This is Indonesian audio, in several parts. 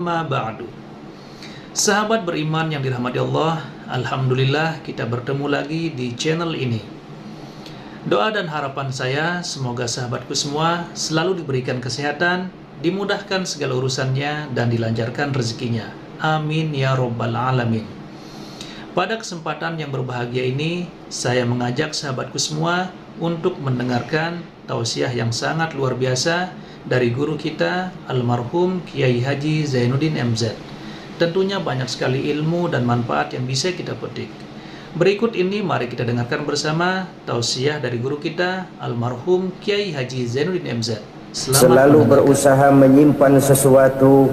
Ma ba'du. Sahabat beriman yang dirahmati Allah, alhamdulillah kita bertemu lagi di channel ini. Doa dan harapan saya semoga sahabatku semua selalu diberikan kesehatan, dimudahkan segala urusannya dan dilancarkan rezekinya. Amin ya rabbal alamin. Pada kesempatan yang berbahagia ini, saya mengajak sahabatku semua untuk mendengarkan tausiah yang sangat luar biasa dari guru kita almarhum Kiai Haji Zainuddin MZ. Tentunya banyak sekali ilmu dan manfaat yang bisa kita petik. Berikut ini mari kita dengarkan bersama tausiah dari guru kita almarhum Kiai Haji Zainuddin MZ. Selalu berusaha menyimpan sesuatu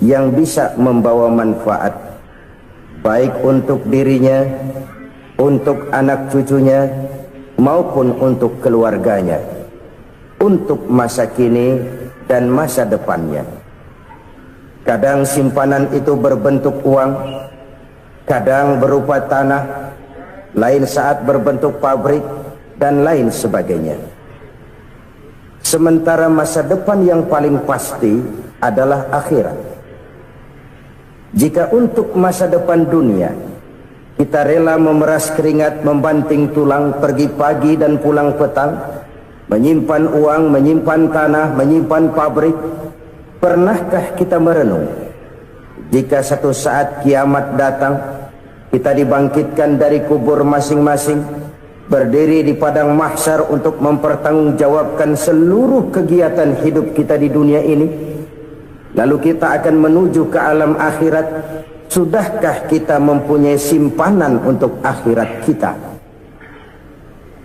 yang bisa membawa manfaat, baik untuk dirinya, untuk anak cucunya, maupun untuk keluarganya, untuk masa kini dan masa depannya. Kadang simpanan itu berbentuk uang, kadang berupa tanah, lain saat berbentuk pabrik, dan lain sebagainya. Sementara masa depan yang paling pasti adalah akhirat. Jika untuk masa depan dunia kita rela memeras keringat, membanting tulang, pergi pagi dan pulang petang, menyimpan uang, menyimpan tanah, menyimpan pabrik, pernahkah kita merenung jika satu saat kiamat datang, kita dibangkitkan dari kubur masing-masing, berdiri di padang mahsyar untuk mempertanggungjawabkan seluruh kegiatan hidup kita di dunia ini, lalu kita akan menuju ke alam akhirat. Sudahkah kita mempunyai simpanan untuk akhirat kita?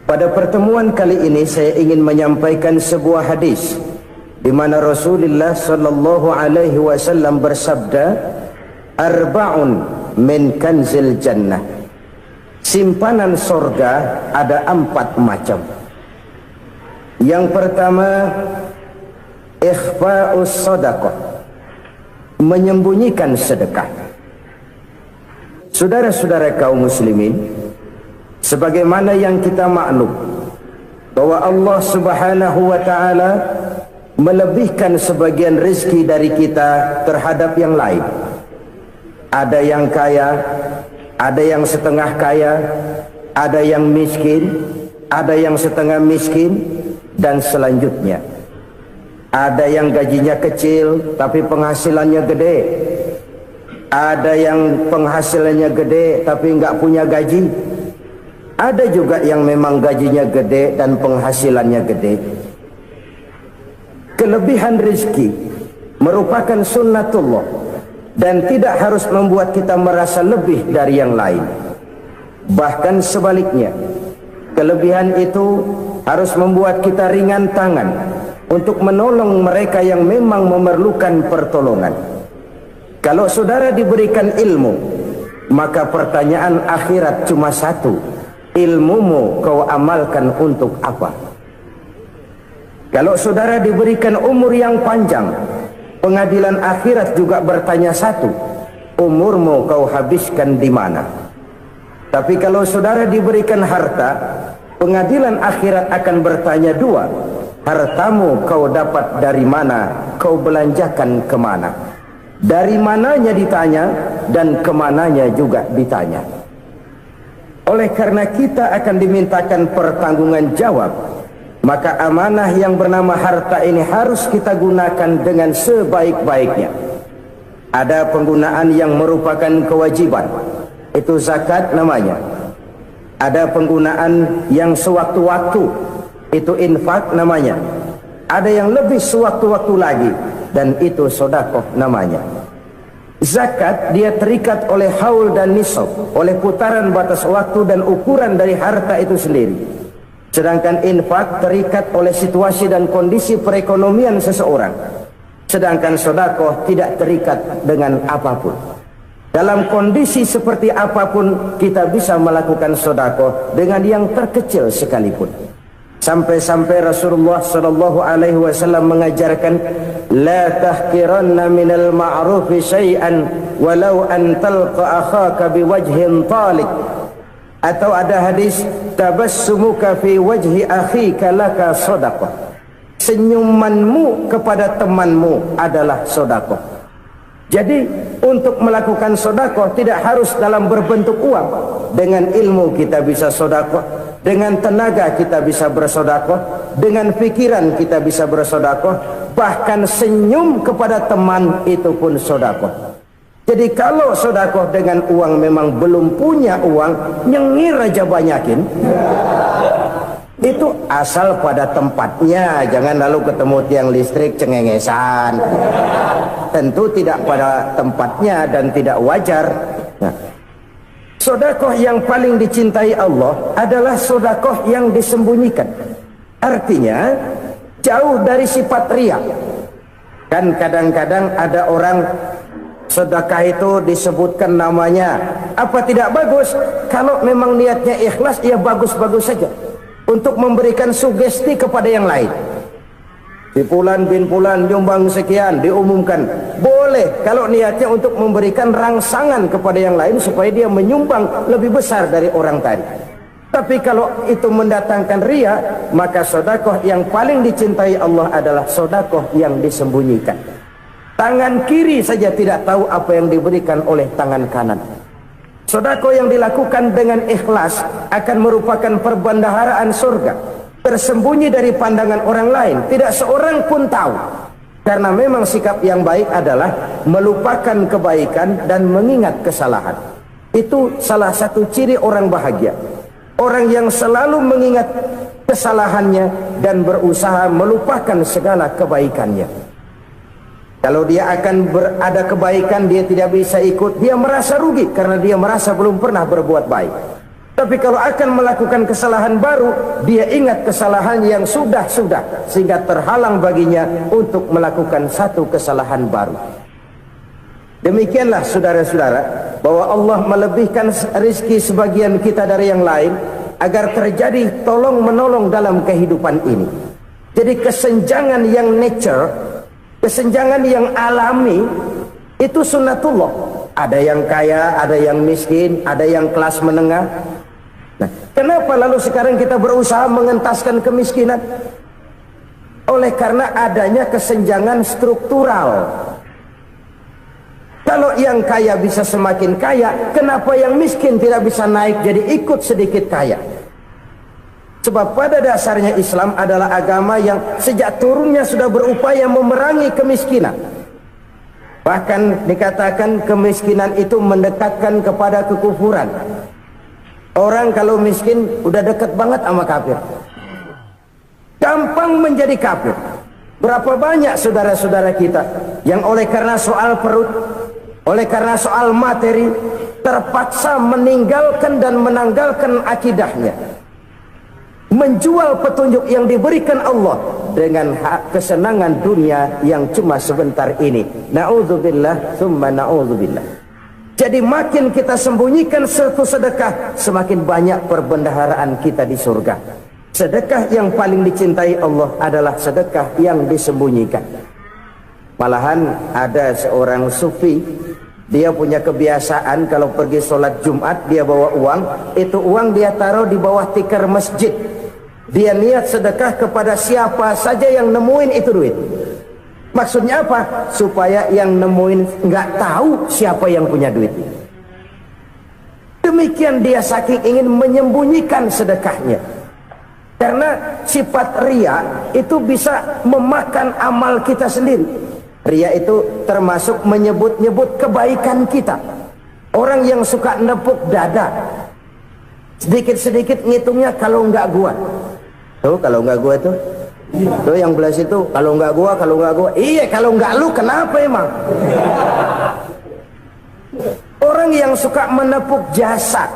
Pada pertemuan kali ini saya ingin menyampaikan sebuah hadis di mana Rasulullah sallallahu alaihi wasallam bersabda, "Arba'un min kanzil jannah." Simpanan sorga ada 4 macam. Yang pertama, ikhfa'us shadaqah, menyembunyikan sedekah. Saudara-saudara kaum muslimin, sebagaimana yang kita maklum bahwa Allah Subhanahu wa taala melebihkan sebagian rezeki dari kita terhadap yang lain. Ada yang kaya, ada yang setengah kaya, ada yang miskin, ada yang setengah miskin, dan selanjutnya. Ada yang gajinya kecil tapi penghasilannya gede. Ada yang penghasilannya gede tapi nggak punya gaji. Ada juga yang memang gajinya gede dan penghasilannya gede. Kelebihan rezeki merupakan sunnatullah dan tidak harus membuat kita merasa lebih dari yang lain. Bahkan sebaliknya, kelebihan itu harus membuat kita ringan tangan untuk menolong mereka yang memang memerlukan pertolongan. Kalau saudara diberikan ilmu, maka pertanyaan akhirat cuma satu: ilmumu kau amalkan untuk apa? Kalau saudara diberikan umur yang panjang, pengadilan akhirat juga bertanya satu: umurmu kau habiskan di mana? Tapi kalau saudara diberikan harta, pengadilan akhirat akan bertanya 2: hartamu kau dapat dari mana? Kau belanjakan kemana? Dari mananya ditanya dan kemananya juga ditanya. Oleh karena kita akan dimintakan pertanggungan jawab, maka amanah yang bernama harta ini harus kita gunakan dengan sebaik-baiknya. Ada penggunaan yang merupakan kewajiban, itu zakat namanya. Ada penggunaan yang sewaktu-waktu, itu infak namanya. Ada yang lebih sewaktu-waktu lagi, dan itu sedekah namanya. Zakat dia terikat oleh haul dan nisab, oleh putaran batas waktu dan ukuran dari harta itu sendiri. Sedangkan infak terikat oleh situasi dan kondisi perekonomian seseorang. Sedangkan sedekah tidak terikat dengan apapun. Dalam kondisi seperti apapun kita bisa melakukan sedekah dengan yang terkecil sekalipun. Sampai-sampai Rasulullah sallallahu alaihi wasallam mengajarkan, la tahqiranna minal ma'rufi syai'an walau an talqa akhaka biwajhin talik. Atau ada hadis, tabassumuka fi wajhi akhika laka shadaqah. Senyumanmu kepada temanmu adalah sedekah. Jadi untuk melakukan sedekah tidak harus dalam berbentuk uang. Dengan ilmu kita bisa sedekah, dengan tenaga kita bisa bersedekah, dengan pikiran kita bisa bersedekah, bahkan senyum kepada teman itu pun sedekah. Jadi kalau sedekah dengan uang memang belum punya uang, nyengir aja banyakin. Itu asal pada tempatnya, jangan lalu ketemu tiang listrik cengengesan. Tentu tidak pada tempatnya dan tidak wajar. Nah, sedekah yang paling dicintai Allah adalah sedekah yang disembunyikan. Artinya jauh dari sifat riya. Kan kadang-kadang ada orang sedekah itu disebutkan namanya, apa tidak bagus? Kalau memang niatnya ikhlas, ya bagus-bagus saja. Untuk memberikan sugesti kepada yang lain. Si Fulan bin Fulan nyumbang sekian, diumumkan. Boleh kalau niatnya untuk memberikan rangsangan kepada yang lain supaya dia menyumbang lebih besar dari orang tadi. Tapi kalau itu mendatangkan riya, maka sedekah yang paling dicintai Allah adalah sedekah yang disembunyikan. Tangan kiri saja tidak tahu apa yang diberikan oleh tangan kanan. Sedekah yang dilakukan dengan ikhlas akan merupakan perbendaharaan surga, tersembunyi dari pandangan orang lain, tidak seorang pun tahu. Karena memang sikap yang baik adalah melupakan kebaikan dan mengingat kesalahan. Itu salah satu ciri orang bahagia. Orang yang selalu mengingat kesalahannya dan berusaha melupakan segala kebaikannya. Kalau dia akan berada kebaikan, dia tidak bisa ikut, dia merasa rugi karena dia merasa belum pernah berbuat baik. Tapi kalau akan melakukan kesalahan baru, dia ingat kesalahan yang sudah-sudah, sehingga terhalang baginya untuk melakukan satu kesalahan baru. Demikianlah saudara-saudara, bahwa Allah melebihkan rizki sebagian kita dari yang lain, agar terjadi tolong-menolong dalam kehidupan ini. Jadi kesenjangan yang nature, kesenjangan yang alami, itu sunnatullah. Ada yang kaya, ada yang miskin, ada yang kelas menengah. Nah, kenapa lalu sekarang kita berusaha mengentaskan kemiskinan? Oleh karena adanya kesenjangan struktural. Kalau yang kaya bisa semakin kaya, kenapa yang miskin tidak bisa naik jadi ikut sedikit kaya? Sebab pada dasarnya Islam adalah agama yang sejak turunnya sudah berupaya memerangi kemiskinan. Bahkan dikatakan kemiskinan itu mendekatkan kepada kekufuran. Orang kalau miskin udah dekat banget sama kafir. Gampang menjadi kafir. Berapa banyak saudara-saudara kita yang oleh karena soal perut, oleh karena soal materi, terpaksa meninggalkan dan menanggalkan akidahnya, menjual petunjuk yang diberikan Allah dengan hak kesenangan dunia yang cuma sebentar ini. Na'udzubillah thumma na'udzubillah. Jadi makin kita sembunyikan satu sedekah, semakin banyak perbendaharaan kita di surga. Sedekah yang paling dicintai Allah adalah sedekah yang disembunyikan. Malahan ada seorang sufi, dia punya kebiasaan kalau pergi sholat Jumat dia bawa uang, itu uang dia taruh di bawah tikar masjid. Dia niat sedekah kepada siapa saja yang nemuin itu duit. Maksudnya apa? Supaya yang nemuin nggak tahu siapa yang punya duit. Demikian dia saking ingin menyembunyikan sedekahnya. Karena sifat riya itu bisa memakan amal kita sendiri. Riya itu termasuk menyebut-nyebut kebaikan kita. Orang yang suka nepuk dada, sedikit-sedikit ngitungnya kalau nggak gua. Tuh kalau nggak gua tuh yang belas itu kalau nggak gua, iya kalau nggak lu kenapa emang? Orang yang suka menepuk jasad,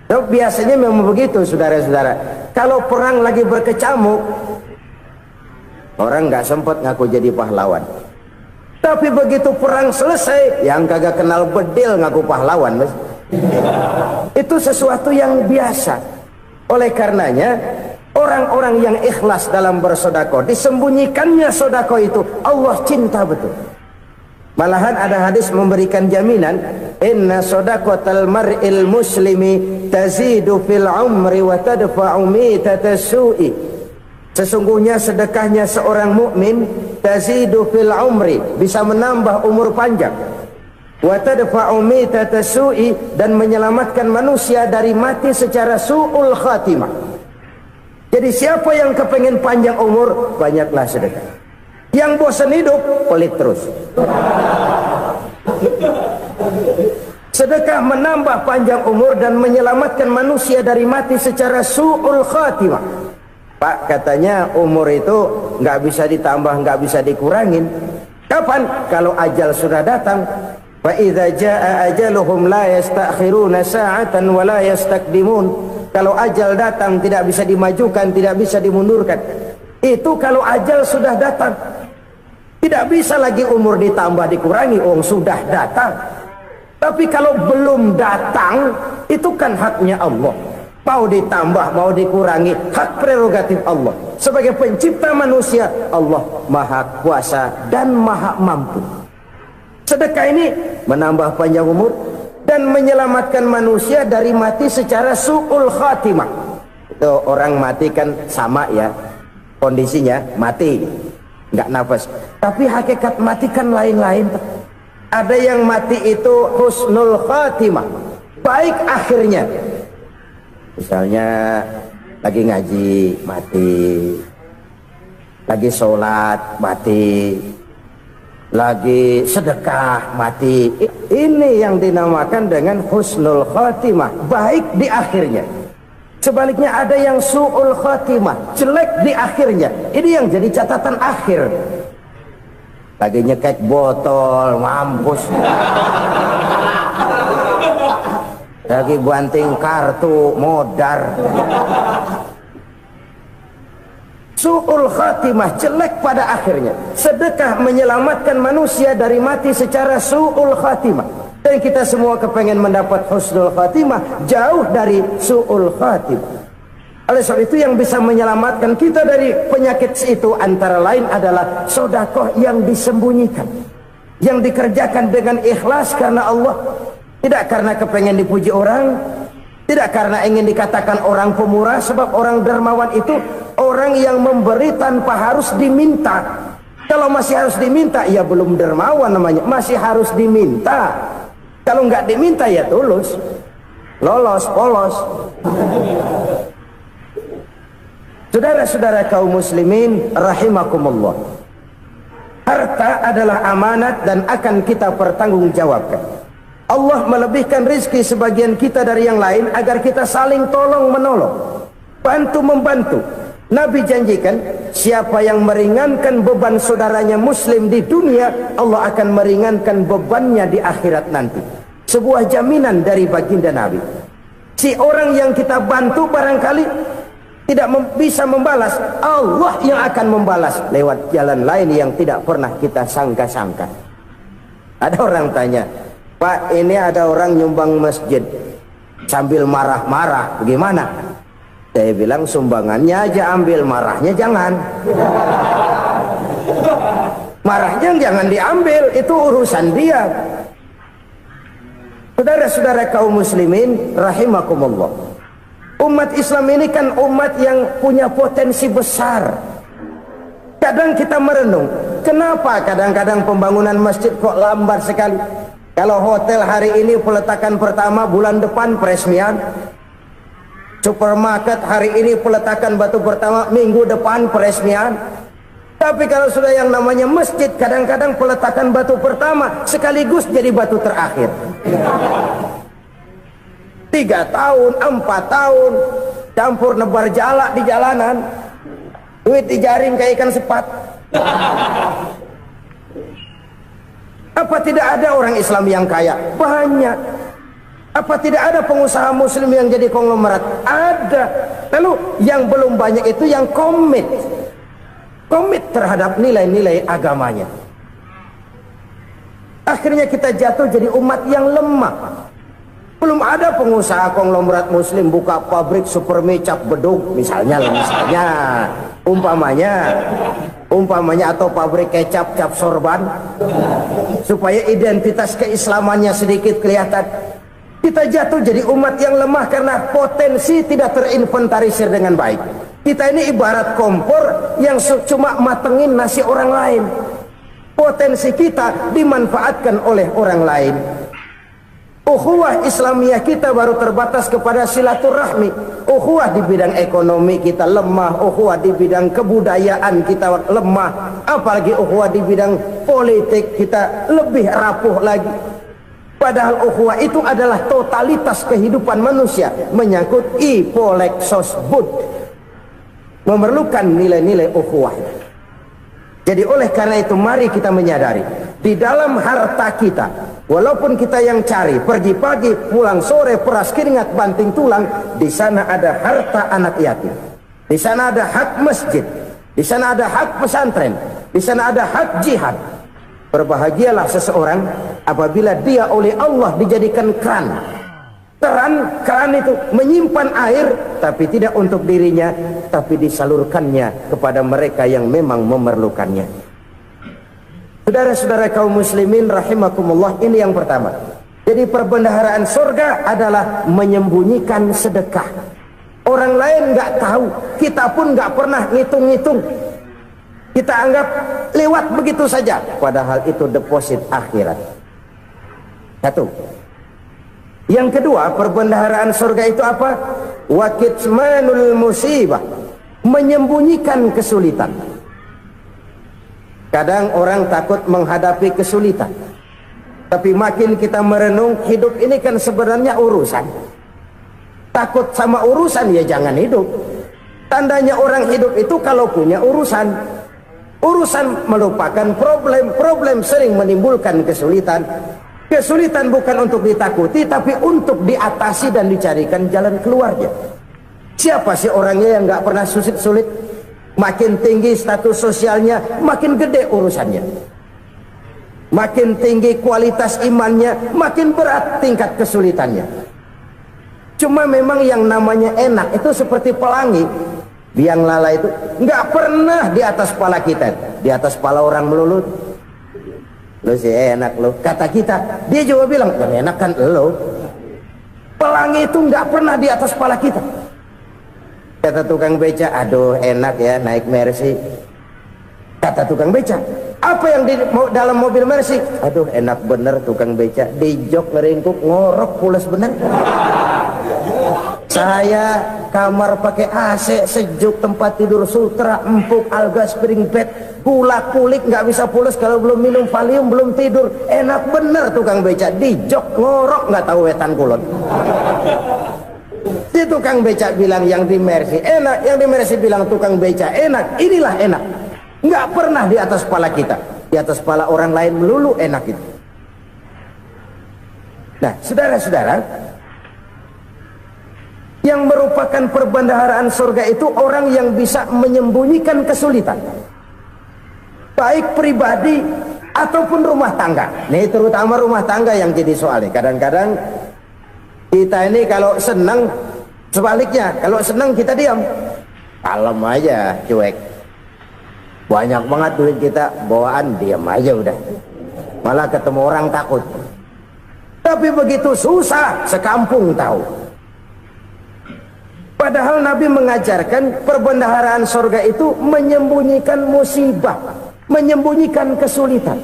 tuh biasanya memang begitu saudara-saudara. Kalau perang lagi berkecamuk, orang nggak sempat ngaku jadi pahlawan. Tapi begitu perang selesai, yang kagak kenal bedil ngaku pahlawan, mas. Itu sesuatu yang biasa. Oleh karenanya orang-orang yang ikhlas dalam bersedekah, disembunyikannya sedekah itu Allah cinta betul. Malahan ada hadis memberikan jaminan, inna shadaqatal mar'il muslimi tazidu fil umri wa tadfa'u mitatas su'i. Sesungguhnya sedekahnya seorang mukmin tazidu fil umri, bisa menambah umur panjang, wa tadfa'u mitata su'i, dan menyelamatkan manusia dari mati secara su'ul khatimah. Jadi siapa yang kepengen panjang umur, banyaklah sedekah. Yang bosan hidup, pelit terus. Sedekah menambah panjang umur dan menyelamatkan manusia dari mati secara su'ul khatimah. Pak, katanya umur itu nggak bisa ditambah, nggak bisa dikurangin. Kapan? Kalau ajal sudah datang. Fa idza jaa ajaluhum la yastakhiruna sa'atan wa la yastakdimun. Kalau ajal datang tidak bisa dimajukan, tidak bisa dimundurkan. Itu kalau ajal sudah datang. Tidak bisa lagi umur ditambah dikurangi, sudah datang. Tapi kalau belum datang, itu kan haknya Allah. Mau ditambah, mau dikurangi, hak prerogatif Allah. Sebagai pencipta manusia, Allah maha kuasa dan maha mampu. Sedekah ini menambah panjang umur dan menyelamatkan manusia dari mati secara su'ul khatimah. Itu orang mati kan sama ya, kondisinya mati, nggak nafas. Tapi hakikat mati kan lain-lain. Ada yang mati itu husnul khatimah, baik akhirnya. Misalnya lagi ngaji mati, lagi sholat mati, lagi sedekah mati. Ini yang dinamakan dengan husnul khatimah, baik di akhirnya. Sebaliknya ada yang su'ul khatimah, jelek di akhirnya. Ini yang jadi catatan akhir. Lagi nyekek botol, mampus. Lagi banting kartu, modar. Su'ul khatimah, jelek pada akhirnya. Sedekah menyelamatkan manusia dari mati secara su'ul khatimah. Dan kita semua kepengen mendapat husnul khatimah, jauh dari su'ul khatimah. Oleh sebab itu yang bisa menyelamatkan kita dari penyakit itu antara lain adalah sedekah yang disembunyikan, yang dikerjakan dengan ikhlas karena Allah, tidak karena kepengen dipuji orang, tidak karena ingin dikatakan orang pemurah. Sebab orang dermawan itu orang yang memberi tanpa harus diminta. Kalau masih harus diminta, ya belum dermawan namanya, masih harus diminta. Kalau nggak diminta ya tulus, lolos, polos. Saudara-saudara kaum muslimin rahimakumullah, harta adalah amanat dan akan kita pertanggungjawabkan. Allah melebihkan rizki sebagian kita dari yang lain agar kita saling tolong menolong, bantu membantu. Nabi janjikan siapa yang meringankan beban saudaranya muslim di dunia, Allah akan meringankan bebannya di akhirat nanti. Sebuah jaminan dari baginda Nabi. Si orang yang kita bantu barangkali tidak bisa membalas, Allah yang akan membalas lewat jalan lain yang tidak pernah kita sangka-sangka. Ada orang tanya, Pak, ini ada orang nyumbang masjid sambil marah-marah, bagaimana? Saya bilang sumbangannya aja ambil, marahnya jangan. Marahnya jangan diambil, itu urusan dia. Saudara-saudara kaum muslimin rahimakumullah, umat Islam ini kan umat yang punya potensi besar. Kadang kita merenung, kenapa kadang-kadang pembangunan masjid kok lambat sekali? Kalau hotel hari ini peletakan pertama, bulan depan peresmian. Supermarket hari ini peletakan batu pertama, minggu depan peresmian. Tapi kalau sudah yang namanya masjid, kadang-kadang peletakan batu pertama sekaligus jadi batu terakhir. 3 tahun, 4 tahun, campur nebar jalak di jalanan, duit dijaring kayak ikan sepat. Apa tidak ada orang Islam yang kaya? Banyak. Apa tidak ada pengusaha muslim yang jadi konglomerat? Ada. Lalu yang belum banyak itu yang komit terhadap nilai-nilai agamanya. Akhirnya kita jatuh jadi umat yang lemah. Belum ada pengusaha konglomerat muslim buka pabrik super mie cap bedug misalnya umpamanya, atau pabrik kecap cap sorban, supaya identitas keislamannya sedikit kelihatan. Kita jatuh jadi umat yang lemah karena potensi tidak terinventarisir dengan baik. Kita ini ibarat kompor yang cuma matengin nasi orang lain. potensi kita dimanfaatkan oleh orang lain. Ukhuwah Islamiyah kita baru terbatas kepada silaturahmi. Ukhuwah di bidang ekonomi kita lemah, ukhuwah di bidang kebudayaan kita lemah, apalagi ukhuwah di bidang politik kita lebih rapuh lagi. Padahal ukhuwah itu adalah totalitas kehidupan manusia, menyangkut ipolek sosbud, memerlukan nilai-nilai ukhuwah. Jadi oleh karena itu mari kita menyadari, di dalam harta kita, walaupun kita yang cari, pergi pagi, pulang sore, peras keringat, banting tulang, di sana ada harta anak yatim, di sana ada hak masjid, di sana ada hak pesantren, di sana ada hak jihad. Berbahagialah seseorang apabila dia oleh Allah dijadikan keran. Keran itu menyimpan air, tapi tidak untuk dirinya, tapi disalurkannya kepada mereka yang memang memerlukannya. Saudara-saudara kaum muslimin rahimakumullah, ini yang pertama. Jadi perbendaharaan surga adalah menyembunyikan sedekah. Orang lain nggak tahu, kita pun nggak pernah ngitung-ngitung. Kita anggap lewat begitu saja, padahal itu deposit akhirat. Satu. Yang kedua, perbendaharaan surga itu apa? Wa kitmanul musibah, menyembunyikan kesulitan. Kadang orang takut menghadapi kesulitan, tapi makin kita merenung, hidup ini kan sebenarnya urusan. Takut sama urusan, ya jangan hidup. Tandanya orang hidup itu kalau punya urusan. Urusan melupakan problem, problem sering menimbulkan kesulitan. Kesulitan bukan untuk ditakuti, tapi untuk diatasi dan dicarikan jalan keluarnya. Siapa sih orangnya yang nggak pernah sulit-sulit? Makin tinggi status sosialnya, makin gede urusannya. Makin tinggi kualitas imannya, makin berat tingkat kesulitannya. Cuma memang yang namanya enak itu seperti pelangi. Biang lala itu nggak pernah di atas kepala kita, di atas kepala orang melulu. Lo sih enak lo, kata kita. Dia juga bilang yang enak kan lo. Pelangi itu nggak pernah di atas kepala kita. Kata tukang beca, aduh enak ya naik Mercy. Kata tukang beca, apa yang di dalam mobil Mercy? Aduh enak bener tukang beca, di jok ngeringkuk ngorok pulas bener. Saya kamar pakai AC, sejuk, tempat tidur sutra, empuk, alga, spring bed, kulak kulik, nggak bisa pulas kalau belum minum Valium, belum tidur. Enak bener tukang beca, di jok ngorok nggak tahu wetan kulon. Si tukang beca bilang yang di Mercy enak, yang di Mercy bilang tukang beca enak. Inilah enak, nggak pernah di atas kepala kita, di atas kepala orang lain melulu enak itu. Nah, saudara-saudara, yang merupakan perbendaharaan surga itu orang yang bisa menyembunyikan kesulitan, baik pribadi ataupun rumah tangga. Nih terutama rumah tangga yang jadi soalnya. Kadang-kadang kita ini kalau senang, sebaliknya kalau senang kita diam, kalem aja, cuek. Banyak banget duit kita bawaan, diam aja udah. Malah ketemu orang takut. Tapi begitu susah, sekampung tahu. Padahal Nabi mengajarkan perbendaharaan surga itu menyembunyikan musibah, menyembunyikan kesulitan.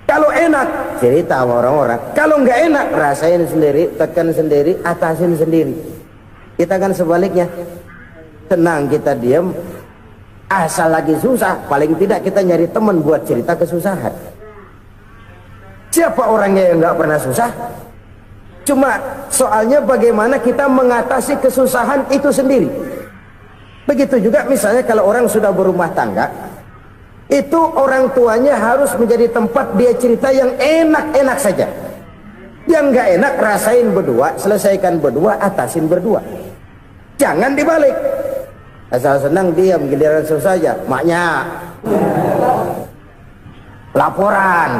Kalau enak, cerita sama orang-orang. Kalau nggak enak, rasain sendiri, tekan sendiri, atasin sendiri. Kita kan sebaliknya, tenang kita diam, asal lagi susah, paling tidak kita nyari teman buat cerita kesusahan. Siapa orangnya yang nggak pernah susah? Cuma soalnya bagaimana kita mengatasi kesusahan itu sendiri. Begitu juga misalnya kalau orang sudah berumah tangga, itu orang tuanya harus menjadi tempat dia cerita yang enak-enak saja. Yang nggak enak rasain berdua, selesaikan berdua, atasin berdua. Jangan dibalik. Asal senang diam, giliran susah saja. Maknya laporan.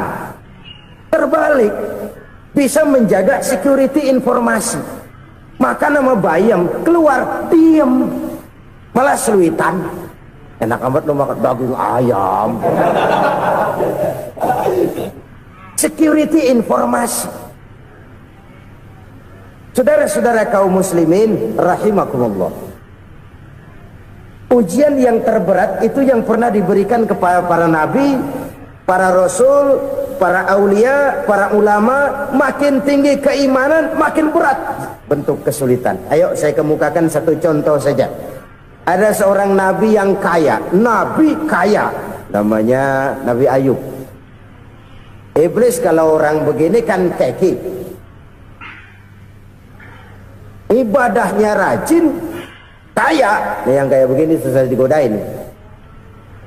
Terbalik. Bisa menjaga security informasi. Maka nama bayam keluar diam, malah seluitan. Enak amat lu makan daging ayam. Security informasi. Saudara-saudara kaum muslimin rahimakumullah, ujian yang terberat itu yang pernah diberikan kepada para nabi para rasul, para aulia, para ulama, makin tinggi keimanan, makin berat bentuk kesulitan. Ayo saya kemukakan satu contoh saja. Ada seorang nabi yang kaya, nabi kaya, namanya Nabi Ayub. Iblis kalau orang begini kan keki, ibadahnya rajin, kaya. Nah, yang kayak begini susah digodain.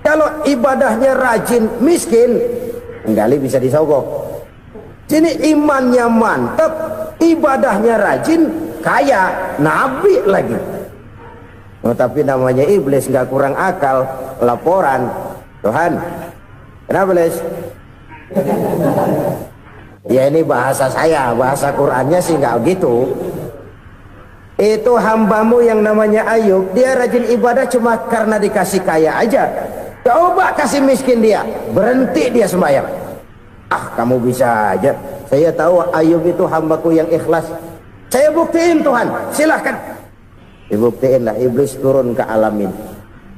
Kalau ibadahnya rajin, miskin, kali bisa disogok. Jadi imannya mantap, ibadahnya rajin, kaya, nabi lagi. Oh, tapi namanya iblis nggak kurang akal. Laporan, Tuhan, kenapa Les? Ya ini bahasa saya, bahasa Qurannya sih nggak gitu. Itu hambamu yang namanya Ayub, dia rajin ibadah cuma karena dikasih kaya aja. Coba kasih miskin dia, berhenti dia sembahyang. Ah, kamu bisa aja. Saya tahu Ayub itu hambaku yang ikhlas. Saya buktiin Tuhan, silahkan. Dibuktiin lah, iblis turun ke alamin.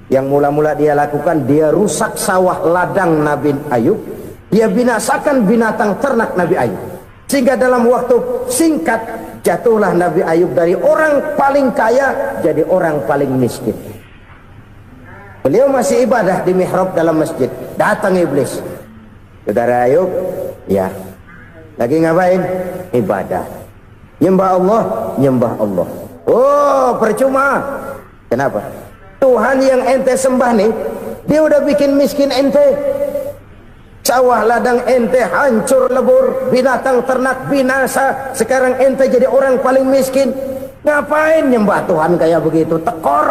Yang mula-mula dia lakukan, dia rusak sawah ladang Nabi Ayub. Dia binasakan binatang ternak Nabi Ayub. Sehingga dalam waktu singkat, jatuhlah Nabi Ayub dari orang paling kaya jadi orang paling miskin. Beliau masih ibadah di mihrab dalam masjid. Datang iblis. Saudara Ayub, ya, lagi ngapain? Ibadah. Nyembah Allah, nyembah Allah. Oh, percuma. Kenapa? Tuhan yang ente sembah nih, dia udah bikin miskin ente. Sawah ladang ente hancur lebur, binatang ternak binasa. Sekarang ente jadi orang paling miskin. Ngapain nyembah Tuhan kayak begitu? Tekor.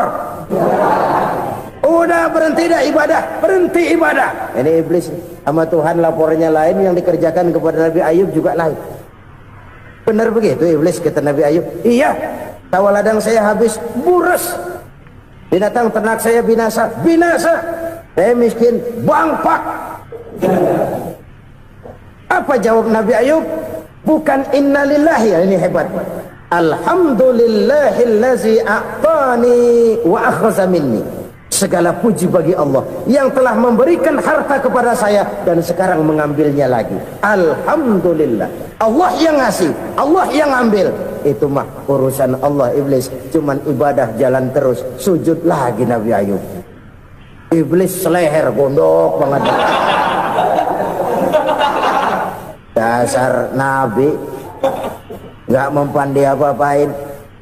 Udah berhenti dah ibadah, berhenti ibadah. Ini iblis sama Tuhan laporannya lain, yang dikerjakan kepada Nabi Ayub juga lain. Benar begitu iblis kata Nabi Ayub? Iya, sawah ladang saya habis, buras. Binatang ternak saya binasa, binasa. Saya miskin, bangpak. Apa jawab Nabi Ayub? Bukan innalillahi, ini hebat. Alhamdulillahillazi a'tani wa akhza minni. Segala puji bagi Allah yang telah memberikan harta kepada saya dan sekarang mengambilnya lagi. Alhamdulillah. Allah yang ngasih, Allah yang ambil. Itu mah urusan Allah. Iblis cuman ibadah jalan terus, sujud lagi Nabi Ayub. Iblis seleher gondok banget. Dasar Nabi nggak mempan dia apa-apain.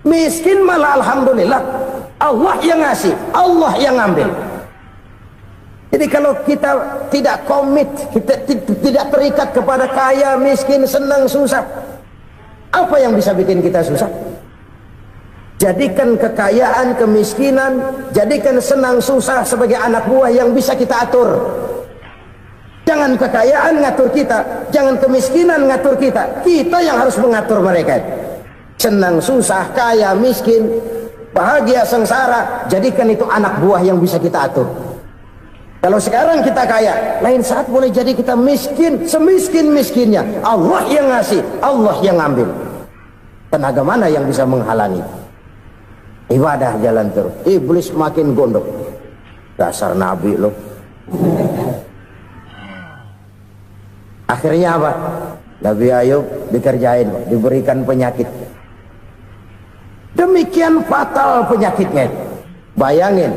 Miskin malah alhamdulillah. Allah yang ngasih, Allah yang ambil. Jadi kalau kita tidak komit, kita tidak terikat kepada kaya, miskin, senang, susah, apa yang bisa bikin kita susah? Jadikan kekayaan, kemiskinan, jadikan senang susah sebagai anak buah yang bisa kita atur. Jangan kekayaan ngatur kita, jangan kemiskinan ngatur kita. Kita yang harus mengatur mereka. Senang susah, kaya, miskin, bahagia, sengsara, jadikan itu anak buah yang bisa kita atur. Kalau sekarang kita kaya, lain saat boleh jadi kita miskin, semiskin-miskinnya. Allah yang ngasih, Allah yang ambil. Tenaga mana yang bisa menghalangi? Ibadah jalan terus. Iblis makin gondok. Dasar Nabi loh. Akhirnya apa? Nabi Ayub dikerjain, diberikan penyakit. Demikian fatal penyakitnya. Bayangin,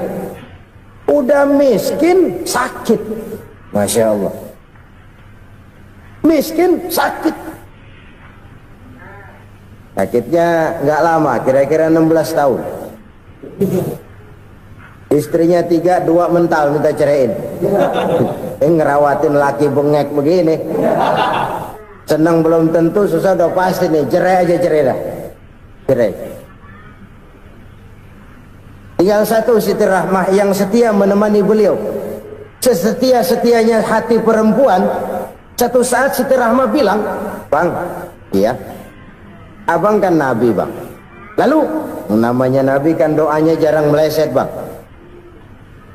udah miskin sakit. Masya Allah. Miskin sakit. Sakitnya nggak lama, kira-kira 16 tahun. Istrinya 3, 2 mental minta ceraiin. Ngerawatin laki bengek begini. Senang belum tentu, susah udah pasti nih. Cerai aja, cerai dah. Cerai. Tinggal satu Siti Rahmah yang setia menemani beliau. Sesetia-setianya hati perempuan. Satu saat Siti Rahmah bilang, "Bang, iya, abang kan Nabi bang. Lalu namanya Nabi kan doanya jarang meleset bang.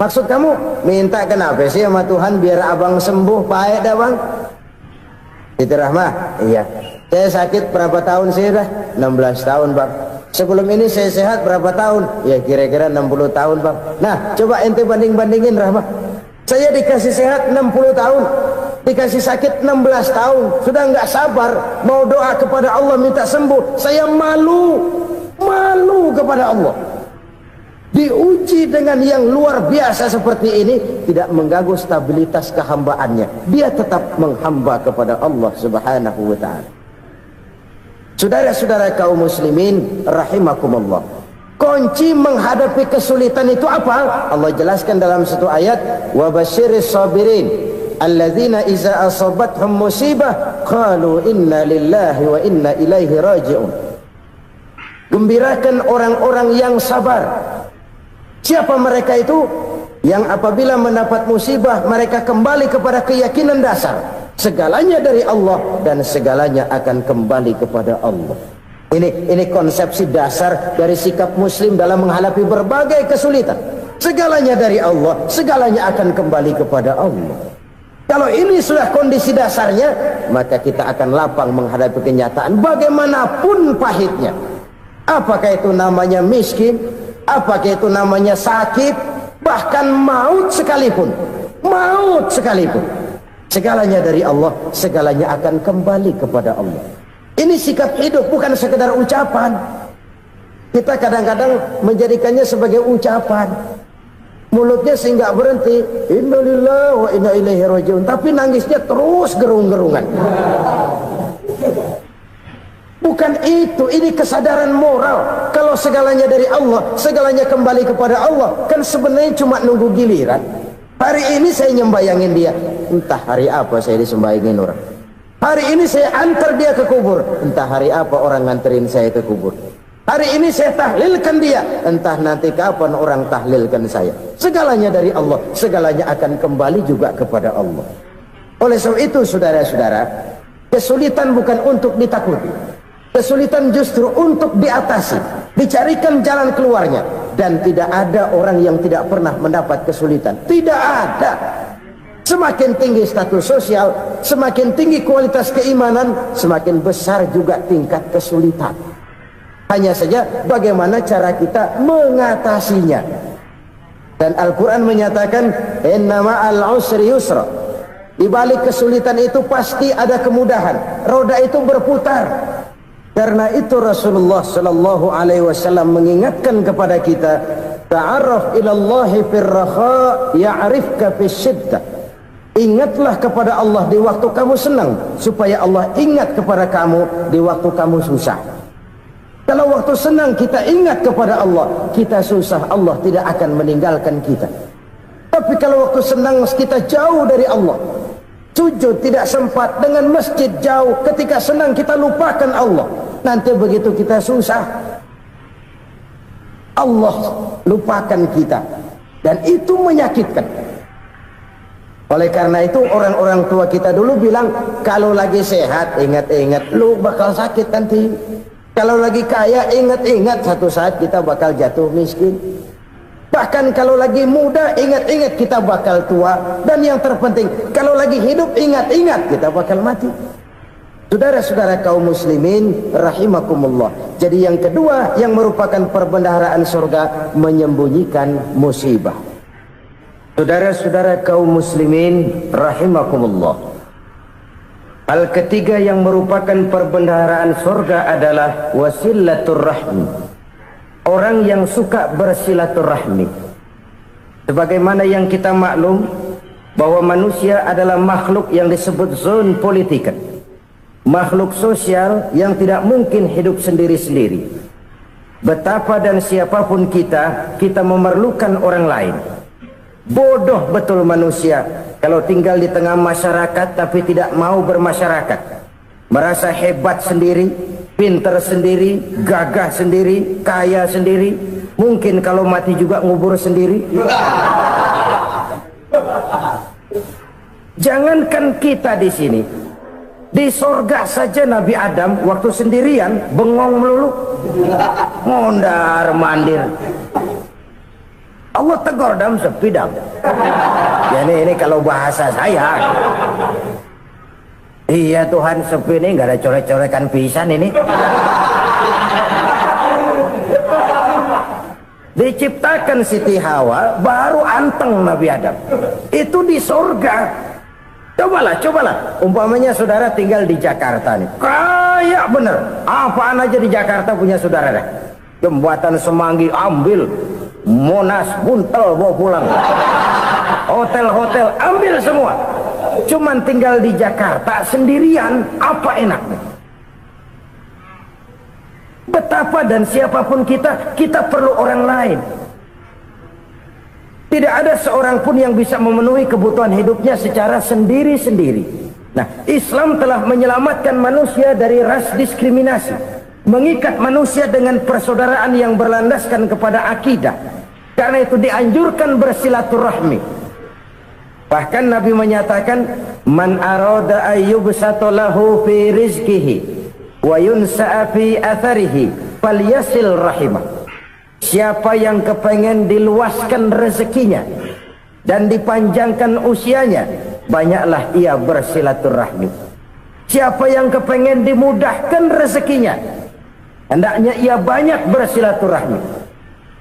Maksud kamu minta kenapa sih sama Tuhan biar abang sembuh baik dah bang?" Siti Rahmah, iya. Saya sakit berapa tahun sih dah? 16 tahun bang. Sebelum ini saya sehat berapa tahun? Ya kira-kira 60 tahun bang. Nah coba ente banding-bandingin Rahmah. Saya dikasih sehat 60 tahun. dikasih sakit 16 tahun, sudah nggak sabar mau doa kepada Allah minta sembuh. Saya malu kepada Allah. Diuji dengan yang luar biasa seperti ini, tidak mengganggu stabilitas kehambaannya. Dia tetap menghamba kepada Allah Subhanahu wa ta'ala. Saudara-saudara kaum muslimin rahimakumullah, kunci menghadapi kesulitan itu apa? Allah jelaskan dalam satu ayat, wa basyiris sabirin alladzina iza asabathum musibah qalu inna lillahi wa inna ilaihi raji'un. Gembirakan orang-orang yang sabar. Siapa mereka itu? Yang apabila mendapat musibah mereka kembali kepada keyakinan dasar, segalanya dari Allah dan segalanya akan kembali kepada Allah. Ini konsepsi dasar dari sikap muslim dalam menghadapi berbagai kesulitan. Segalanya dari Allah, segalanya akan kembali kepada Allah. Kalau ini sudah kondisi dasarnya, maka kita akan lapang menghadapi kenyataan bagaimanapun pahitnya. Apakah itu namanya miskin, apakah itu namanya sakit, bahkan maut sekalipun, segalanya dari Allah, segalanya akan kembali kepada Allah. Ini sikap hidup, bukan sekedar ucapan. Kita kadang-kadang menjadikannya sebagai ucapan, mulutnya sehingga berhenti innalillahi wa inna ilaihi raji'un, tapi nangisnya terus gerung-gerungan. Bukan itu, ini kesadaran moral. Kalau segalanya dari Allah, segalanya kembali kepada Allah, kan sebenarnya cuma nunggu giliran. Hari ini saya nyembayangin dia, entah hari apa saya disembayangin orang. Hari ini saya antar dia ke kubur, entah hari apa orang nganterin saya ke kubur. Hari ini saya tahlilkan dia, entah nanti kapan orang tahlilkan saya. Segalanya dari Allah, segalanya akan kembali juga kepada Allah. Oleh sebab itu saudara-saudara, kesulitan bukan untuk ditakuti, kesulitan justru untuk diatasi, dicarikan jalan keluarnya. Dan tidak ada orang yang tidak pernah mendapat kesulitan, tidak ada. Semakin tinggi status sosial, semakin tinggi kualitas keimanan, semakin besar juga tingkat kesulitan. Hanya saja bagaimana cara kita mengatasinya. Dan Al-Quran menyatakan inna ma'al usri yusra. Di balik kesulitan itu pasti ada kemudahan. Roda itu berputar. Karena itu Rasulullah sallallahu alaihi wasallam mengingatkan kepada kita, ta'arraf ilallahi fir raha ya'rifka fisyiddah. Ingatlah kepada Allah di waktu kamu senang, supaya Allah ingat kepada kamu di waktu kamu susah. Kalau waktu senang kita ingat kepada Allah, kita susah, Allah tidak akan meninggalkan kita. Tapi kalau waktu senang kita jauh dari Allah, sujud tidak sempat, dengan masjid jauh, ketika senang kita lupakan Allah, nanti begitu kita susah, Allah lupakan kita, dan itu menyakitkan. Oleh karena itu orang-orang tua kita dulu bilang, kalau lagi sehat ingat-ingat lu bakal sakit nanti. Kalau lagi kaya ingat-ingat satu saat kita bakal jatuh miskin. Bahkan kalau lagi muda ingat-ingat kita bakal tua. Dan yang terpenting kalau lagi hidup ingat-ingat kita bakal mati. Saudara-saudara kaum muslimin rahimakumullah. Jadi yang kedua yang merupakan perbendaharaan surga, menyembunyikan musibah. Saudara-saudara kaum muslimin rahimakumullah. Hal ketiga yang merupakan perbendaharaan surga adalah wasilatur rahmi. Orang yang suka bersilaturahmi. Sebagaimana yang kita maklum bahwa manusia adalah makhluk yang disebut zon politikan, makhluk sosial yang tidak mungkin hidup sendiri-sendiri. Betapa dan siapapun kita memerlukan orang lain. Bodoh betul manusia kalau tinggal di tengah masyarakat tapi tidak mau bermasyarakat. Merasa hebat sendiri, pintar sendiri, gagah sendiri, kaya sendiri. Mungkin kalau mati juga ngubur sendiri. Jangankan kita di sini, di sorga saja Nabi Adam waktu sendirian bengong melulu, mondar mandir. Allah tegur dalam sepi dam. Ya ini kalau bahasa saya. Iya Tuhan, sepi ini nggak ada coret-corekan pisan ini. Diciptakan Siti Hawa baru anteng Nabi Adam. Itu di surga. Cobalah. Umpamanya saudara tinggal di Jakarta nih. Kayak bener. Apaan aja di Jakarta punya saudara dah. Jembatan Semanggi ambil. Monas, Buntel bawa pulang. Hotel-hotel ambil semua. Cuman tinggal di Jakarta sendirian, apa enaknya? Betapa dan siapapun kita perlu orang lain. Tidak ada seorang pun yang bisa memenuhi kebutuhan hidupnya secara sendiri-sendiri. Nah, Islam telah menyelamatkan manusia dari ras diskriminasi, mengikat manusia dengan persaudaraan yang berlandaskan kepada akidah. Karena itu dianjurkan bersilaturahmi. Bahkan Nabi menyatakan, man arada ayyubsata lahu fi rizqihi wa yunsa'a fi atharihi falyasil rahimah. Siapa yang kepengen diluaskan rezekinya dan dipanjangkan usianya, banyaklah ia bersilaturahmi. Siapa yang kepengen dimudahkan rezekinya, hendaknya ia banyak bersilaturahmi.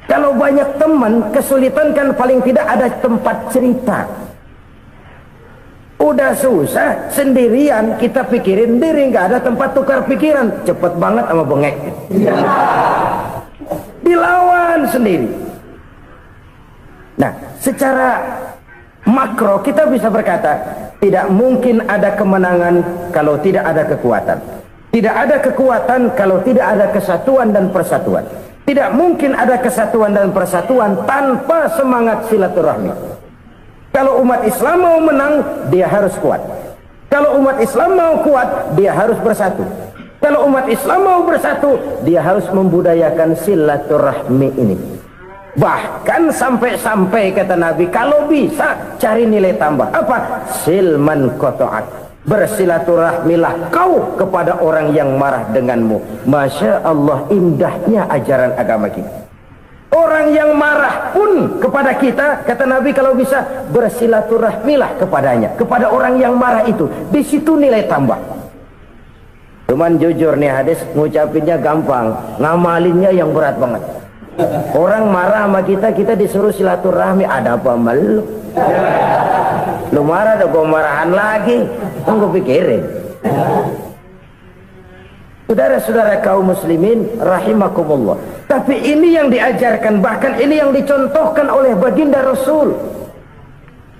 Kalau banyak teman, kesulitan kan paling tidak ada tempat cerita. Udah susah sendirian, kita pikirin diri, nggak ada tempat tukar pikiran. Cepet banget sama bengek. Dilawan sendiri. Nah, secara makro kita bisa berkata, tidak mungkin ada kemenangan kalau tidak ada kekuatan. Tidak ada kekuatan kalau tidak ada kesatuan dan persatuan. Tidak mungkin ada kesatuan dan persatuan tanpa semangat silaturahmi. Kalau umat Islam mau menang, dia harus kuat. Kalau umat Islam mau kuat, dia harus bersatu. Kalau umat Islam mau bersatu, dia harus membudayakan silaturahmi ini. Bahkan sampai-sampai kata Nabi, kalau bisa cari nilai tambah. Apa? Silman qata'at. Bersilaturahmilah kau kepada orang yang marah denganmu. Masya Allah, indahnya ajaran agama kita. Orang yang marah pun kepada kita, kata Nabi, kalau bisa bersilaturahmilah kepadanya, kepada orang yang marah itu. Di situ nilai tambah. Cuman jujur nih hadis, ngucapinnya gampang, ngamalinnya yang berat banget. Orang marah sama kita disuruh silaturahmi, ada apa malu? Lu marah, ada gua marahan lagi, tunggu pikirin. Saudara-saudara kaum muslimin rahimakumullah. Tapi ini yang diajarkan, bahkan ini yang dicontohkan oleh baginda Rasul.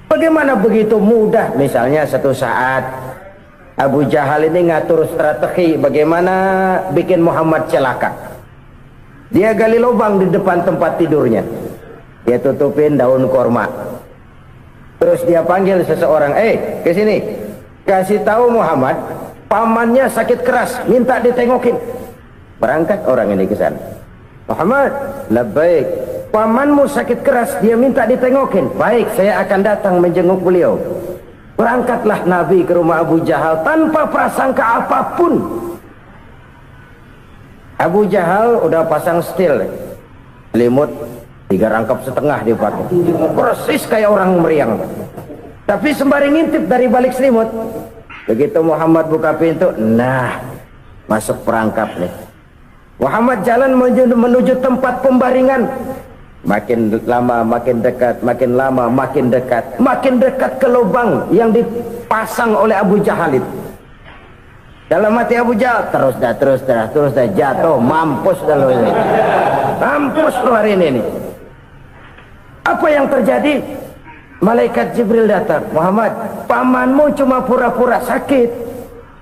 Bagaimana begitu mudah, misalnya satu saat Abu Jahal ini ngatur strategi bagaimana bikin Muhammad celaka. Dia gali lubang di depan tempat tidurnya. Dia tutupin daun korma. Terus dia panggil seseorang, ke sini. Kasih tahu Muhammad, pamannya sakit keras, minta ditengokin. Berangkat orang ini ke sana. Muhammad, labbaik. Pamanmu sakit keras, dia minta ditengokin. Baik, saya akan datang menjenguk beliau. Berangkatlah Nabi ke rumah Abu Jahal tanpa prasangka apapun. Abu Jahal udah pasang setil, selimut 3 rangkap setengah dia pakai, persis kayak orang meriang. Tapi sembari ngintip dari balik selimut, begitu Muhammad buka pintu, nah masuk perangkap nih. Muhammad jalan menuju tempat pembaringan. Makin lama makin dekat, makin lama makin dekat, makin dekat ke lubang yang dipasang oleh Abu Jahal itu. Dalam hati Abu Jahal, terus dah jatuh, mampus dah lo ini. Mampus lo hari ini nih. Apa yang terjadi? Malaikat Jibril datang. Muhammad, pamanmu cuma pura-pura sakit.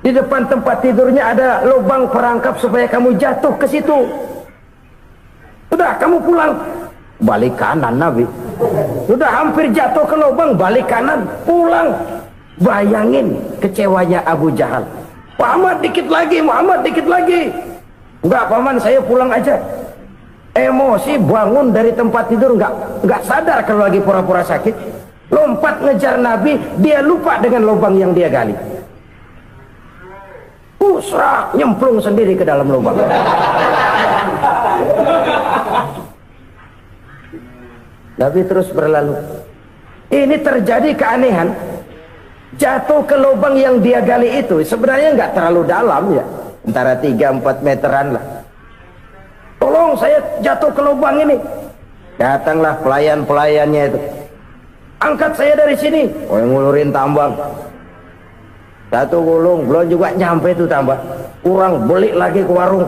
Di depan tempat tidurnya ada lubang perangkap supaya kamu jatuh ke situ. Sudah, kamu pulang. Balik kanan Nabi. Sudah hampir jatuh ke lubang, balik kanan, pulang. Bayangin kecewanya Abu Jahal. Muhammad dikit lagi, Muhammad dikit lagi. Enggak paman, saya pulang aja. Emosi bangun dari tempat tidur, enggak sadar kalau lagi pura-pura sakit. Lompat ngejar Nabi, dia lupa dengan lubang yang dia gali. Pusrak, nyemplung sendiri ke dalam lubang. Nabi terus berlalu. Ini terjadi keanehan. Jatuh ke lubang yang dia gali itu sebenarnya nggak terlalu dalam ya, antara 3-4 meteran lah. Tolong saya jatuh ke lubang ini. Datanglah pelayan-pelayannya itu. Angkat saya dari sini. Oh, yang ngulurin tambang. 1 gulung belum juga nyampe itu tambah. Kurang beli lagi ke warung.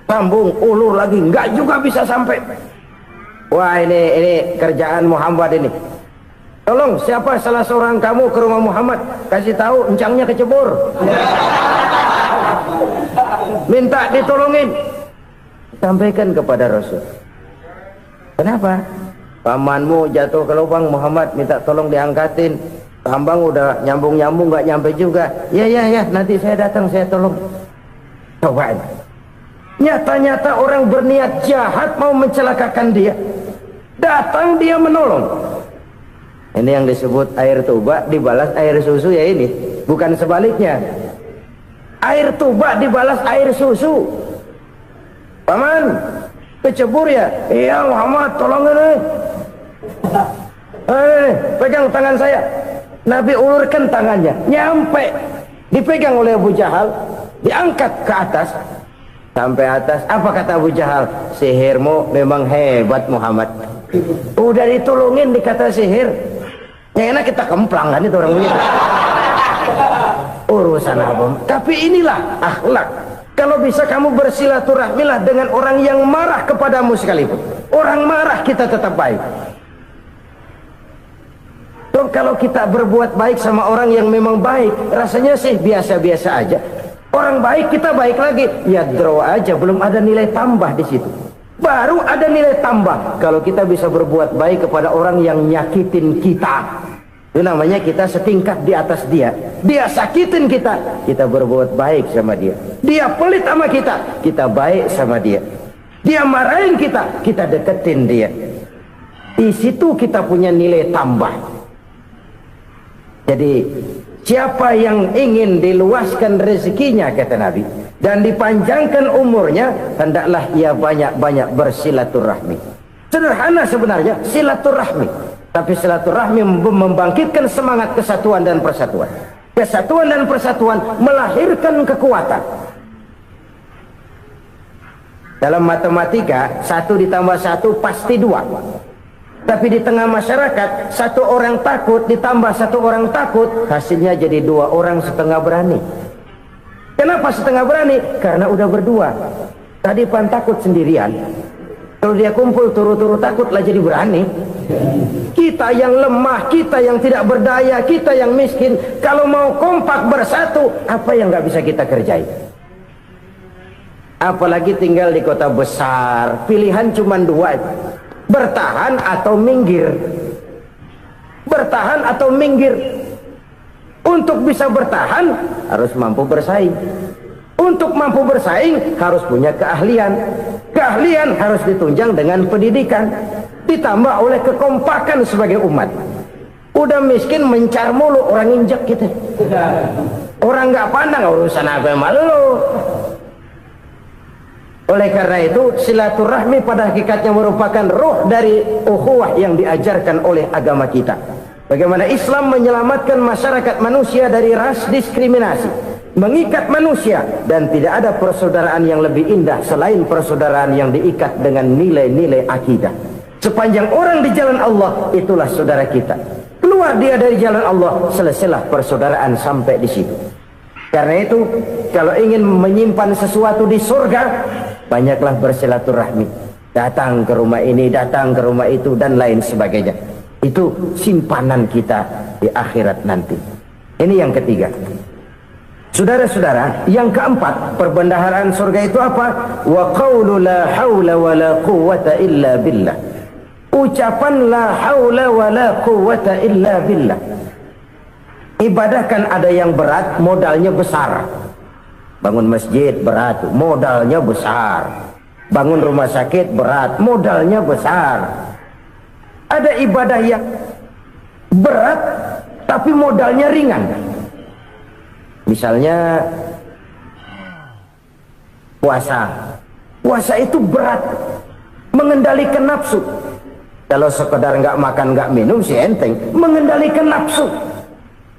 Sambung ulur lagi enggak juga bisa sampai. Wah, ini kerjaan Muhammad ini. Tolong siapa salah seorang kamu ke rumah Muhammad, kasih tahu encangnya kecebur. Minta ditolongin. Sampaikan kepada Rasul. Kenapa? Pamanmu jatuh ke lubang, Muhammad minta tolong diangkatin. Tambang udah nyambung-nyambung nggak nyampe juga. Ya nanti saya datang, saya tolong. Coba. Nyata-nyata orang berniat jahat mau mencelakakan dia. Datang dia menolong. Ini yang disebut air tuba dibalas air susu ya ini. Bukan sebaliknya. Air tuba dibalas air susu. Paman, kecebur ya? Iya Muhammad, tolongin pegang tangan saya. Nabi ulurkan tangannya, nyampe, dipegang oleh Abu Jahal, diangkat ke atas, sampai atas. Apa kata Abu Jahal? Sihirmu memang hebat Muhammad. Udah ditolongin dikata sihir, yang enak kita kemplang kan itu orang begitu. Urusan apa? Tapi inilah akhlak. Kalau bisa kamu bersilaturahmilah dengan orang yang marah kepadamu sekalipun. Orang marah kita tetap baik. So, kalau kita berbuat baik sama orang yang memang baik, rasanya sih biasa-biasa aja. Orang baik kita baik lagi, ya draw aja, belum ada nilai tambah di situ. Baru ada nilai tambah kalau kita bisa berbuat baik kepada orang yang nyakitin kita. Itu namanya kita setingkat di atas dia. Dia sakitin kita, kita berbuat baik sama dia. Dia pelit sama kita, kita baik sama dia. Dia marahin kita, kita deketin dia. Di situ kita punya nilai tambah. Jadi siapa yang ingin diluaskan rezekinya, kata Nabi, dan dipanjangkan umurnya, hendaklah ia banyak-banyak bersilaturahmi. Sederhana sebenarnya silaturahmi, tapi silaturahmi membangkitkan semangat kesatuan dan persatuan. Kesatuan dan persatuan melahirkan kekuatan. Dalam matematika 1 ditambah 1 pasti 2. Tapi di tengah masyarakat 1 orang takut ditambah 1 orang takut, hasilnya jadi 2 orang setengah berani. Kenapa setengah berani? Karena udah berdua. Tadi pan takut sendirian, kalau dia kumpul turu-turu takutlah jadi berani. Kita yang lemah, kita yang tidak berdaya, kita yang miskin, kalau mau kompak bersatu, apa yang nggak bisa kita kerjain? Apalagi tinggal di kota besar, pilihan cuma 2. Bertahan atau minggir. Bertahan atau minggir. Untuk bisa bertahan harus mampu bersaing. Untuk mampu bersaing harus punya keahlian. Keahlian harus ditunjang dengan pendidikan, ditambah oleh kekompakan sebagai umat. Udah miskin mencar mulu, orang injak kita. Orang nggak pandang urusan apa malu. Oleh karena itu silaturahmi pada hakikatnya merupakan ruh dari ukhuwah yang diajarkan oleh agama kita. Bagaimana Islam menyelamatkan masyarakat manusia dari ras diskriminasi, mengikat manusia, dan tidak ada persaudaraan yang lebih indah selain persaudaraan yang diikat dengan nilai-nilai akidah. Sepanjang orang di jalan Allah, itulah saudara kita. Keluar dia dari jalan Allah, selesailah persaudaraan sampai di situ. Karena itu, kalau ingin menyimpan sesuatu di surga, banyaklah bersilaturahmi. Datang ke rumah ini, datang ke rumah itu, dan lain sebagainya. Itu simpanan kita di akhirat nanti. Ini yang ketiga. Saudara-saudara, yang keempat, perbendaharaan surga itu apa? Wa qawlu la hawla wa la quwwata illa billah. Ucapan la hawla wa la quwwata illa billah. Ibadah kan ada yang berat, modalnya besar. Bangun masjid berat, modalnya besar. Bangun rumah sakit berat, modalnya besar. Ada ibadah yang berat tapi modalnya ringan. Misalnya puasa. Puasa itu berat, mengendalikan nafsu. Kalau sekedar nggak makan nggak minum sih enteng, mengendalikan nafsu.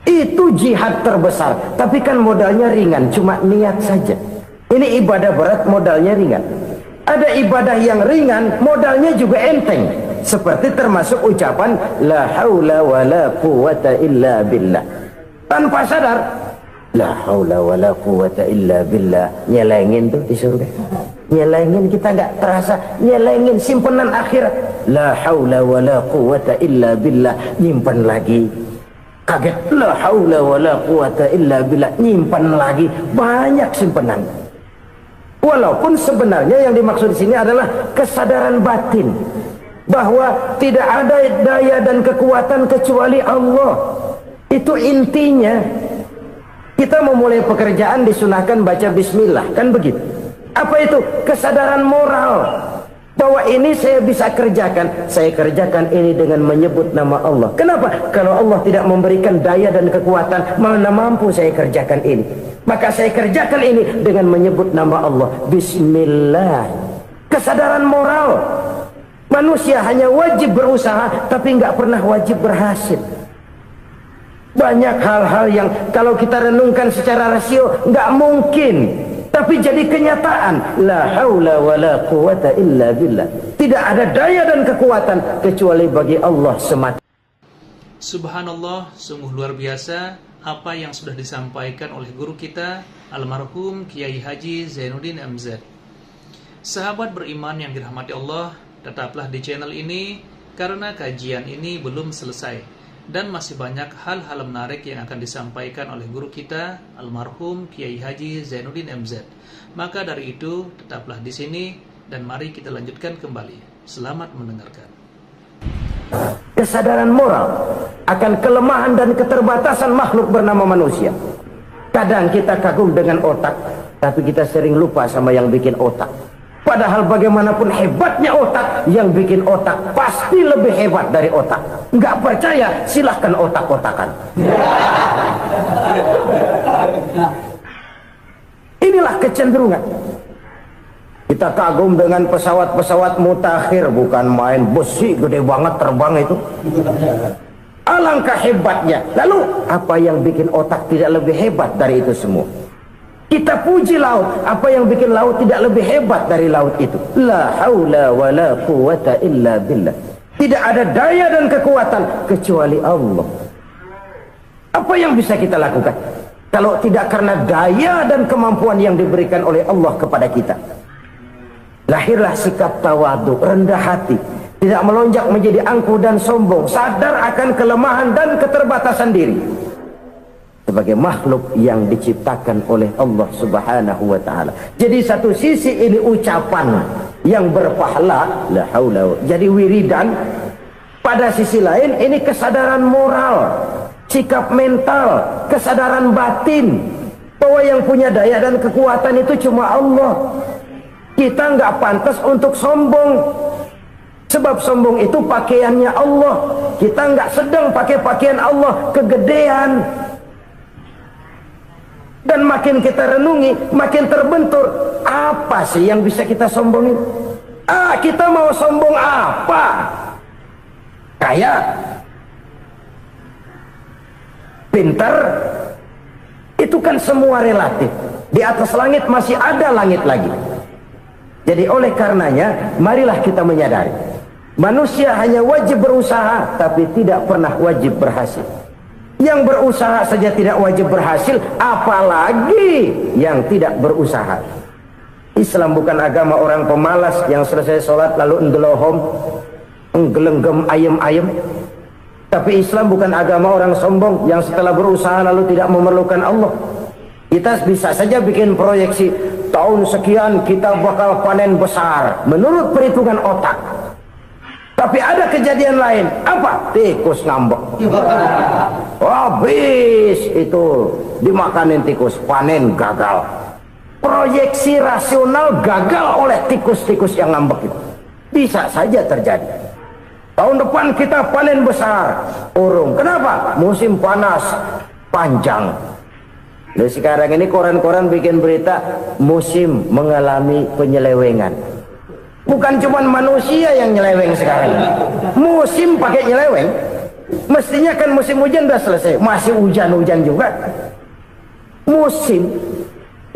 Itu jihad terbesar, tapi kan modalnya ringan, cuma niat saja. Ini ibadah berat, modalnya ringan. Ada ibadah yang ringan, modalnya juga enteng. Seperti termasuk ucapan la haula wa la quwwata illa billah. tanpa sadar. La haula wala quwata illa billah. Nyelengin tuh di surga. Nyelengin, kita nggak terasa. Nyelengin simpenan akhirat. La haula wala quwata illa billah. Nyimpan lagi. Kaget. La haula wala quwata illa billah. Nyimpan lagi. Banyak simpenan. Walaupun sebenarnya yang dimaksud di sini adalah kesadaran batin bahwa tidak ada daya dan kekuatan kecuali Allah. Itu intinya. Kita memulai pekerjaan disunahkan baca bismillah, kan begitu? Apa itu? Kesadaran moral bahwa ini saya bisa kerjakan. Saya kerjakan ini dengan menyebut nama Allah. Kenapa? Kalau Allah tidak memberikan daya dan kekuatan, mana mampu saya kerjakan ini. Maka saya kerjakan ini dengan menyebut nama Allah. Bismillah. Kesadaran moral. Manusia hanya wajib berusaha, tapi nggak pernah wajib berhasil. Banyak hal-hal yang kalau kita renungkan secara rasio nggak mungkin, tapi jadi kenyataan. La haula wala quwata illa billah. Tidak ada daya dan kekuatan kecuali bagi Allah semata. Subhanallah, sungguh luar biasa apa yang sudah disampaikan oleh guru kita almarhum Kiai Haji Zainuddin MZ. Sahabat beriman yang dirahmati Allah, tetaplah di channel ini karena kajian ini belum selesai. Dan masih banyak hal-hal menarik yang akan disampaikan oleh guru kita almarhum Kiai Haji Zainuddin MZ. Maka dari itu tetaplah di sini dan mari kita lanjutkan kembali. Selamat mendengarkan. Kesadaran moral akan kelemahan dan keterbatasan makhluk bernama manusia. Kadang kita kagum dengan otak, tapi kita sering lupa sama yang bikin otak. Padahal bagaimanapun hebatnya otak, yang bikin otak pasti lebih hebat dari otak. Nggak percaya, silahkan otak-otakan. Inilah kecenderungan. Kita kagum dengan pesawat-pesawat mutakhir, bukan main, besi gede banget terbang itu. Alangkah hebatnya. Lalu apa yang bikin otak tidak lebih hebat dari itu semua? Kita puji laut, apa yang bikin laut tidak lebih hebat dari laut itu? La haula wala quwata illa billah. Tidak ada daya dan kekuatan kecuali Allah. Apa yang bisa kita lakukan kalau tidak karena daya dan kemampuan yang diberikan oleh Allah kepada kita? Lahirlah sikap tawadu, rendah hati, tidak melonjak menjadi angkuh dan sombong, sadar akan kelemahan dan keterbatasan diri sebagai makhluk yang diciptakan oleh Allah Subhanahu wa taala. Jadi satu sisi ini ucapan yang berpahala, la haula, jadi wiridan. Pada sisi lain ini kesadaran moral, sikap mental, kesadaran batin bahwa yang punya daya dan kekuatan itu cuma Allah. Kita nggak pantas untuk sombong, sebab sombong itu pakaiannya Allah. Kita nggak sedang pakai pakaian Allah, kegedean. Dan makin kita renungi, makin terbentur. Apa sih yang bisa kita sombongin? Kita mau sombong apa? Kaya? Pintar? Itu kan semua relatif. Di atas langit masih ada langit lagi. Jadi oleh karenanya, marilah kita menyadari. Manusia hanya wajib berusaha, tapi tidak pernah wajib berhasil. Yang berusaha saja tidak wajib berhasil, apalagi yang tidak berusaha. Islam bukan agama orang pemalas yang selesai sholat lalu enggelohom, enggelenggem ayem-ayem. Tapi Islam bukan agama orang sombong yang setelah berusaha lalu tidak memerlukan Allah. Kita bisa saja bikin proyeksi, tahun sekian kita bakal panen besar menurut perhitungan otak. Tapi ada kejadian lain. Apa? Tikus ngambek. Habis itu dimakanin tikus, panen gagal. Proyeksi rasional gagal oleh tikus-tikus yang ngambek itu. Bisa saja terjadi. Tahun depan kita panen besar, urung. Kenapa? Musim panas panjang. Nah, sekarang ini koran-koran bikin berita musim mengalami penyelewengan. Bukan cuma manusia yang nyeleweng sekarang. Musim pakai nyeleweng. Mestinya kan musim hujan udah selesai, masih hujan-hujan juga. Musim.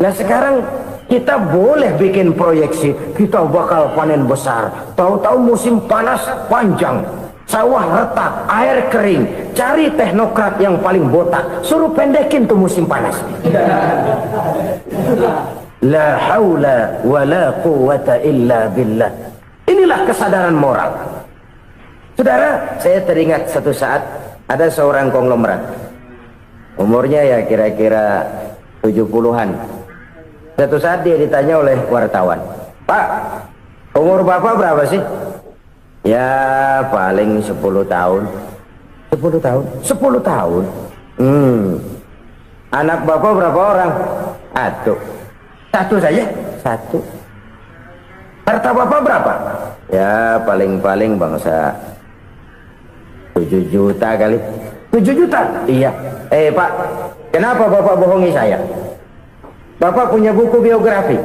Nah sekarang kita boleh bikin proyeksi, kita bakal panen besar. Tahu-tahu musim panas panjang. Sawah retak, air kering, cari teknokrat yang paling botak, suruh pendekin tuh musim panas. La haula wa la quwata illa billah. Inilah kesadaran moral. Saudara, saya teringat satu saat ada seorang konglomerat. Umurnya ya kira-kira 70-an. Satu saat dia ditanya oleh wartawan, "Pak, umur Bapak berapa sih?" "Ya paling 10 tahun." 10 tahun? 10 tahun? Anak Bapak berapa orang? Satu. Satu saja? Satu. Harta Bapak berapa? Ya paling-paling bangsa 7 juta kali. 7 juta? Iya. Pak, kenapa Bapak bohongi saya? Bapak punya buku biografi,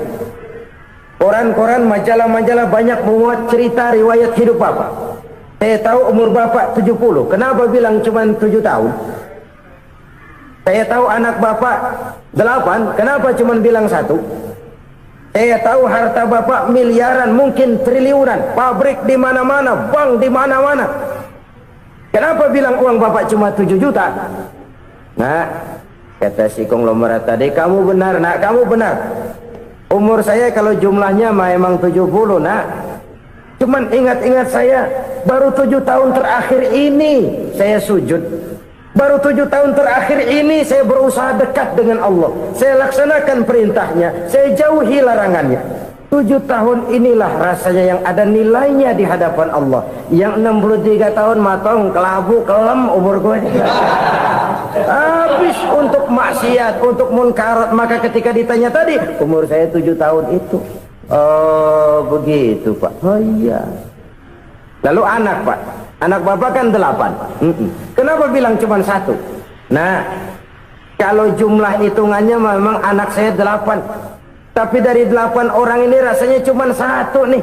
koran-koran, majalah-majalah banyak memuat cerita riwayat hidup Bapak. Saya tahu umur Bapak 70. Kenapa bilang cuma 7 tahun? Saya tahu anak Bapak 8. Kenapa cuma bilang 1? Saya tahu harta Bapak miliaran, mungkin triliunan, pabrik di mana-mana, bank di mana-mana. Kenapa bilang uang Bapak cuma 7 juta? Nah, kata si konglomerat tadi, "Kamu benar, Nak, kamu benar. Umur saya kalau jumlahnya memang 70, Nak. Cuman ingat-ingat saya, baru 7 tahun terakhir ini saya sujud. Baru 7 tahun terakhir ini saya berusaha dekat dengan Allah. Saya laksanakan perintahnya, saya jauhi larangannya. 7 tahun inilah rasanya yang ada nilainya di hadapan Allah. Yang 63 tahun matong, kelabu, kelem umur gue. Habis untuk maksiat, untuk munkarat. Maka ketika ditanya tadi, umur saya 7 tahun itu. Oh begitu Pak. Oh iya. Lalu anak Pak, anak Bapak kan 8. Kenapa bilang cuma 1? Nah, kalau jumlah hitungannya memang anak saya 8. Tapi dari 8 orang ini rasanya cuma 1 nih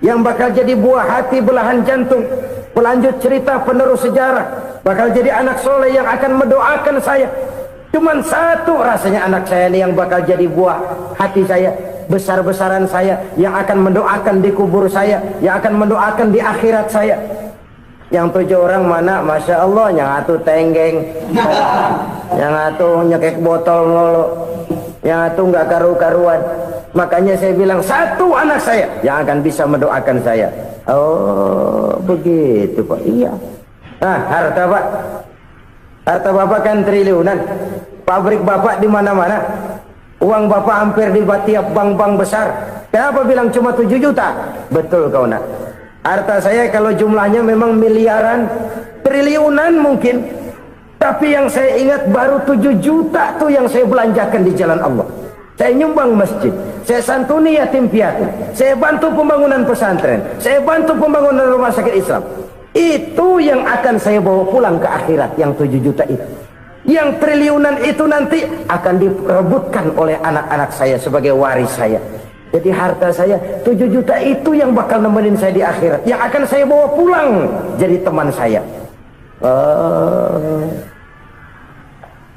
yang bakal jadi buah hati, belahan jantung, pelanjut cerita, penerus sejarah, bakal jadi anak soleh yang akan mendoakan saya. Cuman 1 rasanya anak saya ini yang bakal jadi buah hati saya, besar-besaran saya, yang akan mendoakan di kubur saya, yang akan mendoakan di akhirat saya. Yang 7 orang mana? Masya Allah, yang 1 tenggeng, yang 1 nyekek botol melulu, yang 1 nggak karu-karuan. Makanya saya bilang 1 anak saya yang akan bisa mendoakan saya. Oh begitu Pak. Iya. Nah, harta Pak, harta Bapak kan triliunan, pabrik Bapak di mana-mana, uang Bapak hampir di tiap bank-bank besar. Kenapa bilang cuma 7 juta? Betul kau Nak. Harta saya kalau jumlahnya memang miliaran, triliunan mungkin. Tapi yang saya ingat baru 7 juta tuh yang saya belanjakan di jalan Allah. Saya nyumbang masjid, saya santuni yatim piatu, saya bantu pembangunan pesantren, saya bantu pembangunan rumah sakit Islam. Itu yang akan saya bawa pulang ke akhirat, yang 7 juta itu. Yang triliunan itu nanti akan diperebutkan oleh anak-anak saya sebagai waris saya. Jadi harta saya 7 juta itu yang bakal nemenin saya di akhirat, yang akan saya bawa pulang jadi teman saya.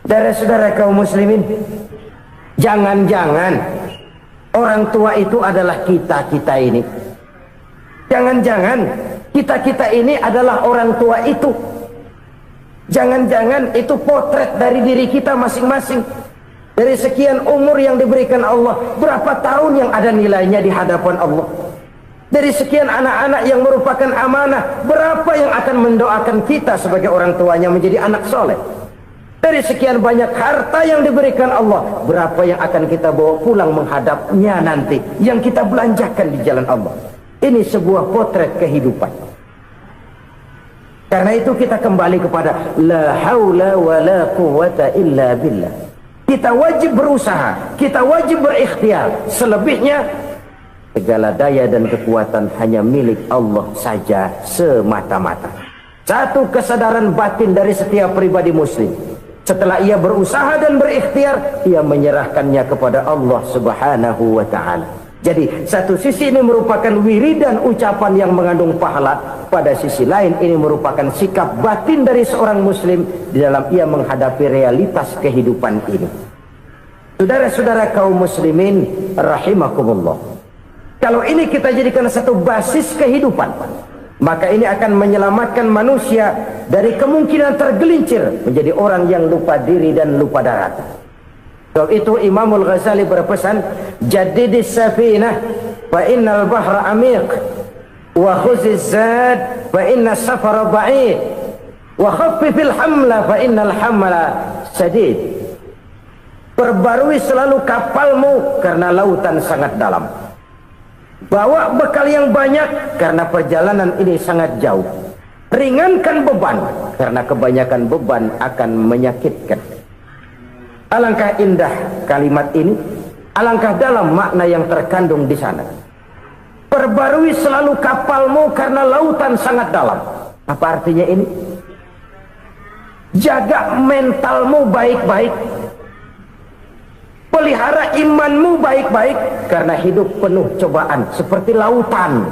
Saudara-saudara kaum muslimin, jangan-jangan orang tua itu adalah kita-kita ini. Jangan-jangan kita-kita ini adalah orang tua itu. Jangan-jangan itu potret dari diri kita masing-masing. Dari sekian umur yang diberikan Allah, berapa tahun yang ada nilainya di hadapan Allah? Dari sekian anak-anak yang merupakan amanah, berapa yang akan mendoakan kita sebagai orang tuanya menjadi anak soleh? Dari sekian banyak harta yang diberikan Allah, berapa yang akan kita bawa pulang menghadapnya nanti, yang kita belanjakan di jalan Allah? Ini sebuah potret kehidupan. Karena itu kita kembali kepada la haula wa la quwata illa billah. Kita wajib berusaha, kita wajib berikhtiar. Selebihnya segala daya dan kekuatan hanya milik Allah saja semata-mata. Satu kesadaran batin dari setiap pribadi muslim. Setelah ia berusaha dan berikhtiar, ia menyerahkannya kepada Allah Subhanahu wa ta'ala. Jadi satu sisi ini merupakan wiridan ucapan yang mengandung pahala, pada sisi lain ini merupakan sikap batin dari seorang muslim di dalam ia menghadapi realitas kehidupan ini. Saudara-saudara kaum muslimin rahimakumullah, kalau ini kita jadikan satu basis kehidupan, Maka ini akan menyelamatkan manusia dari kemungkinan tergelincir menjadi orang yang lupa diri dan lupa darat. Sebab itu Imamul Ghazali berpesan, "Jaddidis safinah fa innal bahra amiq, wa khuziz zad fa inna safara ba'id, wa khaffifil hamla fa innal hamla sadid." Perbarui selalu kapalmu karena lautan sangat dalam. Bawa bekal yang banyak karena perjalanan ini sangat jauh. Ringankan beban karena kebanyakan beban akan menyakitkan. Alangkah indah kalimat ini, alangkah dalam makna yang terkandung di sana. Perbarui selalu kapalmu karena lautan sangat dalam. Apa artinya ini? Jaga mentalmu baik-baik. Pelihara imanmu baik-baik karena hidup penuh cobaan seperti lautan.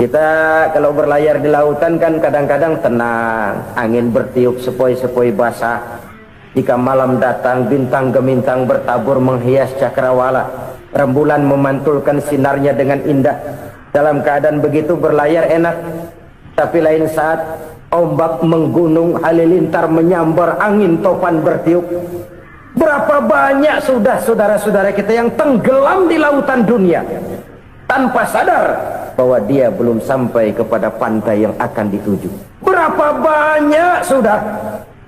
Kita kalau berlayar di lautan kan kadang-kadang tenang, angin bertiup sepoi-sepoi basah. Jika malam datang, bintang gemintang bertabur menghias cakrawala. Rembulan memantulkan sinarnya dengan indah. Dalam keadaan begitu berlayar enak. Tapi lain saat ombak menggunung, halilintar menyambar, angin topan bertiup. Berapa banyak sudah saudara-saudara kita yang tenggelam di lautan dunia tanpa sadar bahwa dia belum sampai kepada pantai yang akan dituju. Berapa banyak sudah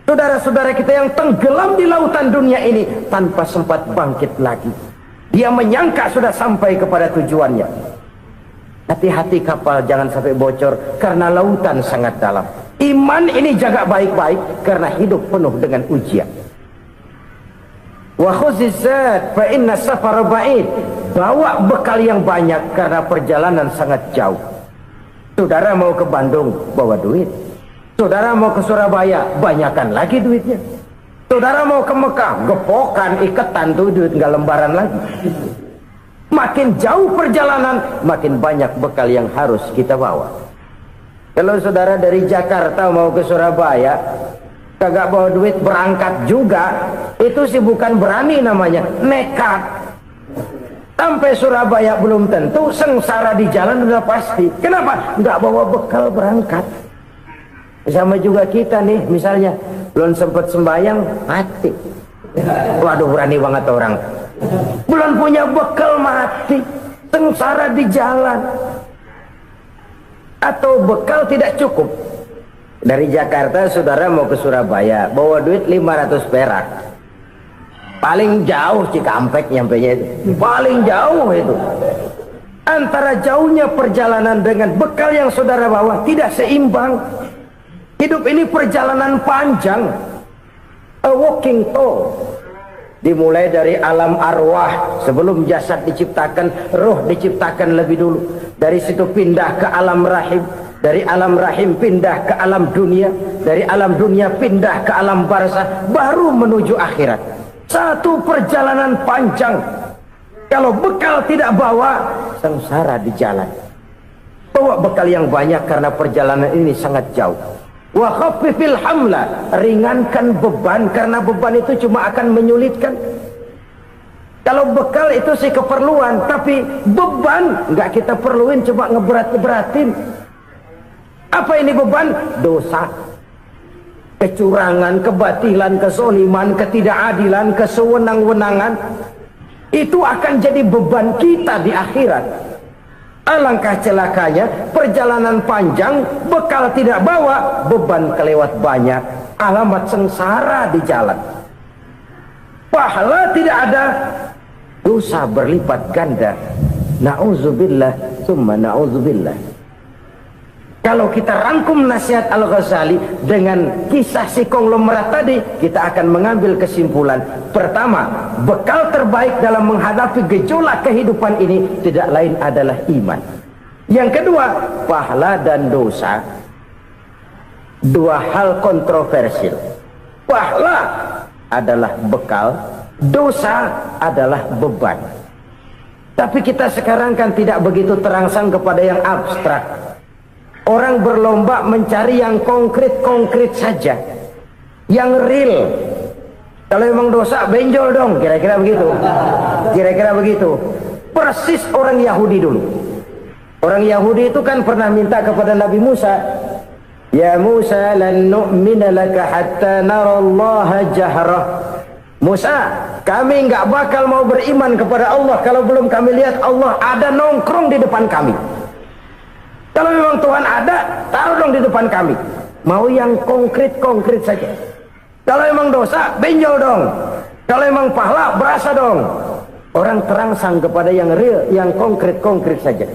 saudara-saudara kita yang tenggelam di lautan dunia ini tanpa sempat bangkit lagi. Dia menyangka sudah sampai kepada tujuannya. Hati-hati kapal jangan sampai bocor karena lautan sangat dalam. Iman ini jaga baik-baik karena hidup penuh dengan ujian. Wa khuziz zad fa inna safara ba'id. Bawa bekal yang banyak karena perjalanan sangat jauh. Saudara mau ke Bandung, bawa duit. Saudara mau ke Surabaya, banyakkan lagi duitnya. Saudara mau ke Mekah, gepokan, iketan tuh duit nggak lembaran lagi. Makin jauh perjalanan, makin banyak bekal yang harus kita bawa. Kalau saudara dari Jakarta mau ke Surabaya, kagak bawa duit berangkat juga, itu sih bukan berani namanya, nekat. Sampai Surabaya belum tentu, sengsara di jalan udah pasti. Kenapa? Nggak bawa bekal berangkat. Sama juga kita nih, misalnya belum sempat sembahyang, mati. Waduh, berani banget orang. Belum punya bekal, mati. Sengsara di jalan. Atau bekal tidak cukup. Dari Jakarta saudara mau ke Surabaya, bawa duit 500 perak. Paling jauh Cikampek nyampenya itu. Paling jauh itu. Antara jauhnya perjalanan dengan bekal yang saudara bawa tidak seimbang. Hidup ini perjalanan panjang. A walking tour. Dimulai dari alam arwah. Sebelum jasad diciptakan, roh diciptakan lebih dulu. Dari situ pindah ke alam rahim. Dari alam rahim pindah ke alam dunia. Dari alam dunia pindah ke alam barzah. Baru menuju akhirat. Satu perjalanan panjang. Kalau bekal tidak bawa, sengsara di jalan. Bawa bekal yang banyak karena perjalanan ini sangat jauh. Wa khaffifil hamla, ringankan beban karena beban itu cuma akan menyulitkan. Kalau bekal itu sih keperluan, tapi beban nggak kita perluin, cuma ngeberat-beratin. Apa ini beban? Dosa, kecurangan, kebatilan, kezoliman, ketidakadilan, kesewenang-wenangan. Itu akan jadi beban kita di akhirat. Alangkah celakanya, perjalanan panjang, bekal tidak bawa, beban kelewat banyak, alamat sengsara di jalan. Pahala tidak ada, dosa berlipat ganda. Na'udzubillah, summa na'udzubillah. Kalau kita rangkum nasihat Al-Ghazali dengan kisah si konglomerat tadi, kita akan mengambil kesimpulan. Pertama, bekal terbaik dalam menghadapi gejolak kehidupan ini tidak lain adalah iman. Yang kedua, pahala dan dosa. Dua hal kontroversial. Pahala adalah bekal, dosa adalah beban. Tapi kita sekarang kan tidak begitu terangsang kepada yang abstrak. Orang berlomba mencari yang konkret-konkret saja, yang real. Kalau memang dosa, benjol dong, kira-kira begitu. Kira-kira begitu. Persis orang Yahudi dulu. Orang Yahudi itu kan pernah minta kepada Nabi Musa, "Ya Musa, lan nu'mina laka hatta narallaha jahrah." Musa, kami enggak bakal mau beriman kepada Allah kalau belum kami lihat Allah ada nongkrong di depan kami. Kalau memang Tuhan ada, taruh dong di depan kami. Mau yang konkret-konkret saja. Kalau memang dosa, benjol dong. Kalau memang pahala, berasa dong. Orang terangsang kepada yang real, yang konkret-konkret saja.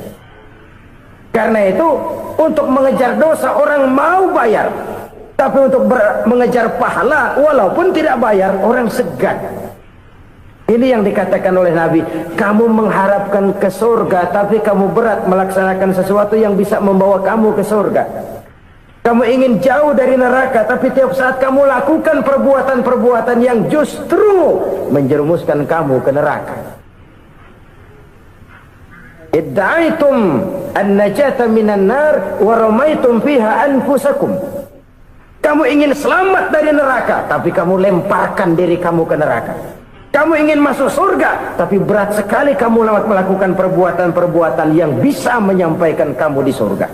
Karena itu, untuk mengejar dosa orang mau bayar. Tapi untuk mengejar pahala, walaupun tidak bayar, orang segan. Ini yang dikatakan oleh Nabi, kamu mengharapkan ke surga, tapi kamu berat melaksanakan sesuatu yang bisa membawa kamu ke surga. Kamu ingin jauh dari neraka, tapi tiap saat kamu lakukan perbuatan-perbuatan yang justru menjerumuskan kamu ke neraka. Idda'aitum an-najata minan nar wa ramaitum fiha anfusakum. Kamu ingin selamat dari neraka, tapi kamu lemparkan diri kamu ke neraka. Kamu ingin masuk surga, tapi berat sekali kamu melakukan perbuatan-perbuatan yang bisa menyampaikan kamu di surga.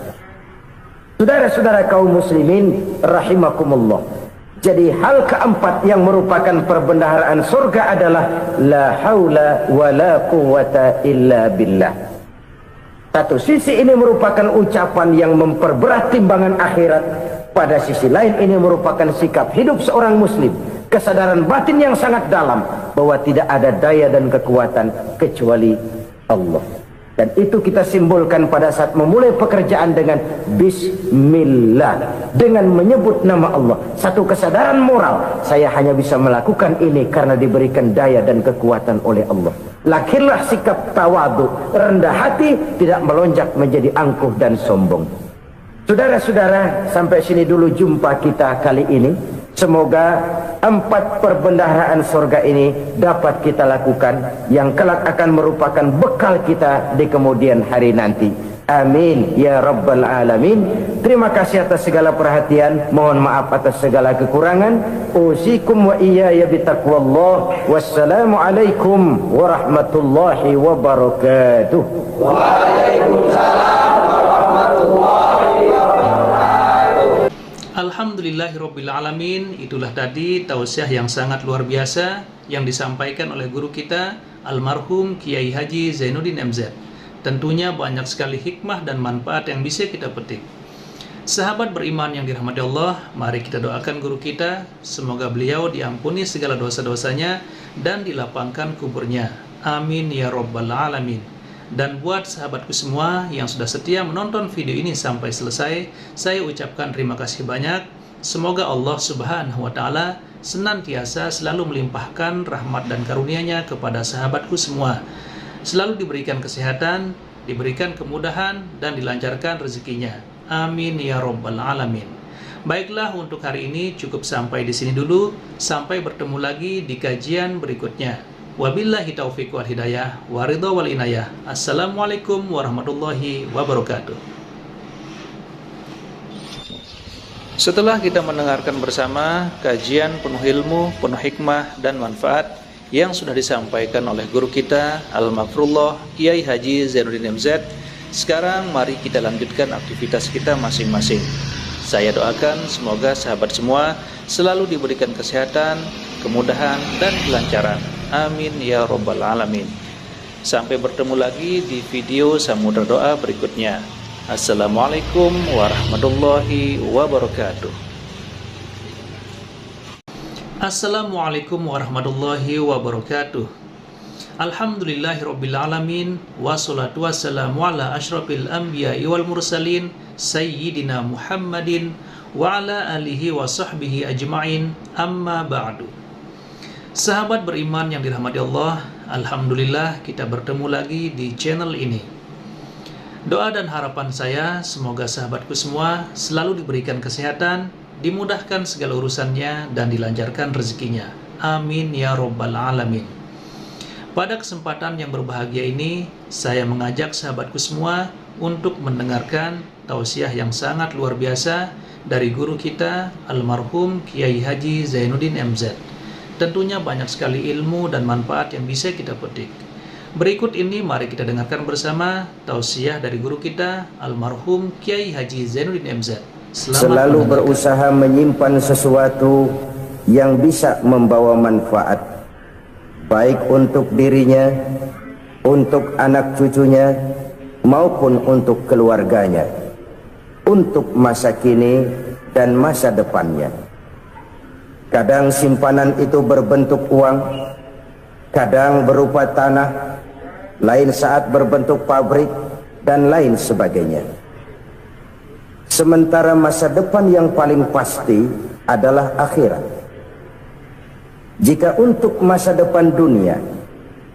Saudara-saudara kaum muslimin rahimakumullah. Jadi hal keempat yang merupakan perbendaharaan surga adalah la haula wa la quwwata illa billah. Satu sisi ini merupakan ucapan yang memperberat timbangan akhirat. Pada sisi lain ini merupakan sikap hidup seorang muslim, kesadaran batin yang sangat dalam bahwa tidak ada daya dan kekuatan kecuali Allah. Dan itu kita simbolkan pada saat memulai pekerjaan dengan bismillah, dengan menyebut nama Allah. Satu kesadaran moral, saya hanya bisa melakukan ini karena diberikan daya dan kekuatan oleh Allah. Lahirlah sikap tawadu, rendah hati, tidak melonjak menjadi angkuh dan sombong. Saudara-saudara, sampai sini dulu jumpa kita kali ini. Semoga 4 perbendaharaan surga ini dapat kita lakukan, yang kelak akan merupakan bekal kita di kemudian hari nanti. Amin ya rabbal alamin. Terima kasih atas segala perhatian, mohon maaf atas segala kekurangan. Usikum wa iyaya bitaqwallah. Wassalamualaikum warahmatullahi wabarakatuh. Waalaikumsalam warahmatullahi wabarakatuh. Alhamdulillahirrabbilalamin. Itulah tadi tausiah yang sangat luar biasa yang disampaikan oleh guru kita almarhum Kiai Haji Zainuddin MZ. Tentunya banyak sekali hikmah dan manfaat yang bisa kita petik. Sahabat beriman yang dirahmati Allah, mari kita doakan guru kita, semoga beliau diampuni segala dosa-dosanya dan dilapangkan kuburnya. Amin ya rabbal alamin. Dan buat sahabatku semua yang sudah setia menonton video ini sampai selesai, saya ucapkan terima kasih banyak. Semoga Allah Subhanahu wa taala senantiasa selalu melimpahkan rahmat dan karunia-Nya kepada sahabatku semua. Selalu diberikan kesehatan, diberikan kemudahan, dan dilancarkan rezekinya. Amin ya rabbal alamin. Baiklah, untuk hari ini cukup sampai di sini dulu. Sampai bertemu lagi di kajian berikutnya. Wabillahi taufiq wal hidayah, waridho wal inayah. Assalamualaikum warahmatullahi wabarakatuh. Setelah kita mendengarkan bersama kajian penuh ilmu, penuh hikmah dan manfaat yang sudah disampaikan oleh guru kita Al-Makrullah Kiai Haji Zainuddin MZ, sekarang mari kita lanjutkan aktivitas kita masing-masing. Saya doakan semoga sahabat semua selalu diberikan kesehatan, kemudahan dan kelancaran. Amin ya rabbal alamin. Sampai bertemu lagi di video Samudra Doa berikutnya. Assalamualaikum warahmatullahi wabarakatuh. Assalamualaikum warahmatullahi wabarakatuh. Alhamdulillahirrabbilalamin. Wassalatu wassalamu ala ashrafil anbiya'i wal mursalin Sayyidina Muhammadin wa ala alihi wa sahbihi ajma'in. Amma ba'du. Sahabat beriman yang dirahmati Allah, alhamdulillah kita bertemu lagi di channel ini. Doa dan harapan saya semoga sahabatku semua selalu diberikan kesehatan, dimudahkan segala urusannya, dan dilancarkan rezekinya. Amin ya rabbal alamin. Pada kesempatan yang berbahagia ini, saya mengajak sahabatku semua untuk mendengarkan tausiah yang sangat luar biasa dari guru kita almarhum Kiai Haji Zainuddin MZ. Tentunya banyak sekali ilmu dan manfaat yang bisa kita petik. Berikut ini mari kita dengarkan bersama tausiah dari guru kita almarhum Kiai Haji Zainuddin MZ. Selalu berusaha menyimpan sesuatu yang bisa membawa manfaat, baik untuk dirinya, untuk anak cucunya, maupun untuk keluarganya, untuk masa kini dan masa depannya. Kadang simpanan itu berbentuk uang, kadang berupa tanah, lain saat berbentuk pabrik, dan lain sebagainya. Sementara masa depan yang paling pasti adalah akhirat. Jika untuk masa depan dunia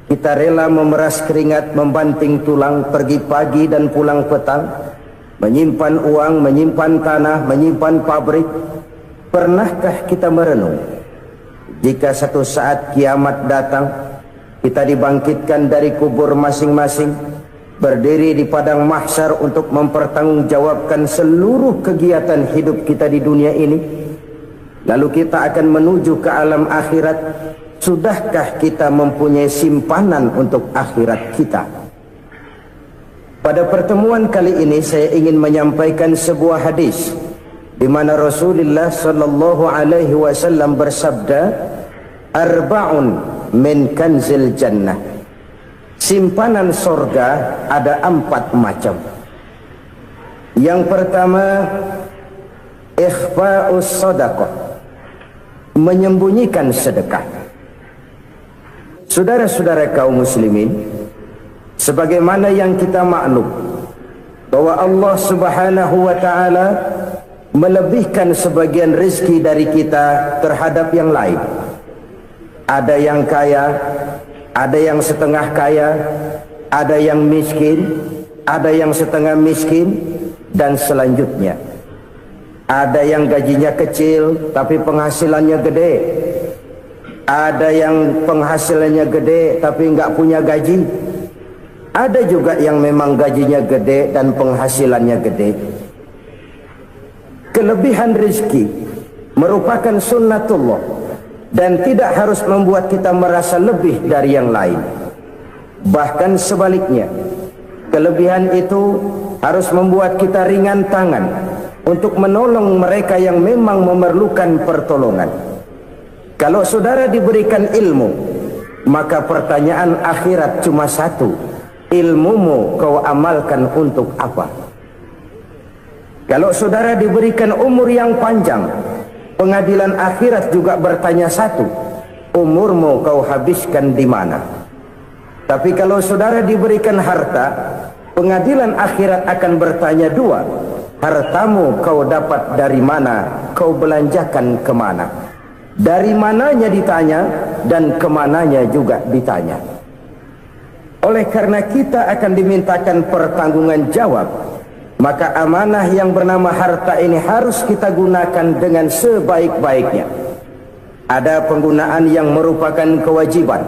kita rela memeras keringat, membanting tulang, pergi pagi dan pulang petang, menyimpan uang, menyimpan tanah, menyimpan pabrik, pernahkah kita merenung jika satu saat kiamat datang, kita dibangkitkan dari kubur masing-masing, berdiri di padang mahsyar untuk mempertanggungjawabkan seluruh kegiatan hidup kita di dunia ini, lalu kita akan menuju ke alam akhirat. Sudahkah kita mempunyai simpanan untuk akhirat kita? Pada pertemuan kali ini saya ingin menyampaikan sebuah hadis di mana Rasulullah sallallahu alaihi wasallam bersabda, arba'un min kanzil jannah. Simpanan sorga ada 4 macam. Yang pertama, ikhfa'us sadaqah, menyembunyikan sedekah. Saudara-saudara kaum muslimin, sebagaimana yang kita maklum bahwa Allah Subhanahu wa taala melebihkan sebagian rezeki dari kita terhadap yang lain. Ada yang kaya, ada yang setengah kaya, ada yang miskin, ada yang setengah miskin, dan selanjutnya. Ada yang gajinya kecil tapi penghasilannya gede. Ada yang penghasilannya gede tapi nggak punya gaji. Ada juga yang memang gajinya gede dan penghasilannya gede. Kelebihan rezeki merupakan sunnatullah dan tidak harus membuat kita merasa lebih dari yang lain. Bahkan sebaliknya, kelebihan itu harus membuat kita ringan tangan untuk menolong mereka yang memang memerlukan pertolongan. Kalau saudara diberikan ilmu, maka pertanyaan akhirat cuma satu: ilmumu kau amalkan untuk apa? Kalau saudara diberikan umur yang panjang, pengadilan akhirat juga bertanya satu: umurmu kau habiskan di mana? Tapi kalau saudara diberikan harta, pengadilan akhirat akan bertanya 2: hartamu kau dapat dari mana? Kau belanjakan kemana? Dari mananya ditanya, dan kemananya juga ditanya. Oleh karena kita akan dimintakan pertanggungan jawab, maka amanah yang bernama harta ini harus kita gunakan dengan sebaik-baiknya. Ada penggunaan yang merupakan kewajiban,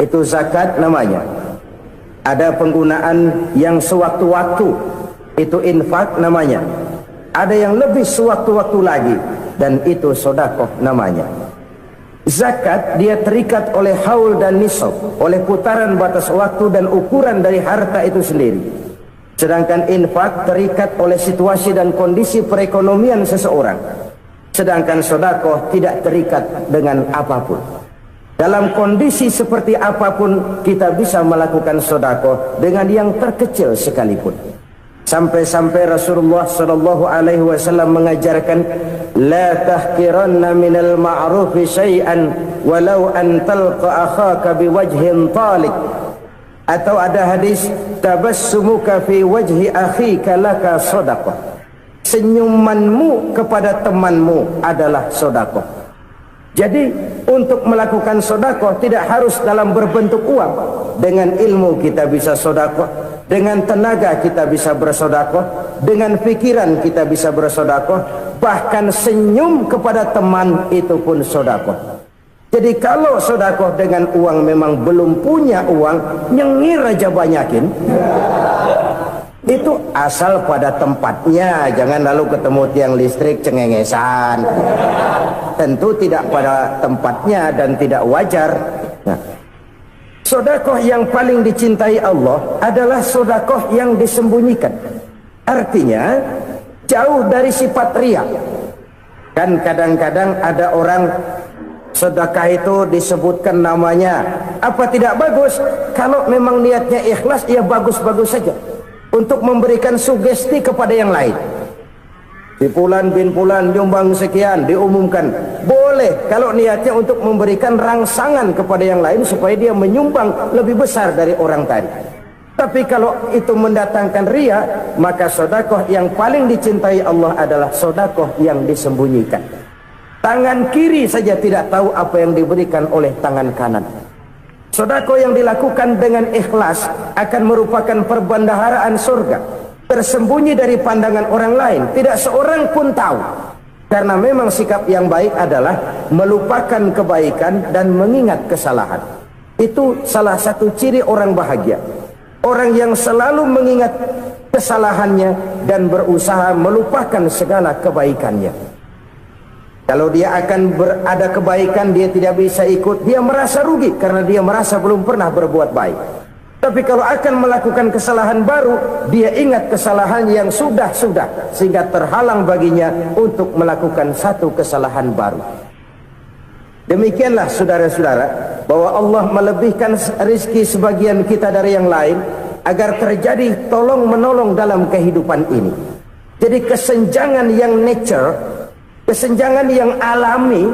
itu zakat namanya. Ada penggunaan yang sewaktu-waktu, itu infak namanya. Ada yang lebih sewaktu-waktu lagi, dan itu sedekah namanya. Zakat dia terikat oleh haul dan nisab, oleh putaran batas waktu dan ukuran dari harta itu sendiri. Sedangkan infak terikat oleh situasi dan kondisi perekonomian seseorang. Sedangkan sedekah tidak terikat dengan apapun. Dalam kondisi seperti apapun kita bisa melakukan sedekah dengan yang terkecil sekalipun. Sampai-sampai Rasulullah sallallahu alaihi wasallam mengajarkan, la tahqiranna minal ma'rufi syai'an walau an talqa akhaka biwajhin talik. Atau ada hadis, tabassumuka fi wajhi akhika laka shadaqah. Senyumanmu kepada temanmu adalah sedekah. Jadi untuk melakukan sedekah tidak harus dalam berbentuk uang. Dengan ilmu kita bisa sedekah, dengan tenaga kita bisa bersedekah, dengan pikiran kita bisa bersedekah, bahkan senyum kepada teman itu pun sedekah. Jadi kalau sedekah dengan uang memang belum punya uang, nyengir aja banyakin. Itu asal pada tempatnya, jangan lalu ketemu tiang listrik cengengesan. Tentu tidak pada tempatnya dan tidak wajar. Nah, Sodakoh yang paling dicintai Allah adalah sodakoh yang disembunyikan. Artinya jauh dari sifat riya. Kan kadang-kadang ada orang sedekah itu disebutkan namanya, apa tidak bagus? Kalau memang niatnya ikhlas, ya bagus-bagus saja untuk memberikan sugesti kepada yang lain. Si Fulan bin Fulan nyumbang sekian, diumumkan. Boleh kalau niatnya untuk memberikan rangsangan kepada yang lain supaya dia menyumbang lebih besar dari orang tadi. Tapi kalau itu mendatangkan riya, maka sedekah yang paling dicintai Allah adalah sedekah yang disembunyikan. Tangan kiri saja tidak tahu apa yang diberikan oleh tangan kanan. Sedekah yang dilakukan dengan ikhlas akan merupakan perbendaharaan surga, tersembunyi dari pandangan orang lain, tidak seorang pun tahu. Karena memang sikap yang baik adalah melupakan kebaikan dan mengingat kesalahan. Itu salah satu ciri orang bahagia. Orang yang selalu mengingat kesalahannya dan berusaha melupakan segala kebaikannya. Kalau dia akan berada kebaikan, dia tidak bisa ikut, dia merasa rugi karena dia merasa belum pernah berbuat baik. Tapi kalau akan melakukan kesalahan baru, dia ingat kesalahan yang sudah-sudah, sehingga terhalang baginya untuk melakukan satu kesalahan baru. Demikianlah saudara-saudara, bahwa Allah melebihkan rizki sebagian kita dari yang lain, agar terjadi tolong-menolong dalam kehidupan ini. Jadi kesenjangan yang nature, kesenjangan yang alami,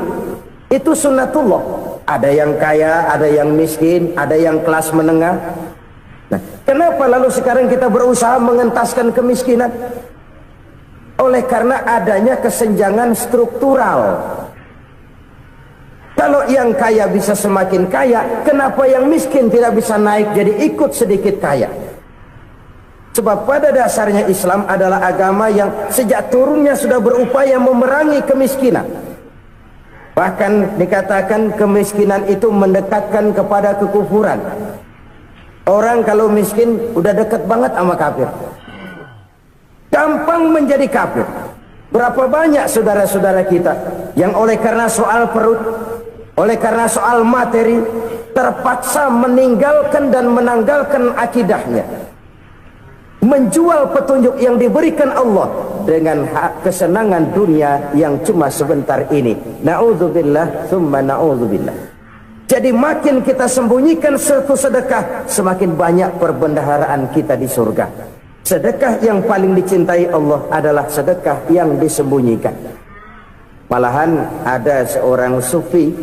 itu sunnatullah. Ada yang kaya, ada yang miskin, ada yang kelas menengah. Nah, kenapa lalu sekarang kita berusaha mengentaskan kemiskinan? Oleh karena adanya kesenjangan struktural. Kalau yang kaya bisa semakin kaya, kenapa yang miskin tidak bisa naik jadi ikut sedikit kaya? Sebab pada dasarnya Islam adalah agama yang sejak turunnya sudah berupaya memerangi kemiskinan. Bahkan dikatakan kemiskinan itu mendekatkan kepada kekufuran. Orang kalau miskin udah dekat banget sama kafir, gampang menjadi kafir. Berapa banyak saudara-saudara kita yang oleh karena soal perut, oleh karena soal materi, terpaksa meninggalkan dan menanggalkan akidahnya, menjual petunjuk yang diberikan Allah dengan hak kesenangan dunia yang cuma sebentar ini. Na'udzubillah thumma na'udzubillah. Jadi makin kita sembunyikan satu sedekah, semakin banyak perbendaharaan kita di surga. Sedekah yang paling dicintai Allah adalah sedekah yang disembunyikan. Malahan ada seorang sufi,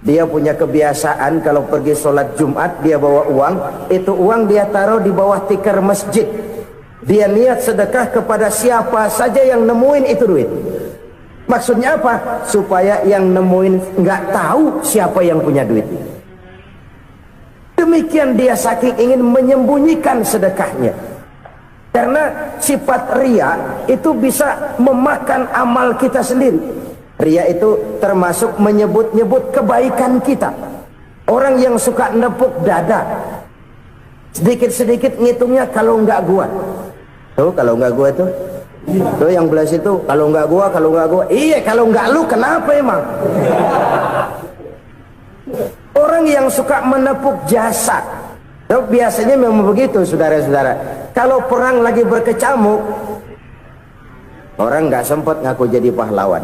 dia punya kebiasaan kalau pergi sholat Jumat dia bawa uang, itu uang dia taruh di bawah tikar masjid. Dia niat sedekah kepada siapa saja yang nemuin itu duit. Maksudnya apa? Supaya yang nemuin nggak tahu siapa yang punya duit. Demikian dia saking ingin menyembunyikan sedekahnya. Karena sifat riya itu bisa memakan amal kita sendiri. Riya itu termasuk menyebut-nyebut kebaikan kita. Orang yang suka nepuk dada, sedikit-sedikit ngitungnya kalau nggak gua. Tuh kalau nggak gua tuh yang belah situ, kalau nggak gua, kalau nggak gua. Iya, kalau nggak lu kenapa emang? Orang yang suka menepuk jasad, tuh biasanya memang begitu saudara-saudara. Kalau perang lagi berkecamuk, orang nggak sempat ngaku jadi pahlawan.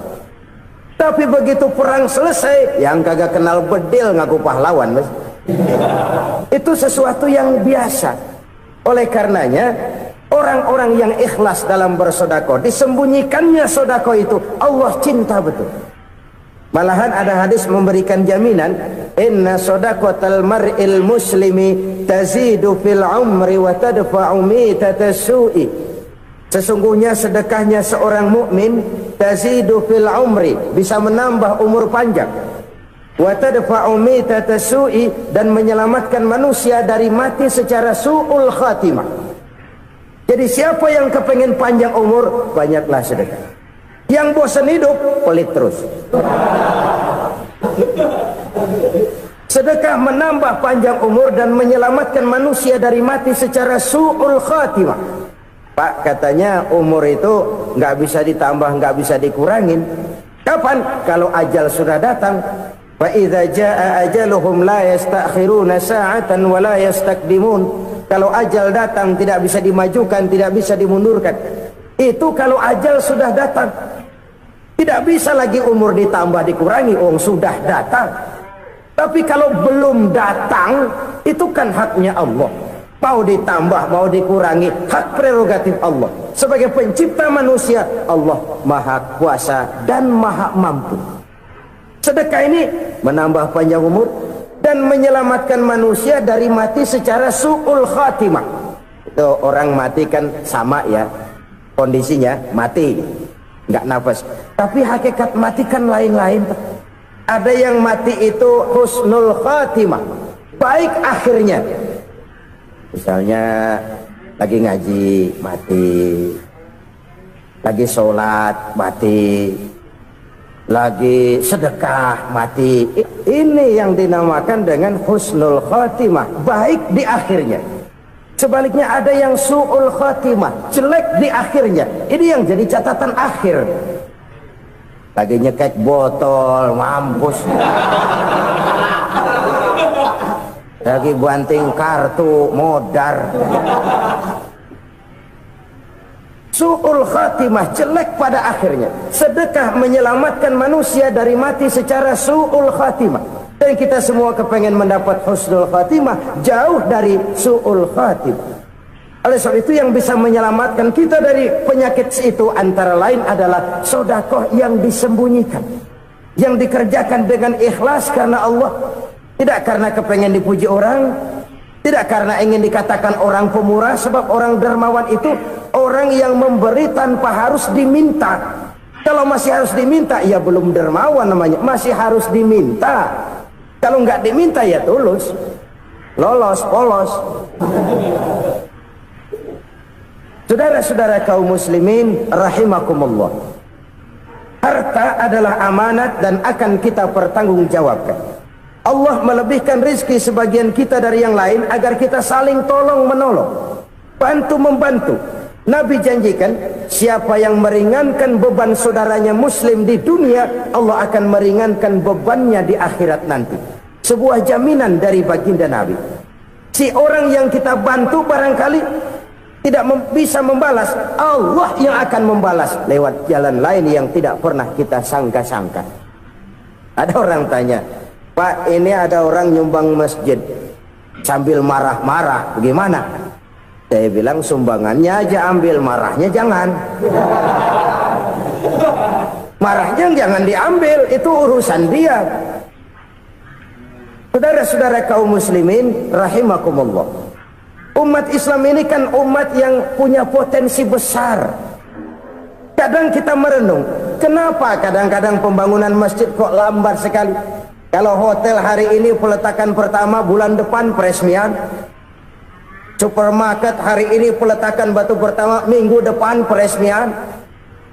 Tapi begitu perang selesai, yang kagak kenal bedil ngaku pahlawan, mas. Itu sesuatu yang biasa. Oleh karenanya, orang-orang yang ikhlas dalam bersedekah, disembunyikannya sedekah itu, Allah cinta betul. Malahan ada hadis memberikan jaminan, inna sedaqatal mar'il muslimi tazidu fil umri wa tadfa'u mitatas su'i. Sesungguhnya sedekahnya seorang mukmin tazidu fil umri, bisa menambah umur panjang, wa tadfa'u mitatas su'i, dan menyelamatkan manusia dari mati secara su'ul khatimah. Jadi siapa yang kepengen panjang umur, banyaklah sedekah. Yang bosan hidup, pelit terus. Sedekah menambah panjang umur dan menyelamatkan manusia dari mati secara su'ul khatimah. Pak, katanya umur itu nggak bisa ditambah, nggak bisa dikurangin. Kapan? Kalau ajal sudah datang. Wa idza jaa ajaluhum la yastakhiruna sa'atan wa la yastaqdimun. Kalau ajal datang tidak bisa dimajukan, tidak bisa dimundurkan. Itu kalau ajal sudah datang. Tidak bisa lagi umur ditambah dikurangi, sudah datang. Tapi kalau belum datang, itu kan haknya Allah. Mau ditambah, mau dikurangi, hak prerogatif Allah. Sebagai pencipta manusia, Allah Maha Kuasa dan Maha Mampu. Sedekah ini menambah panjang umur dan menyelamatkan manusia dari mati secara su'ul khatimah. Itu orang mati kan sama ya, kondisinya mati, nggak nafas. Tapi hakikat mati kan lain-lain. Ada yang mati itu husnul khatimah, baik akhirnya. Misalnya lagi ngaji mati, lagi sholat mati, lagi sedekah mati. Ini yang dinamakan dengan husnul khatimah, baik di akhirnya. Sebaliknya ada yang su'ul khatimah, jelek di akhirnya. Ini yang jadi catatan akhir. Lagi nyekek botol, mampus. Lagi banting kartu, modar. Su'ul khatimah, jelek pada akhirnya. Sedekah menyelamatkan manusia dari mati secara su'ul khatimah. Dan kita semua kepengen mendapat husnul khatimah, jauh dari su'ul khatimah. Oleh sebab itu yang bisa menyelamatkan kita dari penyakit itu antara lain adalah sedekah yang disembunyikan, yang dikerjakan dengan ikhlas karena Allah, tidak karena kepengen dipuji orang, tidak karena ingin dikatakan orang pemurah. Sebab orang dermawan itu orang yang memberi tanpa harus diminta. Kalau masih harus diminta, ya belum dermawan namanya, masih harus diminta. Kalau nggak diminta ya tulus, lolos, polos. Saudara-saudara kaum muslimin rahimakumullah, harta adalah amanat dan akan kita pertanggungjawabkan. Allah melebihkan rizki sebagian kita dari yang lain agar kita saling tolong menolong, bantu membantu. Nabi janjikan siapa yang meringankan beban saudaranya muslim di dunia, Allah akan meringankan bebannya di akhirat nanti. Sebuah jaminan dari baginda Nabi. Si orang yang kita bantu barangkali tidak bisa membalas, Allah yang akan membalas lewat jalan lain yang tidak pernah kita sangka-sangka. Ada orang tanya, Pak, ini ada orang nyumbang masjid sambil marah-marah, bagaimana? Saya bilang sumbangannya aja ambil, marahnya jangan. Marahnya jangan diambil, itu urusan dia. Saudara-saudara kaum muslimin rahimakumullah, umat Islam ini kan umat yang punya potensi besar. Kadang kita merenung, kenapa kadang-kadang pembangunan masjid kok lambat sekali? Kalau hotel hari ini peletakan pertama, bulan depan peresmian. Supermarket hari ini peletakan batu pertama, minggu depan peresmian.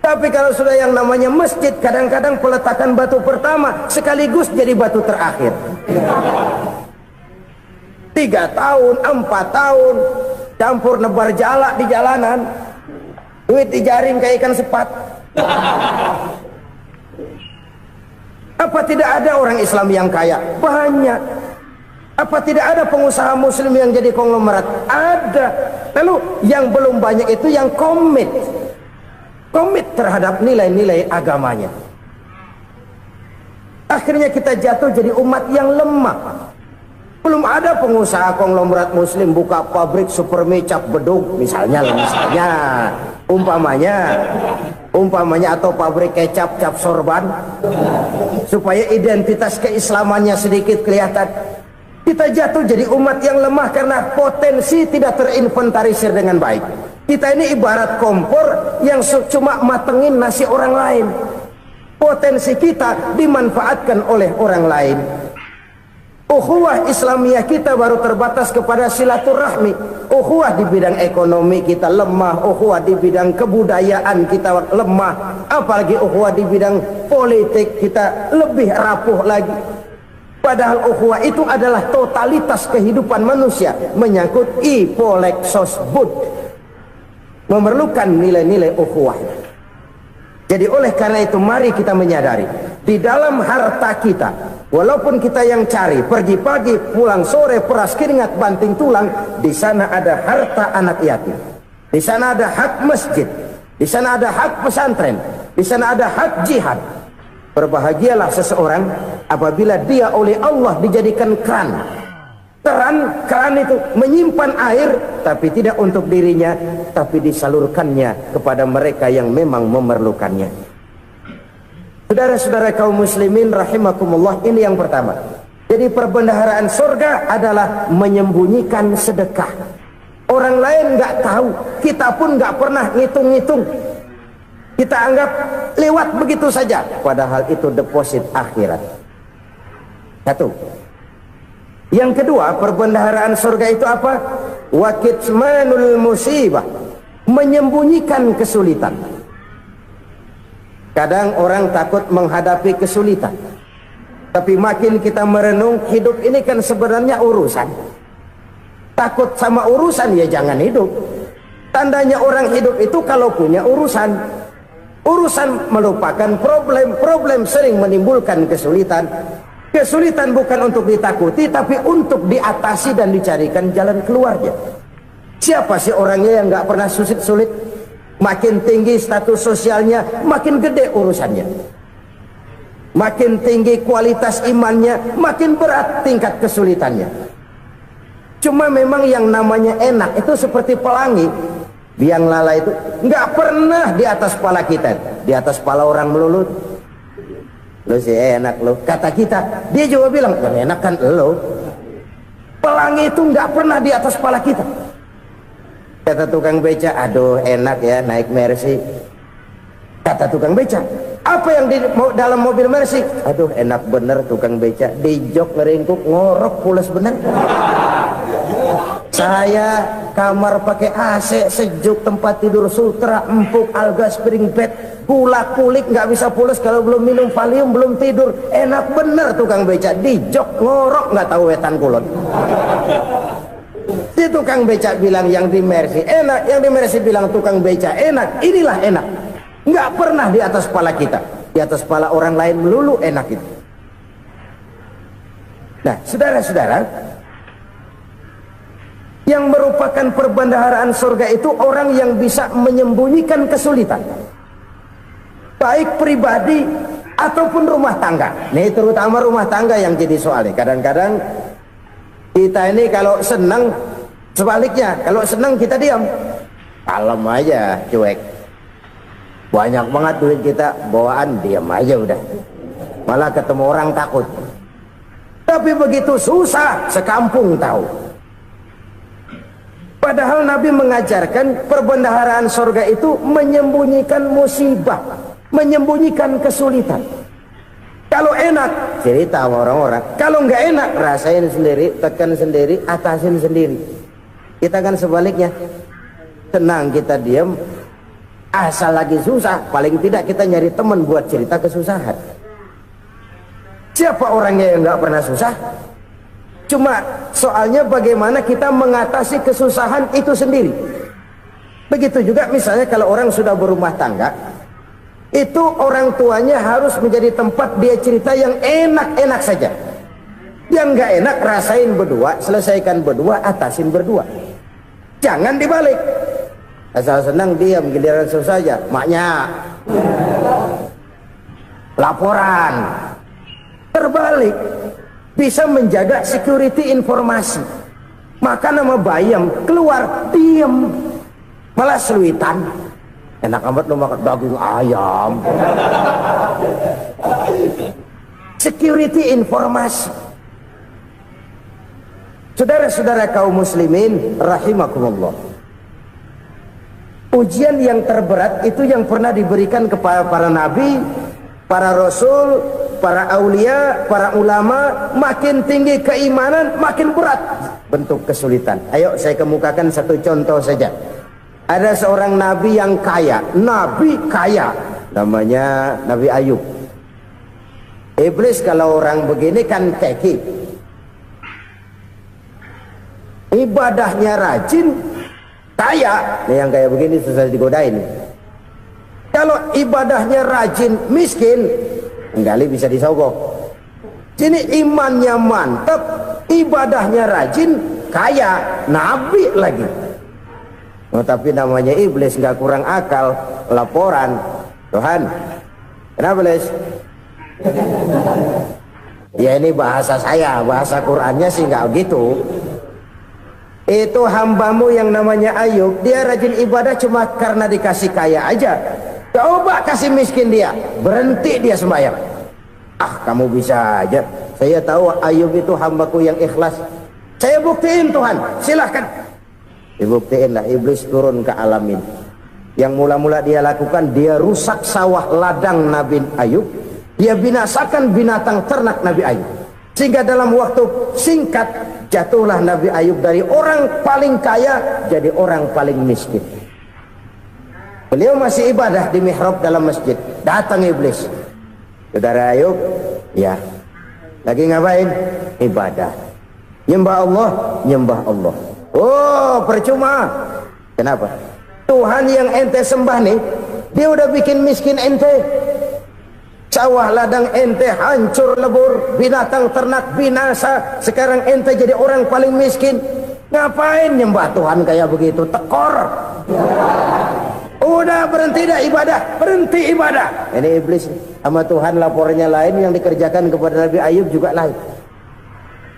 Tapi kalau sudah yang namanya masjid, kadang-kadang peletakan batu pertama sekaligus jadi batu terakhir. 3 tahun, 4 tahun, campur nebar jalak di jalanan, duit dijaring kayak ikan sepat. Apa tidak ada orang Islam yang kaya? Banyak. Apa tidak ada pengusaha muslim yang jadi konglomerat? Ada. Lalu yang belum banyak itu yang komit terhadap nilai-nilai agamanya. Akhirnya kita jatuh jadi umat yang lemah. Belum ada pengusaha konglomerat muslim buka pabrik super mie cap bedug misalnya umpamanya atau pabrik kecap cap sorban supaya identitas keislamannya sedikit kelihatan. Kita jatuh jadi umat yang lemah karena potensi tidak terinventarisir dengan baik. Kita ini ibarat kompor yang cuma matengin nasi orang lain. Potensi kita dimanfaatkan oleh orang lain. Ukhuwah Islamiyah kita baru terbatas kepada silaturahmi. Ukhuwah di bidang ekonomi kita lemah, ukhuwah di bidang kebudayaan kita lemah, apalagi ukhuwah di bidang politik kita lebih rapuh lagi. Padahal ukhuwah itu adalah totalitas kehidupan manusia, menyangkut ipolek sosbud, memerlukan nilai-nilai ukhuwah. Jadi oleh karena itu mari kita menyadari di dalam harta kita Walaupun kita yang cari, pergi pagi, pulang sore, peras keringat, banting tulang, di sana ada harta anak yatim. Di sana ada hak masjid. Di sana ada hak pesantren. Di sana ada hak jihad. Berbahagialah seseorang apabila dia oleh Allah dijadikan keran. Keran itu menyimpan air, tapi tidak untuk dirinya, tapi disalurkannya kepada mereka yang memang memerlukannya. Saudara-saudara kaum muslimin rahimakumullah, ini yang pertama. Jadi perbendaharaan surga adalah menyembunyikan sedekah. Orang lain nggak tahu, kita pun nggak pernah ngitung-ngitung. Kita anggap lewat begitu saja, padahal itu deposit akhirat. Satu. Yang kedua, perbendaharaan surga itu apa? Wa kitmanul musibah, menyembunyikan kesulitan. Kadang orang takut menghadapi kesulitan, tapi makin kita merenung, hidup ini kan sebenarnya urusan. Takut sama urusan, ya jangan hidup. Tandanya orang hidup itu kalau punya urusan. Urusan melupakan problem. Problem sering menimbulkan kesulitan. Kesulitan bukan untuk ditakuti, tapi untuk diatasi dan dicarikan jalan keluarnya. Siapa sih orangnya yang nggak pernah sulit-sulit? Makin tinggi status sosialnya, makin gede urusannya. Makin tinggi kualitas imannya, makin berat tingkat kesulitannya. Cuma memang yang namanya enak itu seperti pelangi. Biang lala itu nggak pernah di atas kepala kita, di atas kepala orang melulu. Lo sih enak lo, kata kita. Dia juga bilang yang enak kan lo. Pelangi itu nggak pernah di atas kepala kita. Kata tukang beca, aduh enak ya naik Mercy. Kata tukang beca, apa yang di dalam mobil Mercy? Aduh enak bener tukang beca, di jok ngeringkuk ngorok pulas bener. Saya kamar pakai AC, sejuk, tempat tidur sutra, empuk, alga, spring bed, gula kulik, nggak bisa pulas kalau belum minum Valium, belum tidur. Enak bener tukang beca, di jok ngorok nggak tahu wetan kulon. Si tukang beca bilang yang di Mercy enak, yang di Mercy bilang tukang beca enak. Inilah enak, nggak pernah di atas kepala kita, di atas kepala orang lain melulu enak itu. Nah, saudara-saudara, yang merupakan perbendaharaan surga itu orang yang bisa menyembunyikan kesulitan, baik pribadi ataupun rumah tangga. Nih terutama rumah tangga yang jadi soalnya. Kadang-kadang kita ini kalau senang, sebaliknya kalau senang kita diam, kalem aja, cuek. Banyak banget duit kita bawaan, diam aja udah. Malah ketemu orang takut. Tapi begitu susah, sekampung tahu. Padahal Nabi mengajarkan perbendaharaan surga itu menyembunyikan musibah, menyembunyikan kesulitan. Kalau enak, cerita sama orang-orang. Kalau nggak enak, rasain sendiri, tekan sendiri, atasin sendiri. Kita kan sebaliknya, tenang kita diam, asal lagi susah, paling tidak kita nyari teman buat cerita kesusahan. Siapa orangnya yang nggak pernah susah? Cuma soalnya bagaimana kita mengatasi kesusahan itu sendiri. Begitu juga misalnya kalau orang sudah berumah tangga, itu orang tuanya harus menjadi tempat dia cerita yang enak-enak saja. Yang nggak enak rasain berdua, selesaikan berdua, atasin berdua. Jangan dibalik. Asal senang diam, giliran susah saja. Maknya laporan. Terbalik. Bisa menjaga security informasi. Maka nama bayam keluar diam, malah seluitan. Enak amat lu makan daging ayam. Security informasi. Saudara-saudara kaum muslimin rahimakumullah, ujian yang terberat itu yang pernah diberikan kepada para nabi, para rasul, para aulia, para ulama. Makin tinggi keimanan, makin berat bentuk kesulitan. Ayo saya kemukakan satu contoh saja. Ada seorang nabi yang kaya, nabi kaya, namanya Nabi Ayub. Iblis kalau orang begini kan keki, ibadahnya rajin, kaya. Nih yang kayak begini susah digodain. Kalau ibadahnya rajin, miskin, kali bisa disogok. Sini imannya mantap, ibadahnya rajin, kaya, nabi lagi. Oh, tapi namanya iblis nggak kurang akal. Laporan, Tuhan, kenapa Les? Ya ini bahasa saya, bahasa Qurannya sih nggak gitu. Itu hambamu yang namanya Ayub, dia rajin ibadah cuma karena dikasih kaya aja. Coba kasih miskin dia, berhenti dia sembahyang. Ah, kamu bisa aja. Saya tahu Ayub itu hambaku yang ikhlas. Saya buktiin Tuhan, silahkan. Dibuktiin lah, iblis turun ke alam ini. Yang mula-mula dia lakukan, dia rusak sawah ladang Nabi Ayub. Dia binasakan binatang ternak Nabi Ayub. Sehingga dalam waktu singkat, jatuhlah Nabi Ayub dari orang paling kaya jadi orang paling miskin. Beliau masih ibadah di mihrab dalam masjid. Datang iblis. Saudara Ayub, ya, lagi ngapain? Ibadah. Nyembah Allah, nyembah Allah. Oh, percuma. Kenapa? Tuhan yang ente sembah nih, dia udah bikin miskin ente. Sawah ladang ente hancur lebur, binatang ternak binasa. Sekarang ente jadi orang paling miskin. Ngapain nyembah Tuhan kayak begitu? Tekor. Udah berhenti dah ibadah, berhenti ibadah. Ini iblis sama Tuhan laporannya lain, yang dikerjakan kepada Nabi Ayub juga lain.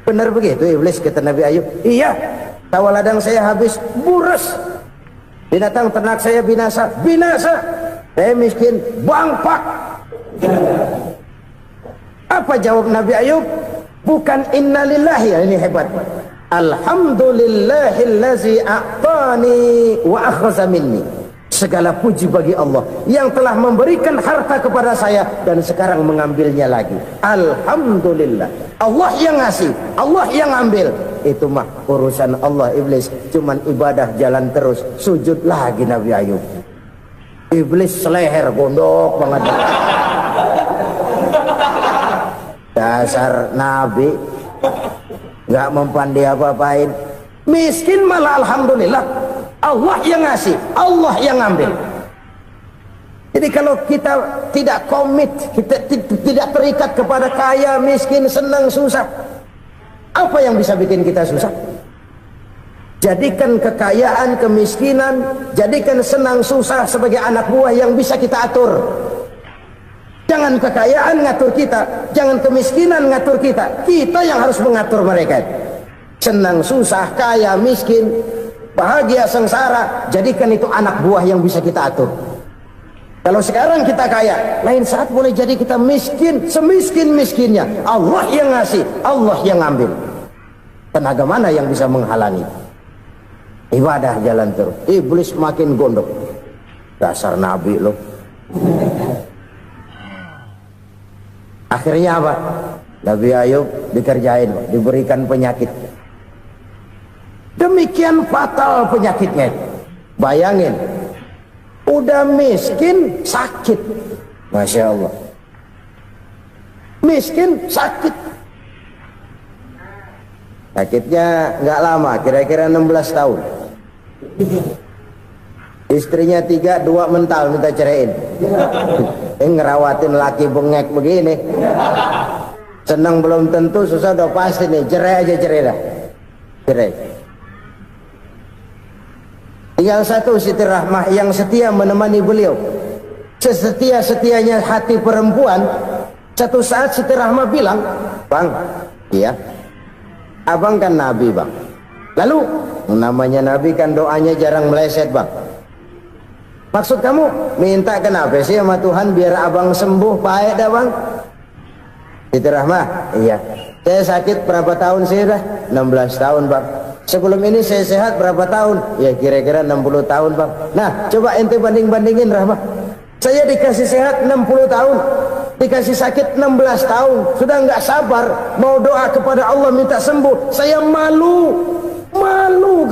Benar begitu iblis kata Nabi Ayub? Iya, sawah ladang saya habis, buras. Binatang ternak saya binasa, binasa. Saya miskin, bangpak. Apa jawab Nabi Ayub? Bukan innalillahi, ini hebat. Alhamdulillahillazi a'tani wa akhza minni. Segala puji bagi Allah yang telah memberikan harta kepada saya dan sekarang mengambilnya lagi. Alhamdulillah. Allah yang ngasih, Allah yang ambil. Itu mah urusan Allah. Iblis cuman ibadah jalan terus, sujud lagi Nabi Ayub. Iblis seleher gondok banget. Dasar Nabi nggak mempan dia apa-apain. Miskin malah alhamdulillah. Allah yang ngasih, Allah yang ambil. Jadi kalau kita tidak komit, kita tidak terikat kepada kaya, miskin, senang, susah, apa yang bisa bikin kita susah? Jadikan kekayaan, kemiskinan, jadikan senang, susah sebagai anak buah yang bisa kita atur. Jangan kekayaan ngatur kita, jangan kemiskinan ngatur kita. Kita yang harus mengatur mereka. Senang, susah, kaya, miskin, bahagia, sengsara, jadikan itu anak buah yang bisa kita atur. Kalau sekarang kita kaya, lain saat boleh jadi kita miskin, semiskin-miskinnya. Allah yang ngasih, Allah yang ambil. Tenaga mana yang bisa menghalangi? Ibadah jalan terus. Iblis makin gondok. Dasar Nabi loh. Akhirnya apa? Nabi Ayub dikerjain, diberikan penyakit. Demikian fatal penyakitnya. Bayangin, udah miskin sakit. Masya Allah. Miskin sakit. Sakitnya nggak lama, kira-kira 16 tahun. Istrinya 3, 2 mental minta ceraiin. Ngerawatin laki bengek begini. Senang belum tentu, susah udah pasti nih. Cerai aja, cerai dah. Cerai. Tinggal satu Siti Rahmah yang setia menemani beliau. Sesetia-setianya hati perempuan. Satu saat Siti Rahmah bilang, "Bang, iya, abang kan Nabi bang. Lalu namanya Nabi kan doanya jarang meleset bang. Maksud kamu minta kenapa sih sama Tuhan biar abang sembuh baik dah bang?" Siti Rahmah, iya. Saya sakit berapa tahun sih dah? 16 tahun bang. Sebelum ini saya sehat berapa tahun? Ya kira-kira 60 tahun bang. Nah coba ente banding-bandingin Rahmah. Saya dikasih sehat 60 tahun, dikasih sakit 16 tahun. Sudah nggak sabar mau doa kepada Allah minta sembuh. Saya malu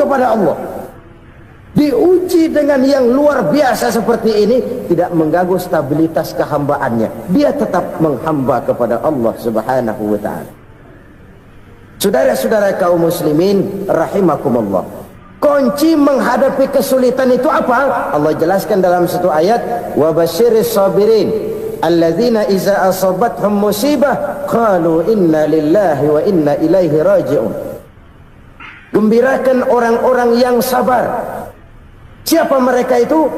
kepada Allah. Diuji dengan yang luar biasa seperti ini, tidak mengganggu stabilitas kehambaannya. Dia tetap menghamba kepada Allah Subhanahu wa ta'ala. Saudara-saudara kaum muslimin rahimakumullah, kunci menghadapi kesulitan itu apa? Allah jelaskan dalam satu ayat, wa basyiris sabirin alladzina iza asabathum musibah qalu inna lillahi wa inna ilaihi raji'un. Gembirakan orang-orang yang sabar. Siapa mereka itu?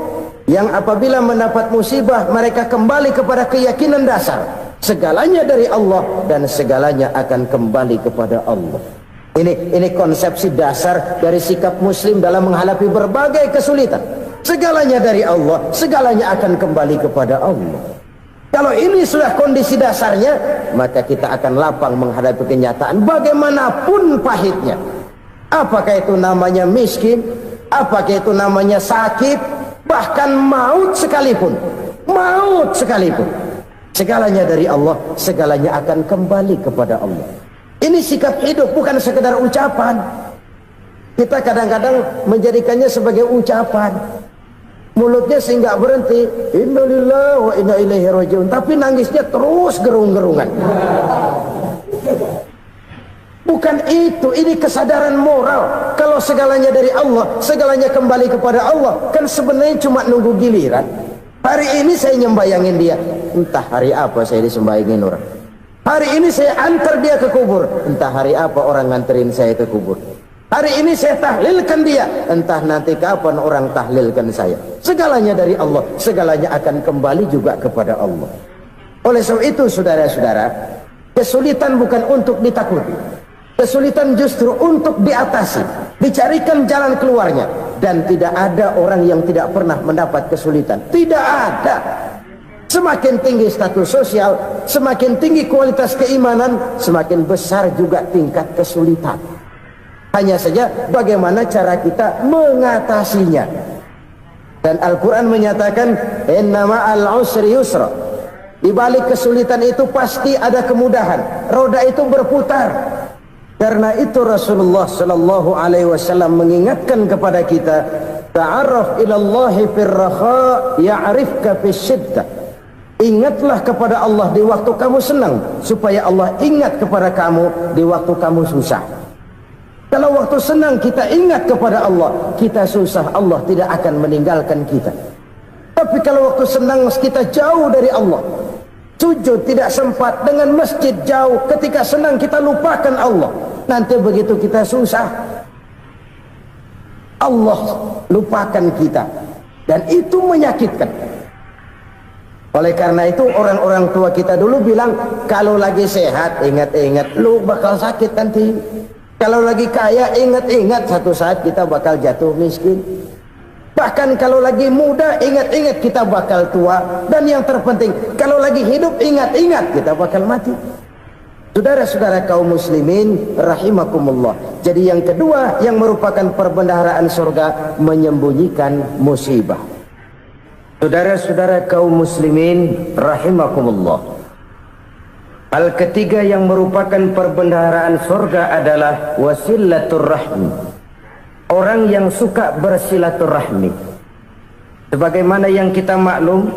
Yang apabila mendapat musibah mereka kembali kepada keyakinan dasar, segalanya dari Allah dan segalanya akan kembali kepada Allah. Ini konsepsi dasar dari sikap muslim dalam menghadapi berbagai kesulitan. Segalanya dari Allah, segalanya akan kembali kepada Allah. Kalau ini sudah kondisi dasarnya, maka kita akan lapang menghadapi kenyataan bagaimanapun pahitnya. Apakah itu namanya miskin, apakah itu namanya sakit, bahkan maut sekalipun. Maut sekalipun. Segalanya dari Allah, segalanya akan kembali kepada Allah. Ini sikap hidup, bukan sekedar ucapan. Kita kadang-kadang menjadikannya sebagai ucapan. Mulutnya sehingga berhenti, innalillahi wa inna ilaihi raji'un, tapi nangisnya terus gerung-gerungan. Bukan itu, ini kesadaran moral. Kalau segalanya dari Allah, segalanya kembali kepada Allah, kan sebenarnya cuma nunggu giliran. Hari ini saya nyembayangin dia, entah hari apa saya disembayangin orang. Hari ini saya antar dia ke kubur, entah hari apa orang nganterin saya ke kubur. Hari ini saya tahlilkan dia, entah nanti kapan orang tahlilkan saya. Segalanya dari Allah, segalanya akan kembali juga kepada Allah. Oleh sebab itu saudara-saudara, kesulitan bukan untuk ditakuti. Kesulitan justru untuk diatasi, dicarikan jalan keluarnya. Dan tidak ada orang yang tidak pernah mendapat kesulitan. Tidak ada. Semakin tinggi status sosial, semakin tinggi kualitas keimanan, semakin besar juga tingkat kesulitan. Hanya saja bagaimana cara kita mengatasinya. Dan Al-Quran menyatakan, inna ma'al usri yusra. Di balik kesulitan itu pasti ada kemudahan. Roda itu berputar. Karena itu Rasulullah sallallahu alaihi wasallam mengingatkan kepada kita, ta'arraf ilallahi fir raha ya'rifka fis syiddah. Ingatlah kepada Allah di waktu kamu senang, supaya Allah ingat kepada kamu di waktu kamu susah. Kalau waktu senang kita ingat kepada Allah, kita susah, Allah tidak akan meninggalkan kita. Tapi kalau waktu senang kita jauh dari Allah, sujud tidak sempat, dengan masjid jauh, ketika senang kita lupakan Allah, nanti begitu kita susah, Allah lupakan kita, dan itu menyakitkan. Oleh karena itu orang-orang tua kita dulu bilang, kalau lagi sehat ingat-ingat lu bakal sakit nanti. Kalau lagi kaya ingat-ingat satu saat kita bakal jatuh miskin. Bahkan kalau lagi muda ingat-ingat kita bakal tua. Dan yang terpenting, kalau lagi hidup ingat-ingat kita bakal mati. Saudara-saudara kaum muslimin rahimakumullah. Jadi yang kedua yang merupakan perbendaharaan surga, menyembunyikan musibah. Saudara-saudara kaum muslimin rahimakumullah. Hal ketiga yang merupakan perbendaharaan surga adalah wasilatur rahmi. Orang yang suka bersilaturahmi. Sebagaimana yang kita maklum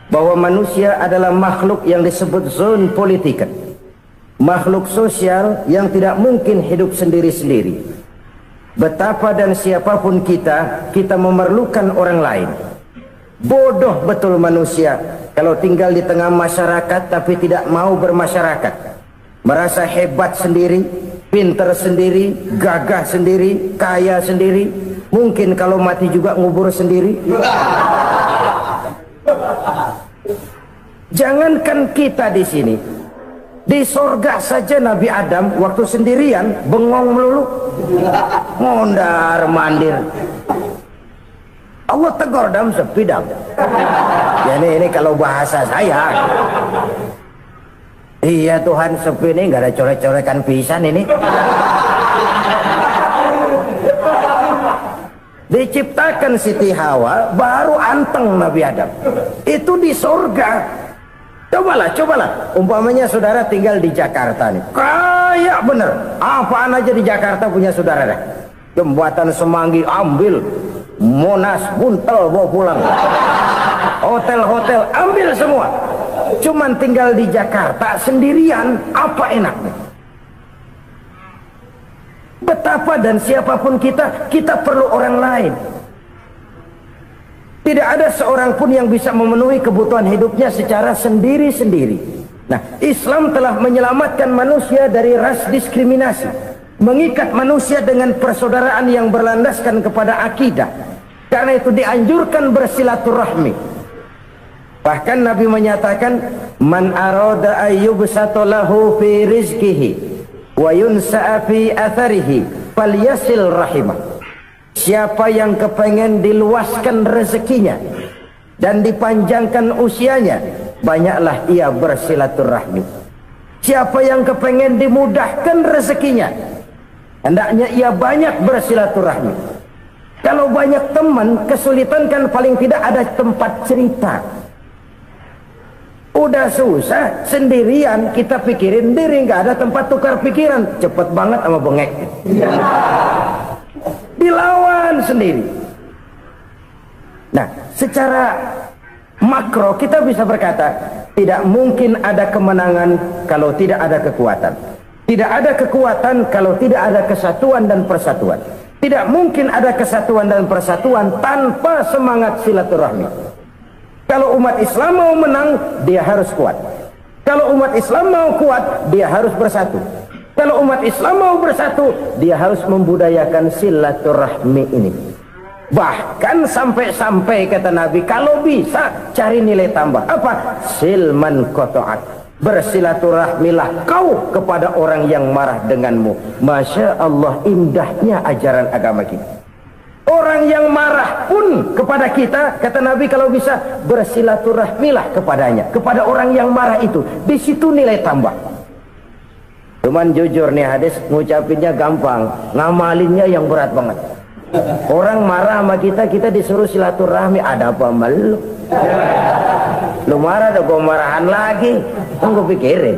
bahwa manusia adalah makhluk yang disebut zon politika. Makhluk sosial yang tidak mungkin hidup sendiri-sendiri. Betapa dan siapapun kita memerlukan orang lain. Bodoh betul manusia kalau tinggal di tengah masyarakat tapi tidak mau bermasyarakat. Merasa hebat sendiri, pintar sendiri, gagah sendiri, kaya sendiri. Mungkin kalau mati juga ngubur sendiri. Jangankan kita di sini, di sorga saja Nabi Adam waktu sendirian bengong melulu, mondar mandir. Allah tegur dalam sepi dam. Ya ini kalau bahasa saya. Iya Tuhan, sepi ini nggak ada coret-corekan pisan ini. Diciptakan Siti Hawa baru anteng Nabi Adam. Itu di surga. Cobalah. Umpamanya saudara tinggal di Jakarta nih. Kayak bener. Apaan aja di Jakarta punya saudara dah. Jembatan Semanggi ambil. Monas buntel bawa pulang. Hotel-hotel ambil semua. Cuman tinggal di Jakarta sendirian, apa enaknya? Betapa dan siapapun kita perlu orang lain. Tidak ada seorang pun yang bisa memenuhi kebutuhan hidupnya secara sendiri-sendiri. Nah, Islam telah menyelamatkan manusia dari ras diskriminasi, mengikat manusia dengan persaudaraan yang berlandaskan kepada akidah. Karena itu dianjurkan bersilaturahmi. Bahkan Nabi menyatakan, man arada ayyubsata lahu fi rizqihi wa yunsa'a fi atharihi falyasil rahimah. Siapa yang kepengen diluaskan rezekinya dan dipanjangkan usianya, banyaklah ia bersilaturahmi. Siapa yang kepengen dimudahkan rezekinya, hendaknya ia banyak bersilaturahmi. Kalau banyak teman, kesulitan kan paling tidak ada tempat cerita. Udah susah sendirian, kita pikirin diri, nggak ada tempat tukar pikiran. Cepet banget sama bengek. Dilawan sendiri. Nah, secara makro kita bisa berkata, tidak mungkin ada kemenangan kalau tidak ada kekuatan. Tidak ada kekuatan kalau tidak ada kesatuan dan persatuan. Tidak mungkin ada kesatuan dan persatuan tanpa semangat silaturahmi. Kalau umat Islam mau menang, dia harus kuat. Kalau umat Islam mau kuat, dia harus bersatu. Kalau umat Islam mau bersatu, dia harus membudayakan silaturahmi ini. Bahkan sampai-sampai kata Nabi, kalau bisa cari nilai tambah. Apa? Silman qata'at. Bersilaturahmilah kau kepada orang yang marah denganmu. Masya Allah, indahnya ajaran agama kita. Orang yang marah pun kepada kita, kata Nabi, kalau bisa bersilaturahmilah kepadanya, kepada orang yang marah itu. Di situ nilai tambah. Cuman jujur nih hadis, ngucapinnya gampang, ngamalinnya yang berat banget. Orang marah sama kita, kita disuruh silaturahmi. Ada apa sama lu? Lu marah, ada gua marahan lagi. Tunggu pikirin.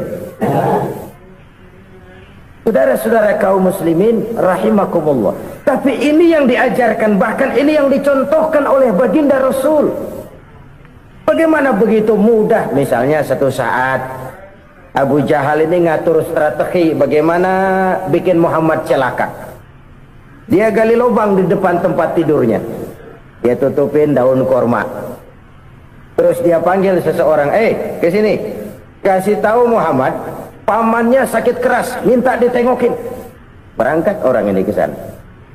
Saudara-saudara kaum muslimin rahimakumullah. Tapi ini yang diajarkan, bahkan ini yang dicontohkan oleh baginda Rasul. Bagaimana begitu mudah? Misalnya satu saat Abu Jahal ini ngatur strategi bagaimana bikin Muhammad celaka. Dia gali lubang di depan tempat tidurnya. Dia tutupin daun korma. Terus dia panggil seseorang, ke sini. Kasih tahu Muhammad, pamannya sakit keras, minta ditengokin. Berangkat orang ini ke sana.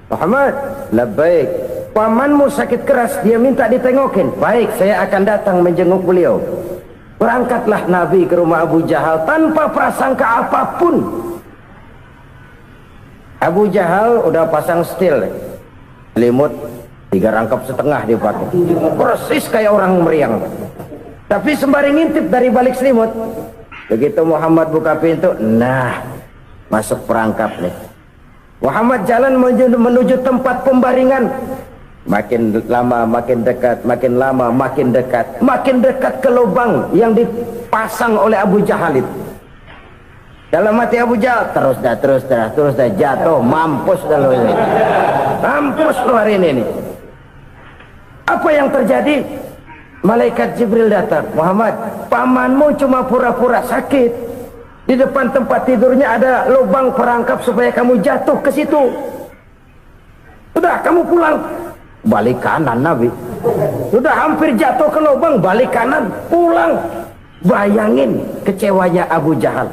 Muhammad, labbaik. Pamanmu sakit keras, dia minta ditengokin. Baik, saya akan datang menjenguk beliau. Berangkatlah Nabi ke rumah Abu Jahal tanpa prasangka apapun. Abu Jahal udah pasang stil, selimut 3 rangkap setengah dipakai, persis kayak orang meriang. Tapi sembari ngintip dari balik selimut, begitu Muhammad buka pintu, nah masuk perangkap nih. Muhammad jalan menuju tempat pembaringan. Makin lama makin dekat, makin lama makin dekat, makin dekat ke lubang yang dipasang oleh Abu Jahal itu. Dalam hati Abu Jahal, terus dah jatuh, mampus dah lo ini. Mampus lo hari ini nih. Apa yang terjadi? Malaikat Jibril datang. Muhammad, pamanmu cuma pura-pura sakit. Di depan tempat tidurnya ada lubang perangkap supaya kamu jatuh ke situ. Sudah, kamu pulang. Balik kanan Nabi. Sudah hampir jatuh ke lubang, balik kanan, pulang. Bayangin kecewanya Abu Jahal.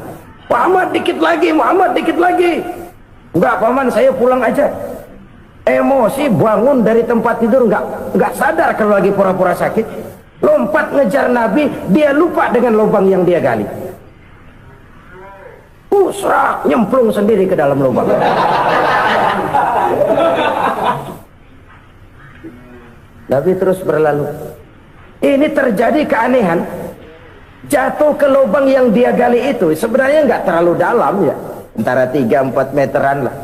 Muhammad dikit lagi, Muhammad dikit lagi. Enggak paman, saya pulang aja. Emosi bangun dari tempat tidur, enggak sadar kalau lagi pura-pura sakit. Lompat ngejar Nabi, dia lupa dengan lubang yang dia gali. Pusrak, nyemplung sendiri ke dalam lubang. Nabi terus berlalu. Ini terjadi keanehan. Jatuh ke lubang yang dia gali itu sebenarnya nggak terlalu dalam ya, antara 3-4 meteran lah.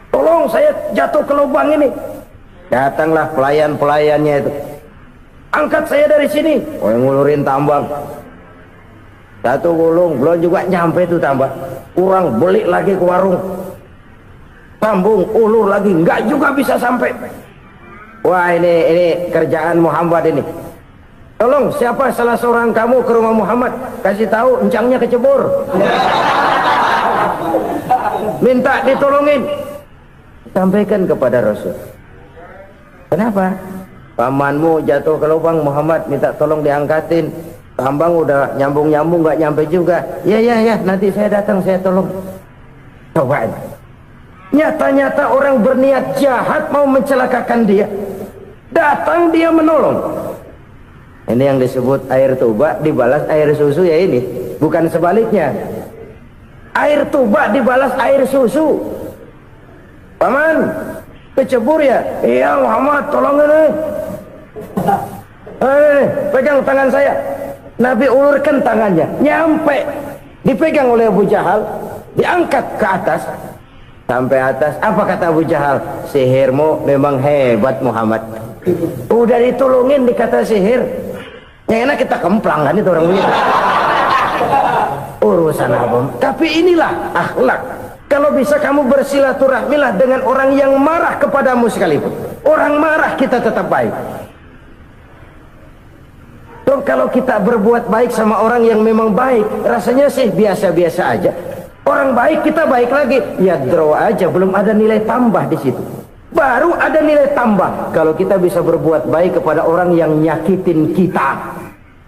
Tolong saya jatuh ke lubang ini. Datanglah pelayan-pelayannya itu. Angkat saya dari sini. Oh, yang ngulurin tambang. Satu gulung, belum juga nyampe itu tambang. Kurang, beli lagi ke warung. Sambung, ulur lagi, nggak juga bisa sampai. Wah, ini kerjaan Muhammad ini. Tolong, siapa salah seorang kamu ke rumah Muhammad, kasih tahu encangnya kecebur. Minta ditolongin. Sampaikan kepada Rasul. Kenapa? pamanmu jatuh ke lubang, Muhammad minta tolong diangkatin. Tambang udah nyambung-nyambung nggak nyampe juga. Ya nanti saya datang, saya tolong. Coba nyata-nyata orang berniat jahat mau mencelakakan dia, datang dia menolong. Ini yang disebut air tuba dibalas air susu ya, ini bukan sebaliknya. Air tuba dibalas air susu. Paman kecebur ya? Iya Muhammad, tolong ini. Pegang tangan saya. Nabi ulurkan tangannya, nyampe, dipegang oleh Abu Jahal, diangkat ke atas, sampai atas. Apa kata Abu Jahal? Sihirmu memang hebat Muhammad. Udah ditolongin dikata sihir, yang enak kita kemplang kan itu orang begitu. Urusan apa? Tapi inilah akhlak. Kalau bisa kamu bersilaturahmilah dengan orang yang marah kepadamu sekalipun. Orang marah kita tetap baik. Toh kalau kita berbuat baik sama orang yang memang baik, rasanya sih biasa-biasa aja. Orang baik kita baik lagi, ya draw aja, belum ada nilai tambah di situ. Baru ada nilai tambah kalau kita bisa berbuat baik kepada orang yang nyakitin kita.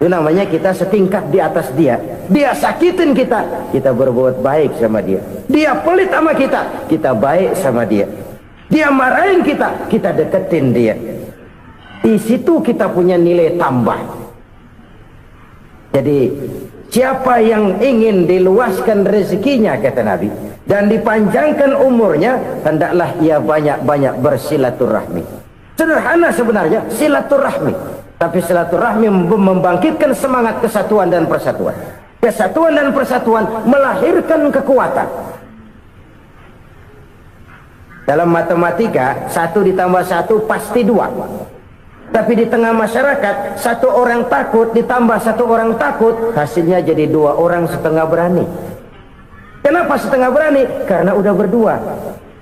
Itu namanya kita setingkat di atas dia. Dia sakitin kita, kita berbuat baik sama dia. Dia pelit sama kita, kita baik sama dia. Dia marahin kita, kita deketin dia. Di situ kita punya nilai tambah. Jadi siapa yang ingin diluaskan rezekinya, kata Nabi, dan dipanjangkan umurnya, hendaklah ia banyak-banyak bersilaturahmi. Sederhana sebenarnya silaturahmi, tapi silaturahmi membangkitkan semangat kesatuan dan persatuan. Kesatuan dan persatuan melahirkan kekuatan. Dalam matematika 1 ditambah 1 pasti 2. Tapi di tengah masyarakat, 1 orang takut ditambah 1 orang takut, hasilnya jadi 2 orang setengah berani. Kenapa setengah berani? Karena udah berdua.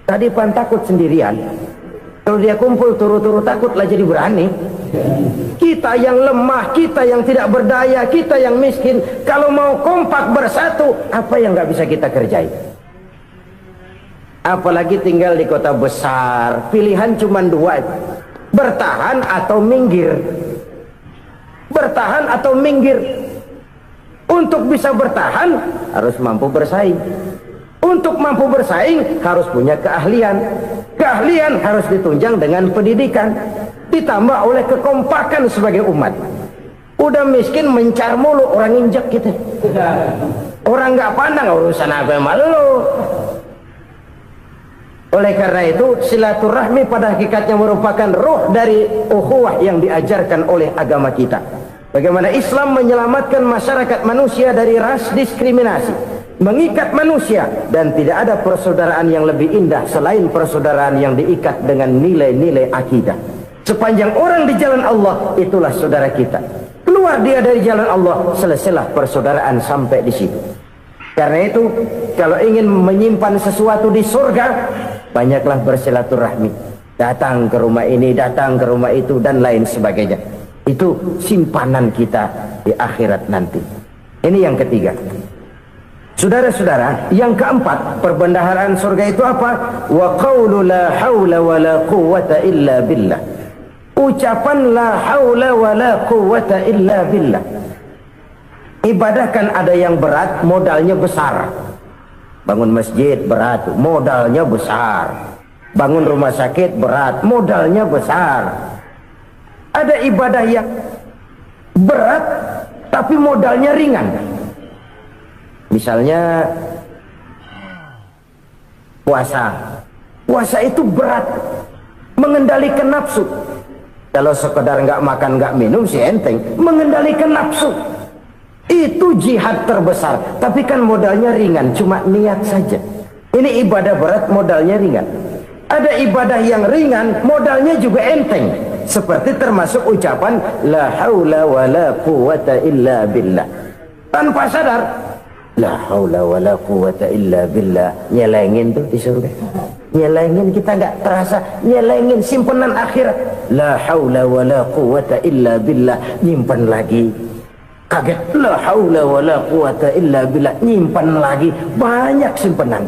Tadi pan takut sendirian, kalau dia kumpul turu-turu takutlah jadi berani. Kita yang lemah, kita yang tidak berdaya, kita yang miskin, kalau mau kompak bersatu, apa yang nggak bisa kita kerjain? Apalagi tinggal di kota besar, pilihan cuma 2. Bertahan atau minggir. Bertahan atau minggir. Untuk bisa bertahan harus mampu bersaing. Untuk mampu bersaing harus punya keahlian. Keahlian harus ditunjang dengan pendidikan, ditambah oleh kekompakan sebagai umat. Udah miskin mencar mulu, orang injak kita. Orang nggak pandang urusan apa malu. Oleh karena itu silaturahmi pada hakikatnya merupakan ruh dari ukhuwah yang diajarkan oleh agama kita. Bagaimana Islam menyelamatkan masyarakat manusia dari ras diskriminasi, mengikat manusia, dan tidak ada persaudaraan yang lebih indah selain persaudaraan yang diikat dengan nilai-nilai akidah. Sepanjang orang di jalan Allah, itulah saudara kita. Keluar dia dari jalan Allah, selesailah persaudaraan sampai di situ. Karena itu, kalau ingin menyimpan sesuatu di surga, banyaklah bersilaturahmi. Datang ke rumah ini, datang ke rumah itu, dan lain sebagainya. Itu simpanan kita di akhirat nanti. Ini yang ketiga. Saudara-saudara, yang keempat, perbendaharaan surga itu apa? Wa qawlu la hawla wa la quwwata illa billah. Ucapan la hawla wa la quwwata illa billah. Ibadah kan ada yang berat, modalnya besar. Bangun masjid berat, modalnya besar. Bangun rumah sakit berat, modalnya besar. Ada ibadah yang berat tapi modalnya ringan. Misalnya puasa. Puasa itu berat, mengendalikan nafsu. Kalau sekedar nggak makan nggak minum sih enteng, mengendalikan nafsu. Itu jihad terbesar, tapi kan modalnya ringan, cuma niat saja. Ini ibadah berat, modalnya ringan. Ada ibadah yang ringan, modalnya juga enteng. Seperti termasuk ucapan la haula wa la quwwata illa billah. Tanpa sadar, la haula wa la quwwata illa billah. Nyelengin tuh di surga. Nyelengin, kita nggak terasa, nyelengin simpenan akhirat. La haula wa la quwwata illa billah. Nyimpan lagi. Kaget, la haula wa la quwwata illa billah, nyimpan lagi, banyak simpenan.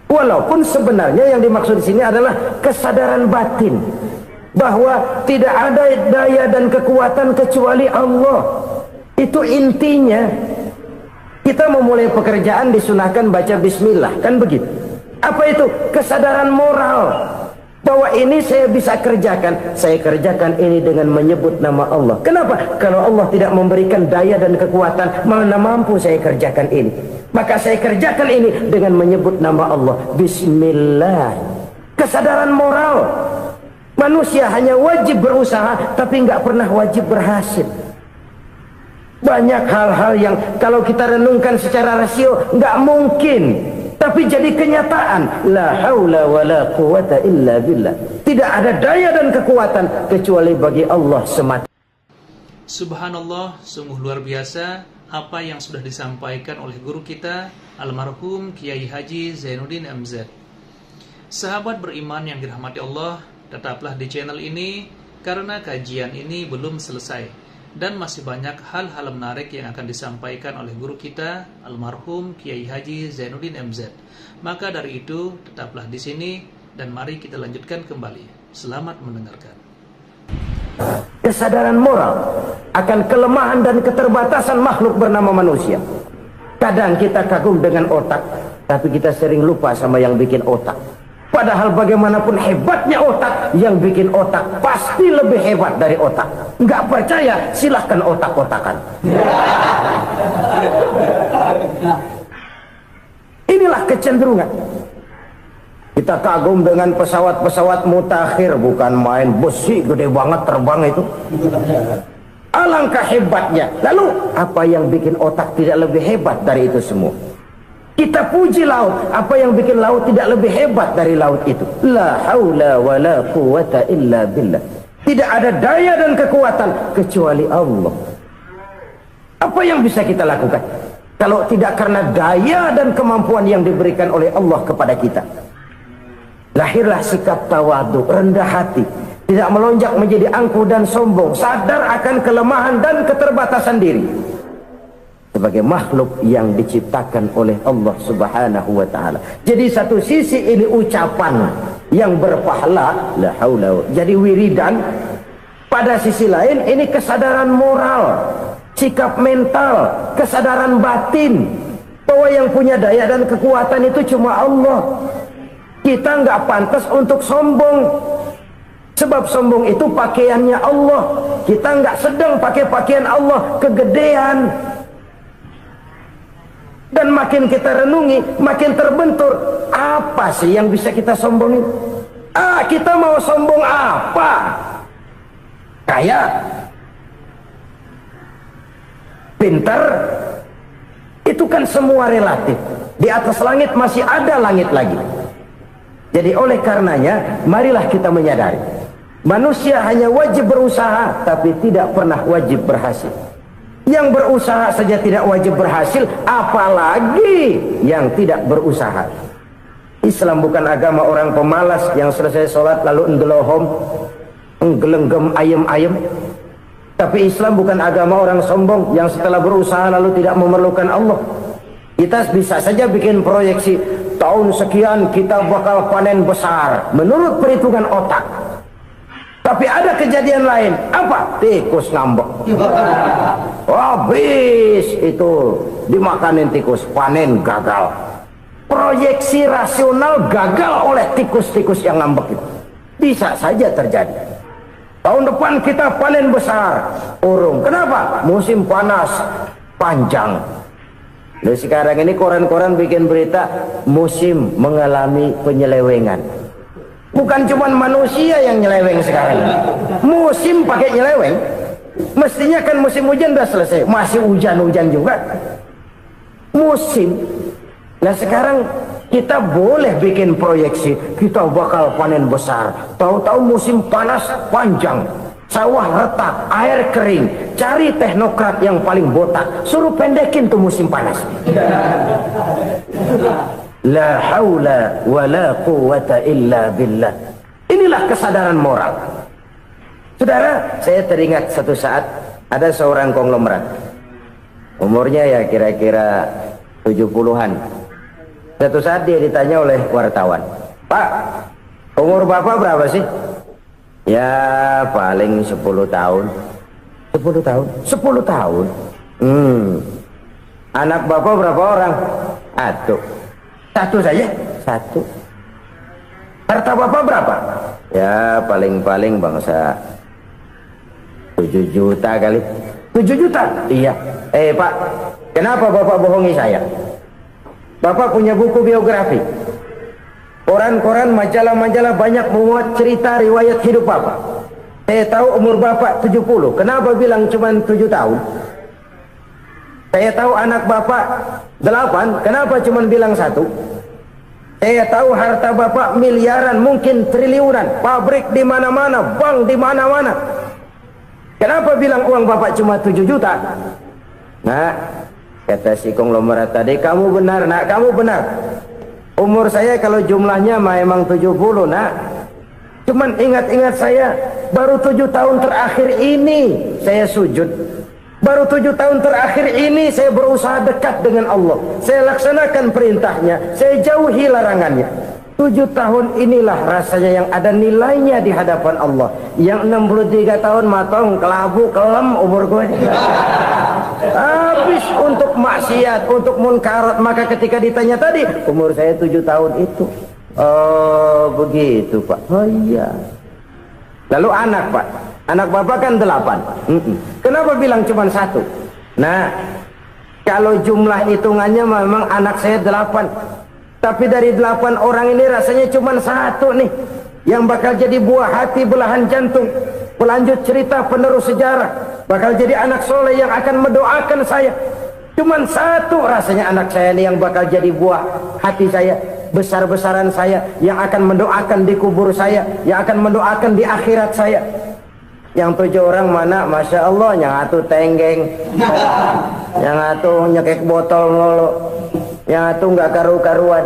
Walaupun sebenarnya yang dimaksud di sini adalah kesadaran batin bahwa tidak ada daya dan kekuatan kecuali Allah. Itu intinya. Kita memulai pekerjaan disunahkan baca bismillah, kan begitu? Apa itu? Kesadaran moral bahwa ini saya bisa kerjakan. Saya kerjakan ini dengan menyebut nama Allah. Kenapa? Kalau Allah tidak memberikan daya dan kekuatan, mana mampu saya kerjakan ini. Maka saya kerjakan ini dengan menyebut nama Allah. Bismillah. Kesadaran moral. Manusia hanya wajib berusaha, tapi nggak pernah wajib berhasil. Banyak hal-hal yang kalau kita renungkan secara rasio nggak mungkin, tapi jadi kenyataan. La haula wala quwata illa billah. Tidak ada daya dan kekuatan kecuali bagi Allah semata. Subhanallah, sungguh luar biasa apa yang sudah disampaikan oleh guru kita almarhum Kiai Haji Zainuddin MZ. Sahabat beriman yang dirahmati Allah, tetaplah di channel ini karena kajian ini belum selesai. Dan masih banyak hal-hal menarik yang akan disampaikan oleh guru kita almarhum Kiai Haji Zainuddin MZ. Maka dari itu tetaplah di sini dan mari kita lanjutkan kembali. Selamat mendengarkan. Kesadaran moral akan kelemahan dan keterbatasan makhluk bernama manusia. Kadang kita kagum dengan otak, tapi kita sering lupa sama yang bikin otak. Padahal bagaimanapun hebatnya otak, yang bikin otak pasti lebih hebat dari otak. Nggak percaya, silahkan otak-otakan. Inilah kecenderungan. Kita kagum dengan pesawat-pesawat mutakhir, bukan main, besi gede banget terbang itu. Alangkah hebatnya. Lalu apa yang bikin otak tidak lebih hebat dari itu semua? Kita puji laut, apa yang bikin laut tidak lebih hebat dari laut itu? La haula wala quwata illa billah. Tidak ada daya dan kekuatan kecuali Allah. Apa yang bisa kita lakukan kalau tidak karena daya dan kemampuan yang diberikan oleh Allah kepada kita? Lahirlah sikap tawadu, rendah hati, tidak melonjak menjadi angkuh dan sombong, sadar akan kelemahan dan keterbatasan diri sebagai makhluk yang diciptakan oleh Allah Subhanahu wa taala. Jadi satu sisi ini ucapan yang berpahala, la haula, jadi wiridan. Pada sisi lain ini kesadaran moral, sikap mental, kesadaran batin bahwa yang punya daya dan kekuatan itu cuma Allah. Kita nggak pantas untuk sombong, sebab sombong itu pakaiannya Allah. Kita nggak sedang pakai pakaian Allah, kegedean. Dan makin kita renungi, makin terbentur. Apa sih yang bisa kita sombongin? Kita mau sombong apa? Kaya? Pintar? Itu kan semua relatif. Di atas langit masih ada langit lagi. Jadi oleh karenanya, marilah kita menyadari. Manusia hanya wajib berusaha, tapi tidak pernah wajib berhasil. Yang berusaha saja tidak wajib berhasil, apalagi yang tidak berusaha. Islam bukan agama orang pemalas yang selesai sholat lalu enggelohom, enggelenggem ayem-ayem. Tapi Islam bukan agama orang sombong yang setelah berusaha lalu tidak memerlukan Allah. Kita bisa saja bikin proyeksi, tahun sekian kita bakal panen besar menurut perhitungan otak. Tapi ada kejadian lain. Apa? Tikus ngambek. Habis itu dimakanin tikus, panen gagal. Proyeksi rasional gagal oleh tikus-tikus yang ngambek itu. Bisa saja terjadi. Tahun depan kita panen besar, urung. Kenapa? Musim panas panjang. Nah, sekarang ini koran-koran bikin berita musim mengalami penyelewengan. Bukan cuma manusia yang nyeleweng sekarang. Musim pakai nyeleweng. Mestinya kan musim hujan udah selesai, masih hujan-hujan juga. Musim. Nah sekarang kita boleh bikin proyeksi, kita bakal panen besar. Tahu-tahu musim panas panjang, sawah retak, air kering. Cari teknokrat yang paling botak, suruh pendekin tuh musim panas. La haula wala quwata illa billah. Inilah kesadaran moral. Saudara, saya teringat satu saat ada seorang konglomerat. Umurnya ya kira-kira 70-an. Satu saat dia ditanya oleh wartawan, "Pak, umur Bapak berapa sih?" Ya paling 10 tahun. 10 tahun? 10 tahun. Anak bapak berapa orang? Satu saja? Satu. Harta bapak berapa? Ya paling-paling bangsa 7 juta kali. 7 juta? Iya. Pak, kenapa bapak bohongi saya? Bapak punya buku biografi, koran-koran, majalah-majalah banyak memuat cerita riwayat hidup bapak. Saya tahu umur bapak 70. Kenapa bilang cuma 7 tahun? Saya tahu anak bapak 8. Kenapa cuma bilang 1? Saya tahu harta bapak miliaran, mungkin triliunan, pabrik di mana-mana, bank di mana-mana. Kenapa bilang uang bapak cuma 7 juta? Nah, kata si konglomerat tadi, kamu benar nak, kamu benar. Umur saya kalau jumlahnya memang 70 nak. Cuman ingat-ingat saya, baru 7 tahun terakhir ini saya sujud. Baru 7 tahun terakhir ini saya berusaha dekat dengan Allah. Saya laksanakan perintahnya, saya jauhi larangannya. 7 tahun inilah rasanya yang ada nilainya di hadapan Allah. Yang 63 tahun matong, kelabu, kelem umur gue. Habis untuk maksiat, untuk munkarat. Maka ketika ditanya tadi, umur saya 7 tahun itu. Oh begitu Pak. Oh iya. Lalu anak Pak, anak bapak kan 8. Kenapa bilang cuma 1? Nah, kalau jumlah hitungannya memang anak saya 8. Tapi dari 8 orang ini rasanya cuma 1 nih yang bakal jadi buah hati, belahan jantung, pelanjut cerita, penerus sejarah, bakal jadi anak soleh yang akan mendoakan saya. Cuman 1 rasanya anak saya nih yang bakal jadi buah hati saya, besar-besaran saya, yang akan mendoakan di kubur saya, yang akan mendoakan di akhirat saya. Yang 7 orang mana? Masya Allah, yang 1 tenggeng, yang 1 nyekek botol melulu, yang 1 nggak karu-karuan.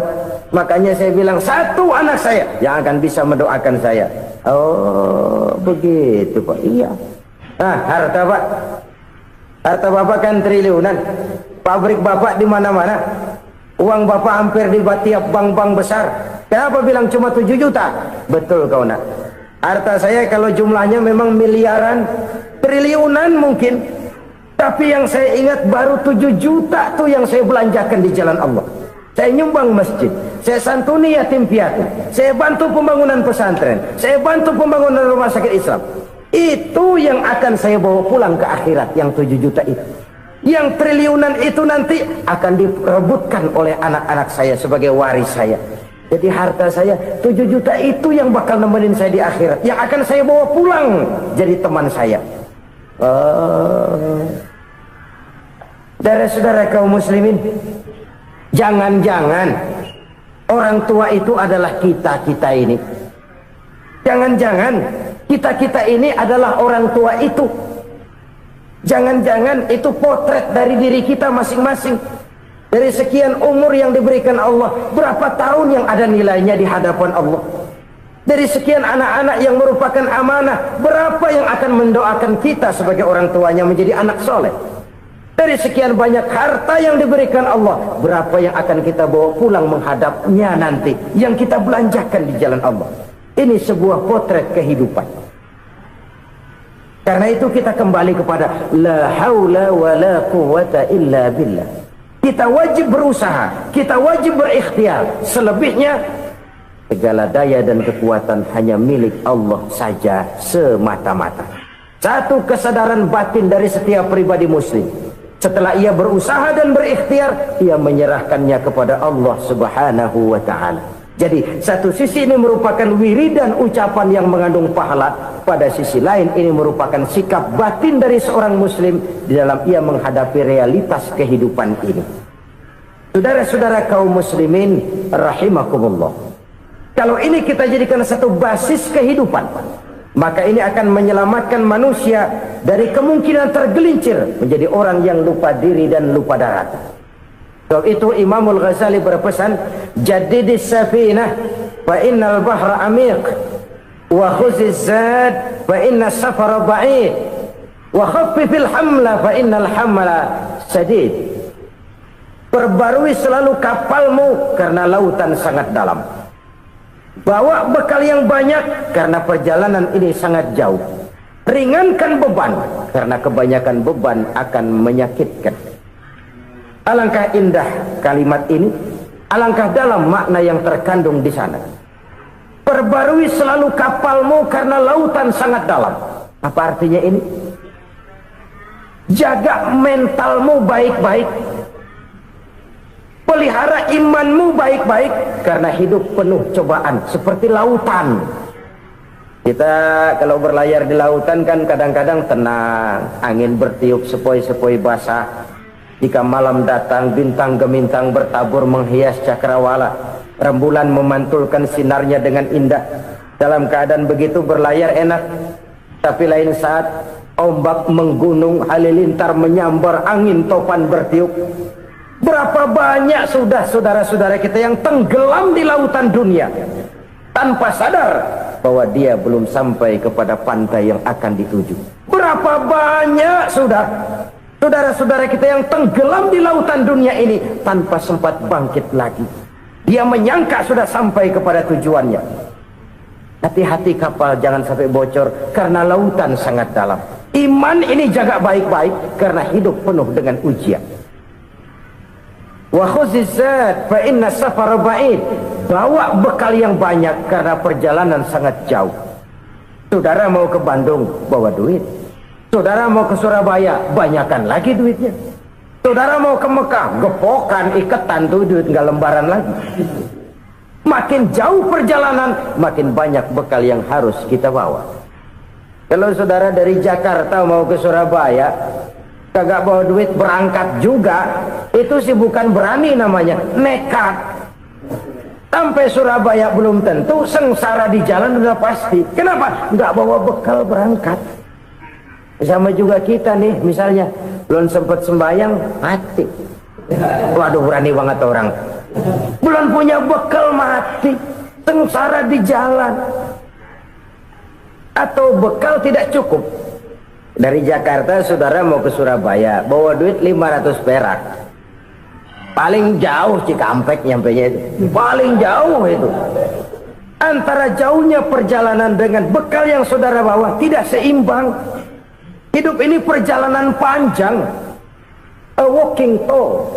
Makanya saya bilang 1 anak saya yang akan bisa mendoakan saya. Oh begitu Pak. Iya. Nah, harta Pak, harta bapak kan triliunan, pabrik bapak di mana-mana, uang bapak hampir di tiap bank-bank besar. Kenapa bilang cuma 7 juta? Betul kau nak. Harta saya kalau jumlahnya memang miliaran, triliunan mungkin. Tapi yang saya ingat baru 7 juta tuh yang saya belanjakan di jalan Allah. Saya nyumbang masjid, saya santuni yatim piatu, saya bantu pembangunan pesantren, saya bantu pembangunan rumah sakit Islam. Itu yang akan saya bawa pulang ke akhirat, yang 7 juta itu. Yang triliunan itu nanti akan diperebutkan oleh anak-anak saya sebagai waris saya. Jadi harta saya 7 juta itu yang bakal nemenin saya di akhirat, yang akan saya bawa pulang jadi teman saya. Saudara-saudara kaum muslimin, jangan-jangan orang tua itu adalah kita-kita ini. Jangan-jangan kita-kita ini adalah orang tua itu. Jangan-jangan itu potret dari diri kita masing-masing. Dari sekian umur yang diberikan Allah, berapa tahun yang ada nilainya di hadapan Allah? Dari sekian anak-anak yang merupakan amanah, berapa yang akan mendoakan kita sebagai orang tuanya menjadi anak soleh? Dari sekian banyak harta yang diberikan Allah, berapa yang akan kita bawa pulang menghadapnya nanti, yang kita belanjakan di jalan Allah? Ini sebuah potret kehidupan. Karena itu kita kembali kepada la haula wa la quwwata illa billah. Kita wajib berusaha, kita wajib berikhtiar. Selebihnya segala daya dan kekuatan hanya milik Allah saja semata-mata. Satu kesadaran batin dari setiap pribadi muslim. Setelah ia berusaha dan berikhtiar, ia menyerahkannya kepada Allah Subhanahu wa ta'ala. Jadi satu sisi ini merupakan wiridan ucapan yang mengandung pahala, pada sisi lain ini merupakan sikap batin dari seorang muslim di dalam ia menghadapi realitas kehidupan ini. Saudara-saudara kaum muslimin rahimakumullah, kalau ini kita jadikan satu basis kehidupan, maka ini akan menyelamatkan manusia dari kemungkinan tergelincir menjadi orang yang lupa diri dan lupa darat. Sebab itu Imamul Ghazali berpesan, jadidis safinah fa innal bahra amiq, wa khuziz zad fa inna safara ba'id, wa khaffifil hamla fa innal hamla sadid. Perbarui selalu kapalmu karena lautan sangat dalam. Bawa bekal yang banyak karena perjalanan ini sangat jauh. Ringankan beban karena kebanyakan beban akan menyakitkan. Alangkah indah kalimat ini, alangkah dalam makna yang terkandung di sana. Perbarui selalu kapalmu karena lautan sangat dalam. Apa artinya ini? Jaga mentalmu baik-baik. Pelihara imanmu baik-baik karena hidup penuh cobaan seperti lautan. Kita kalau berlayar di lautan kan kadang-kadang tenang, angin bertiup sepoi-sepoi basah. Jika malam datang, bintang gemintang bertabur menghias cakrawala. Rembulan memantulkan sinarnya dengan indah. Dalam keadaan begitu berlayar enak. Tapi lain saat ombak menggunung, halilintar menyambar, angin topan bertiup. Berapa banyak sudah saudara-saudara kita yang tenggelam di lautan dunia tanpa sadar bahwa dia belum sampai kepada pantai yang akan dituju. Berapa banyak sudah saudara-saudara kita yang tenggelam di lautan dunia ini tanpa sempat bangkit lagi. Dia menyangka sudah sampai kepada tujuannya. Hati-hati kapal jangan sampai bocor karena lautan sangat dalam. Iman ini jaga baik-baik karena hidup penuh dengan ujian. Wa khuzizat fa inna safara ba'id. Bawa bekal yang banyak karena perjalanan sangat jauh. Saudara mau ke Bandung, bawa duit. Saudara mau ke Surabaya, banyakkan lagi duitnya. Saudara mau ke Mekah, gepokan, iketan tuh duit nggak lembaran lagi. Makin jauh perjalanan, makin banyak bekal yang harus kita bawa. Kalau saudara dari Jakarta mau ke Surabaya, kagak bawa duit berangkat juga, itu sih bukan berani namanya, nekat. Sampai Surabaya belum tentu, sengsara di jalan udah pasti. Kenapa? Nggak bawa bekal berangkat. Sama juga kita nih, misalnya belum sempat sembahyang, mati. Waduh, berani banget orang. Belum punya bekal, mati. Sengsara di jalan. Atau bekal tidak cukup. Dari Jakarta saudara mau ke Surabaya, bawa duit 500 perak. Paling jauh Cikampek nyampenya itu. Paling jauh itu. Antara jauhnya perjalanan dengan bekal yang saudara bawa tidak seimbang. Hidup ini perjalanan panjang. A walking tour.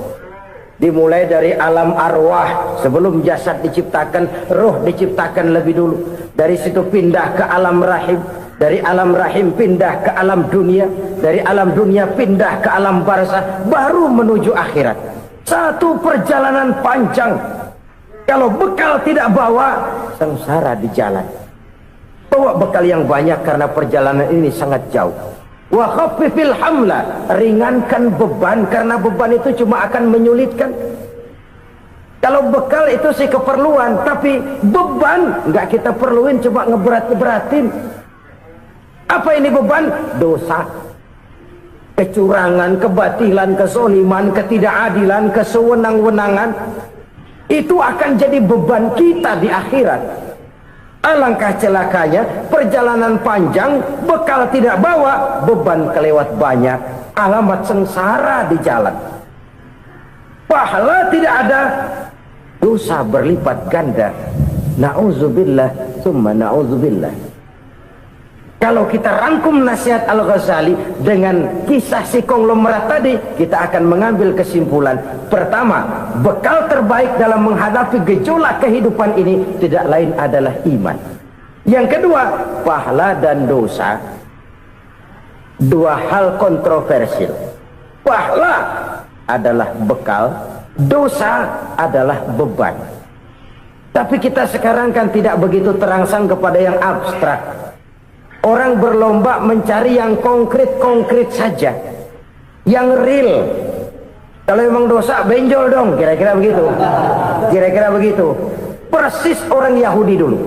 Dimulai dari alam arwah. Sebelum jasad diciptakan, roh diciptakan lebih dulu. Dari situ pindah ke alam rahim. Dari alam rahim pindah ke alam dunia. Dari alam dunia pindah ke alam barzah. Baru menuju akhirat. Satu perjalanan panjang. Kalau bekal tidak bawa, sengsara di jalan. Bawa bekal yang banyak karena perjalanan ini sangat jauh. Wa khaffifil hamla, ringankan beban karena beban itu cuma akan menyulitkan. Kalau bekal itu sih keperluan, tapi beban nggak kita perluin, cuma ngeberat-beratin. Apa ini beban? Dosa, kecurangan, kebatilan, kezoliman, ketidakadilan, kesewenang-wenangan. Itu akan jadi beban kita di akhirat. Alangkah celakanya, perjalanan panjang, bekal tidak bawa, beban kelewat banyak, alamat sengsara di jalan. Pahala tidak ada, dosa berlipat ganda. Na'udzubillah, summa na'udzubillah. Kalau kita rangkum nasihat Al-Ghazali dengan kisah si konglomerat tadi, kita akan mengambil kesimpulan. Pertama, bekal terbaik dalam menghadapi gejolak kehidupan ini tidak lain adalah iman. Yang kedua, pahala dan dosa. Dua hal kontroversial. Pahala adalah bekal, dosa adalah beban. Tapi kita sekarang kan tidak begitu terangsang kepada yang abstrak. Orang berlomba mencari yang konkret-konkret saja, yang real. Kalau memang dosa, benjol dong, kira-kira begitu. Kira-kira begitu. Persis orang Yahudi dulu.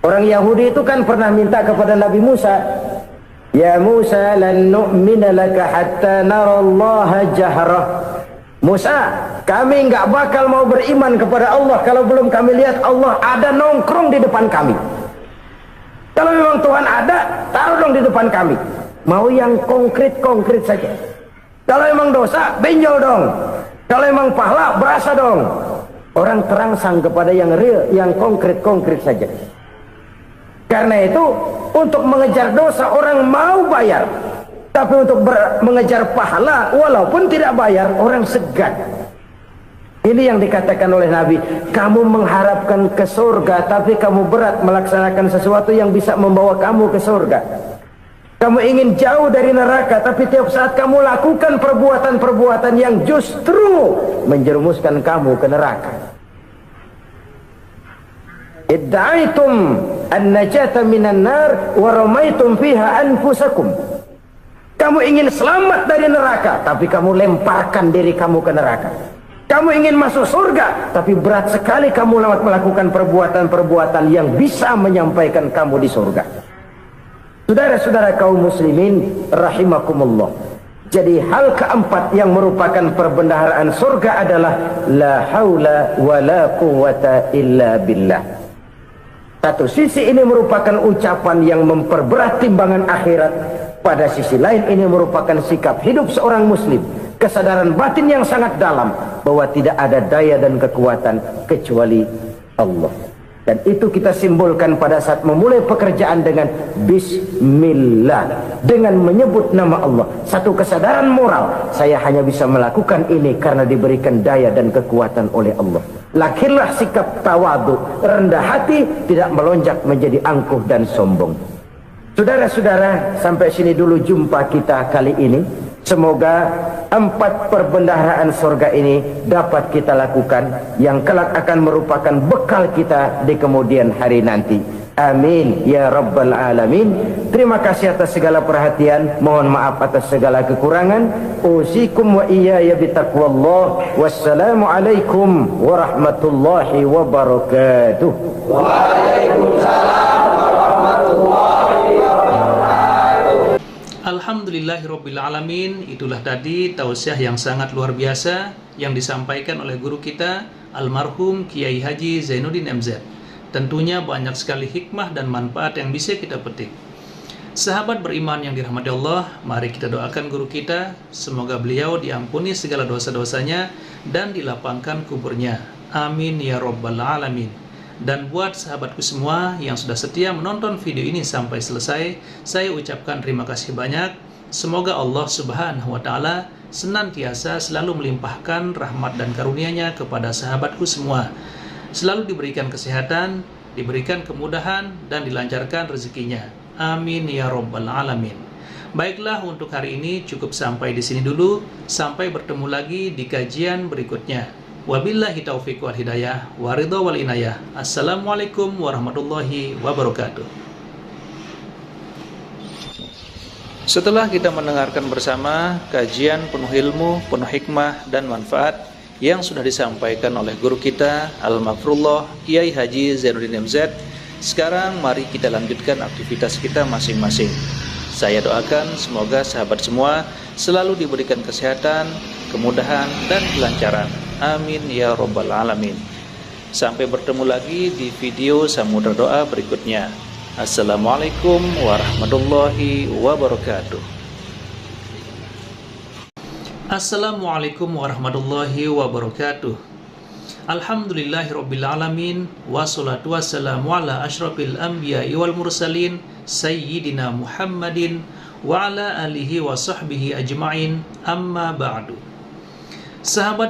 Orang Yahudi itu kan pernah minta kepada Nabi Musa, Ya Musa, lan nu'mina laka hatta narallaha jahrah. Musa, kami nggak bakal mau beriman kepada Allah kalau belum kami lihat Allah ada nongkrong di depan kami. Kalau memang Tuhan ada, taruh dong di depan kami. Mau yang konkret-konkret saja. Kalau memang dosa, benjol dong. Kalau memang pahala, berasa dong. Orang terangsang kepada yang real, yang konkret-konkret saja. Karena itu, untuk mengejar dosa orang mau bayar. Tapi untuk mengejar pahala, walaupun tidak bayar, orang segan. Ini yang dikatakan oleh Nabi, kamu mengharapkan ke surga, tapi kamu berat melaksanakan sesuatu yang bisa membawa kamu ke surga. Kamu ingin jauh dari neraka, tapi tiap saat kamu lakukan perbuatan-perbuatan yang justru menjerumuskan kamu ke neraka. Idda'aitum an-najata minan nar wa ramaitum fiha anfusakum. Kamu ingin selamat dari neraka, tapi kamu lemparkan diri kamu ke neraka. Kamu ingin masuk surga, tapi berat sekali kamu melakukan perbuatan-perbuatan yang bisa menyampaikan kamu di surga. Saudara-saudara kaum muslimin rahimakumullah. Jadi hal keempat yang merupakan perbendaharaan surga adalah la haula wa la quwwata illa billah. Satu sisi ini merupakan ucapan yang memperberat timbangan akhirat. Pada sisi lain ini merupakan sikap hidup seorang muslim, kesadaran batin yang sangat dalam bahwa tidak ada daya dan kekuatan kecuali Allah. Dan itu kita simbolkan pada saat memulai pekerjaan dengan bismillah, dengan menyebut nama Allah. Satu kesadaran moral, saya hanya bisa melakukan ini karena diberikan daya dan kekuatan oleh Allah. Lahirlah sikap tawadu, rendah hati, tidak melonjak menjadi angkuh dan sombong. Saudara-saudara, sampai sini dulu jumpa kita kali ini. Semoga 4 perbendaharaan surga ini dapat kita lakukan, yang kelak akan merupakan bekal kita di kemudian hari nanti. Amin ya rabbal alamin. Terima kasih atas segala perhatian, mohon maaf atas segala kekurangan. Usikum wa iyaya bitaqwallah. Wassalamualaikum warahmatullahi wabarakatuh. Waalaikumsalam warahmatullahi wabarakatuh. Alhamdulillahirrabbilalamin. Itulah tadi tausiah yang sangat luar biasa yang disampaikan oleh guru kita almarhum Kiai Haji Zainuddin MZ. Tentunya banyak sekali hikmah dan manfaat yang bisa kita petik. Sahabat beriman yang dirahmati Allah, mari kita doakan guru kita, semoga beliau diampuni segala dosa-dosanya dan dilapangkan kuburnya. Amin ya rabbal alamin. Dan buat sahabatku semua yang sudah setia menonton video ini sampai selesai, saya ucapkan terima kasih banyak. Semoga Allah Subhanahu wa taala senantiasa selalu melimpahkan rahmat dan karunia-Nya kepada sahabatku semua. Selalu diberikan kesehatan, diberikan kemudahan, dan dilancarkan rezekinya. Amin ya rabbal alamin. Baiklah, untuk hari ini cukup sampai di sini dulu. Sampai bertemu lagi di kajian berikutnya. Wabillahi taufiq wal hidayah, waridho wal inayah. Assalamualaikum warahmatullahi wabarakatuh. Setelah kita mendengarkan bersama kajian penuh ilmu, penuh hikmah dan manfaat yang sudah disampaikan oleh guru kita Al-Maghfurullah Kiai Haji Zainuddin MZ, sekarang mari kita lanjutkan aktivitas kita masing-masing. Saya doakan semoga sahabat semua selalu diberikan kesehatan, kemudahan dan kelancaran. Amin ya rabbal alamin. Sampai bertemu lagi di video Samudra Doa berikutnya. Assalamualaikum warahmatullahi wabarakatuh. Assalamualaikum warahmatullahi wabarakatuh. Alhamdulillahirrabbilalamin. Wassalatu wassalamu ala ashrafil anbiya'i wal mursalin Sayyidina Muhammadin wa ala alihi wa sahbihi ajma'in. Amma ba'du. Sahabat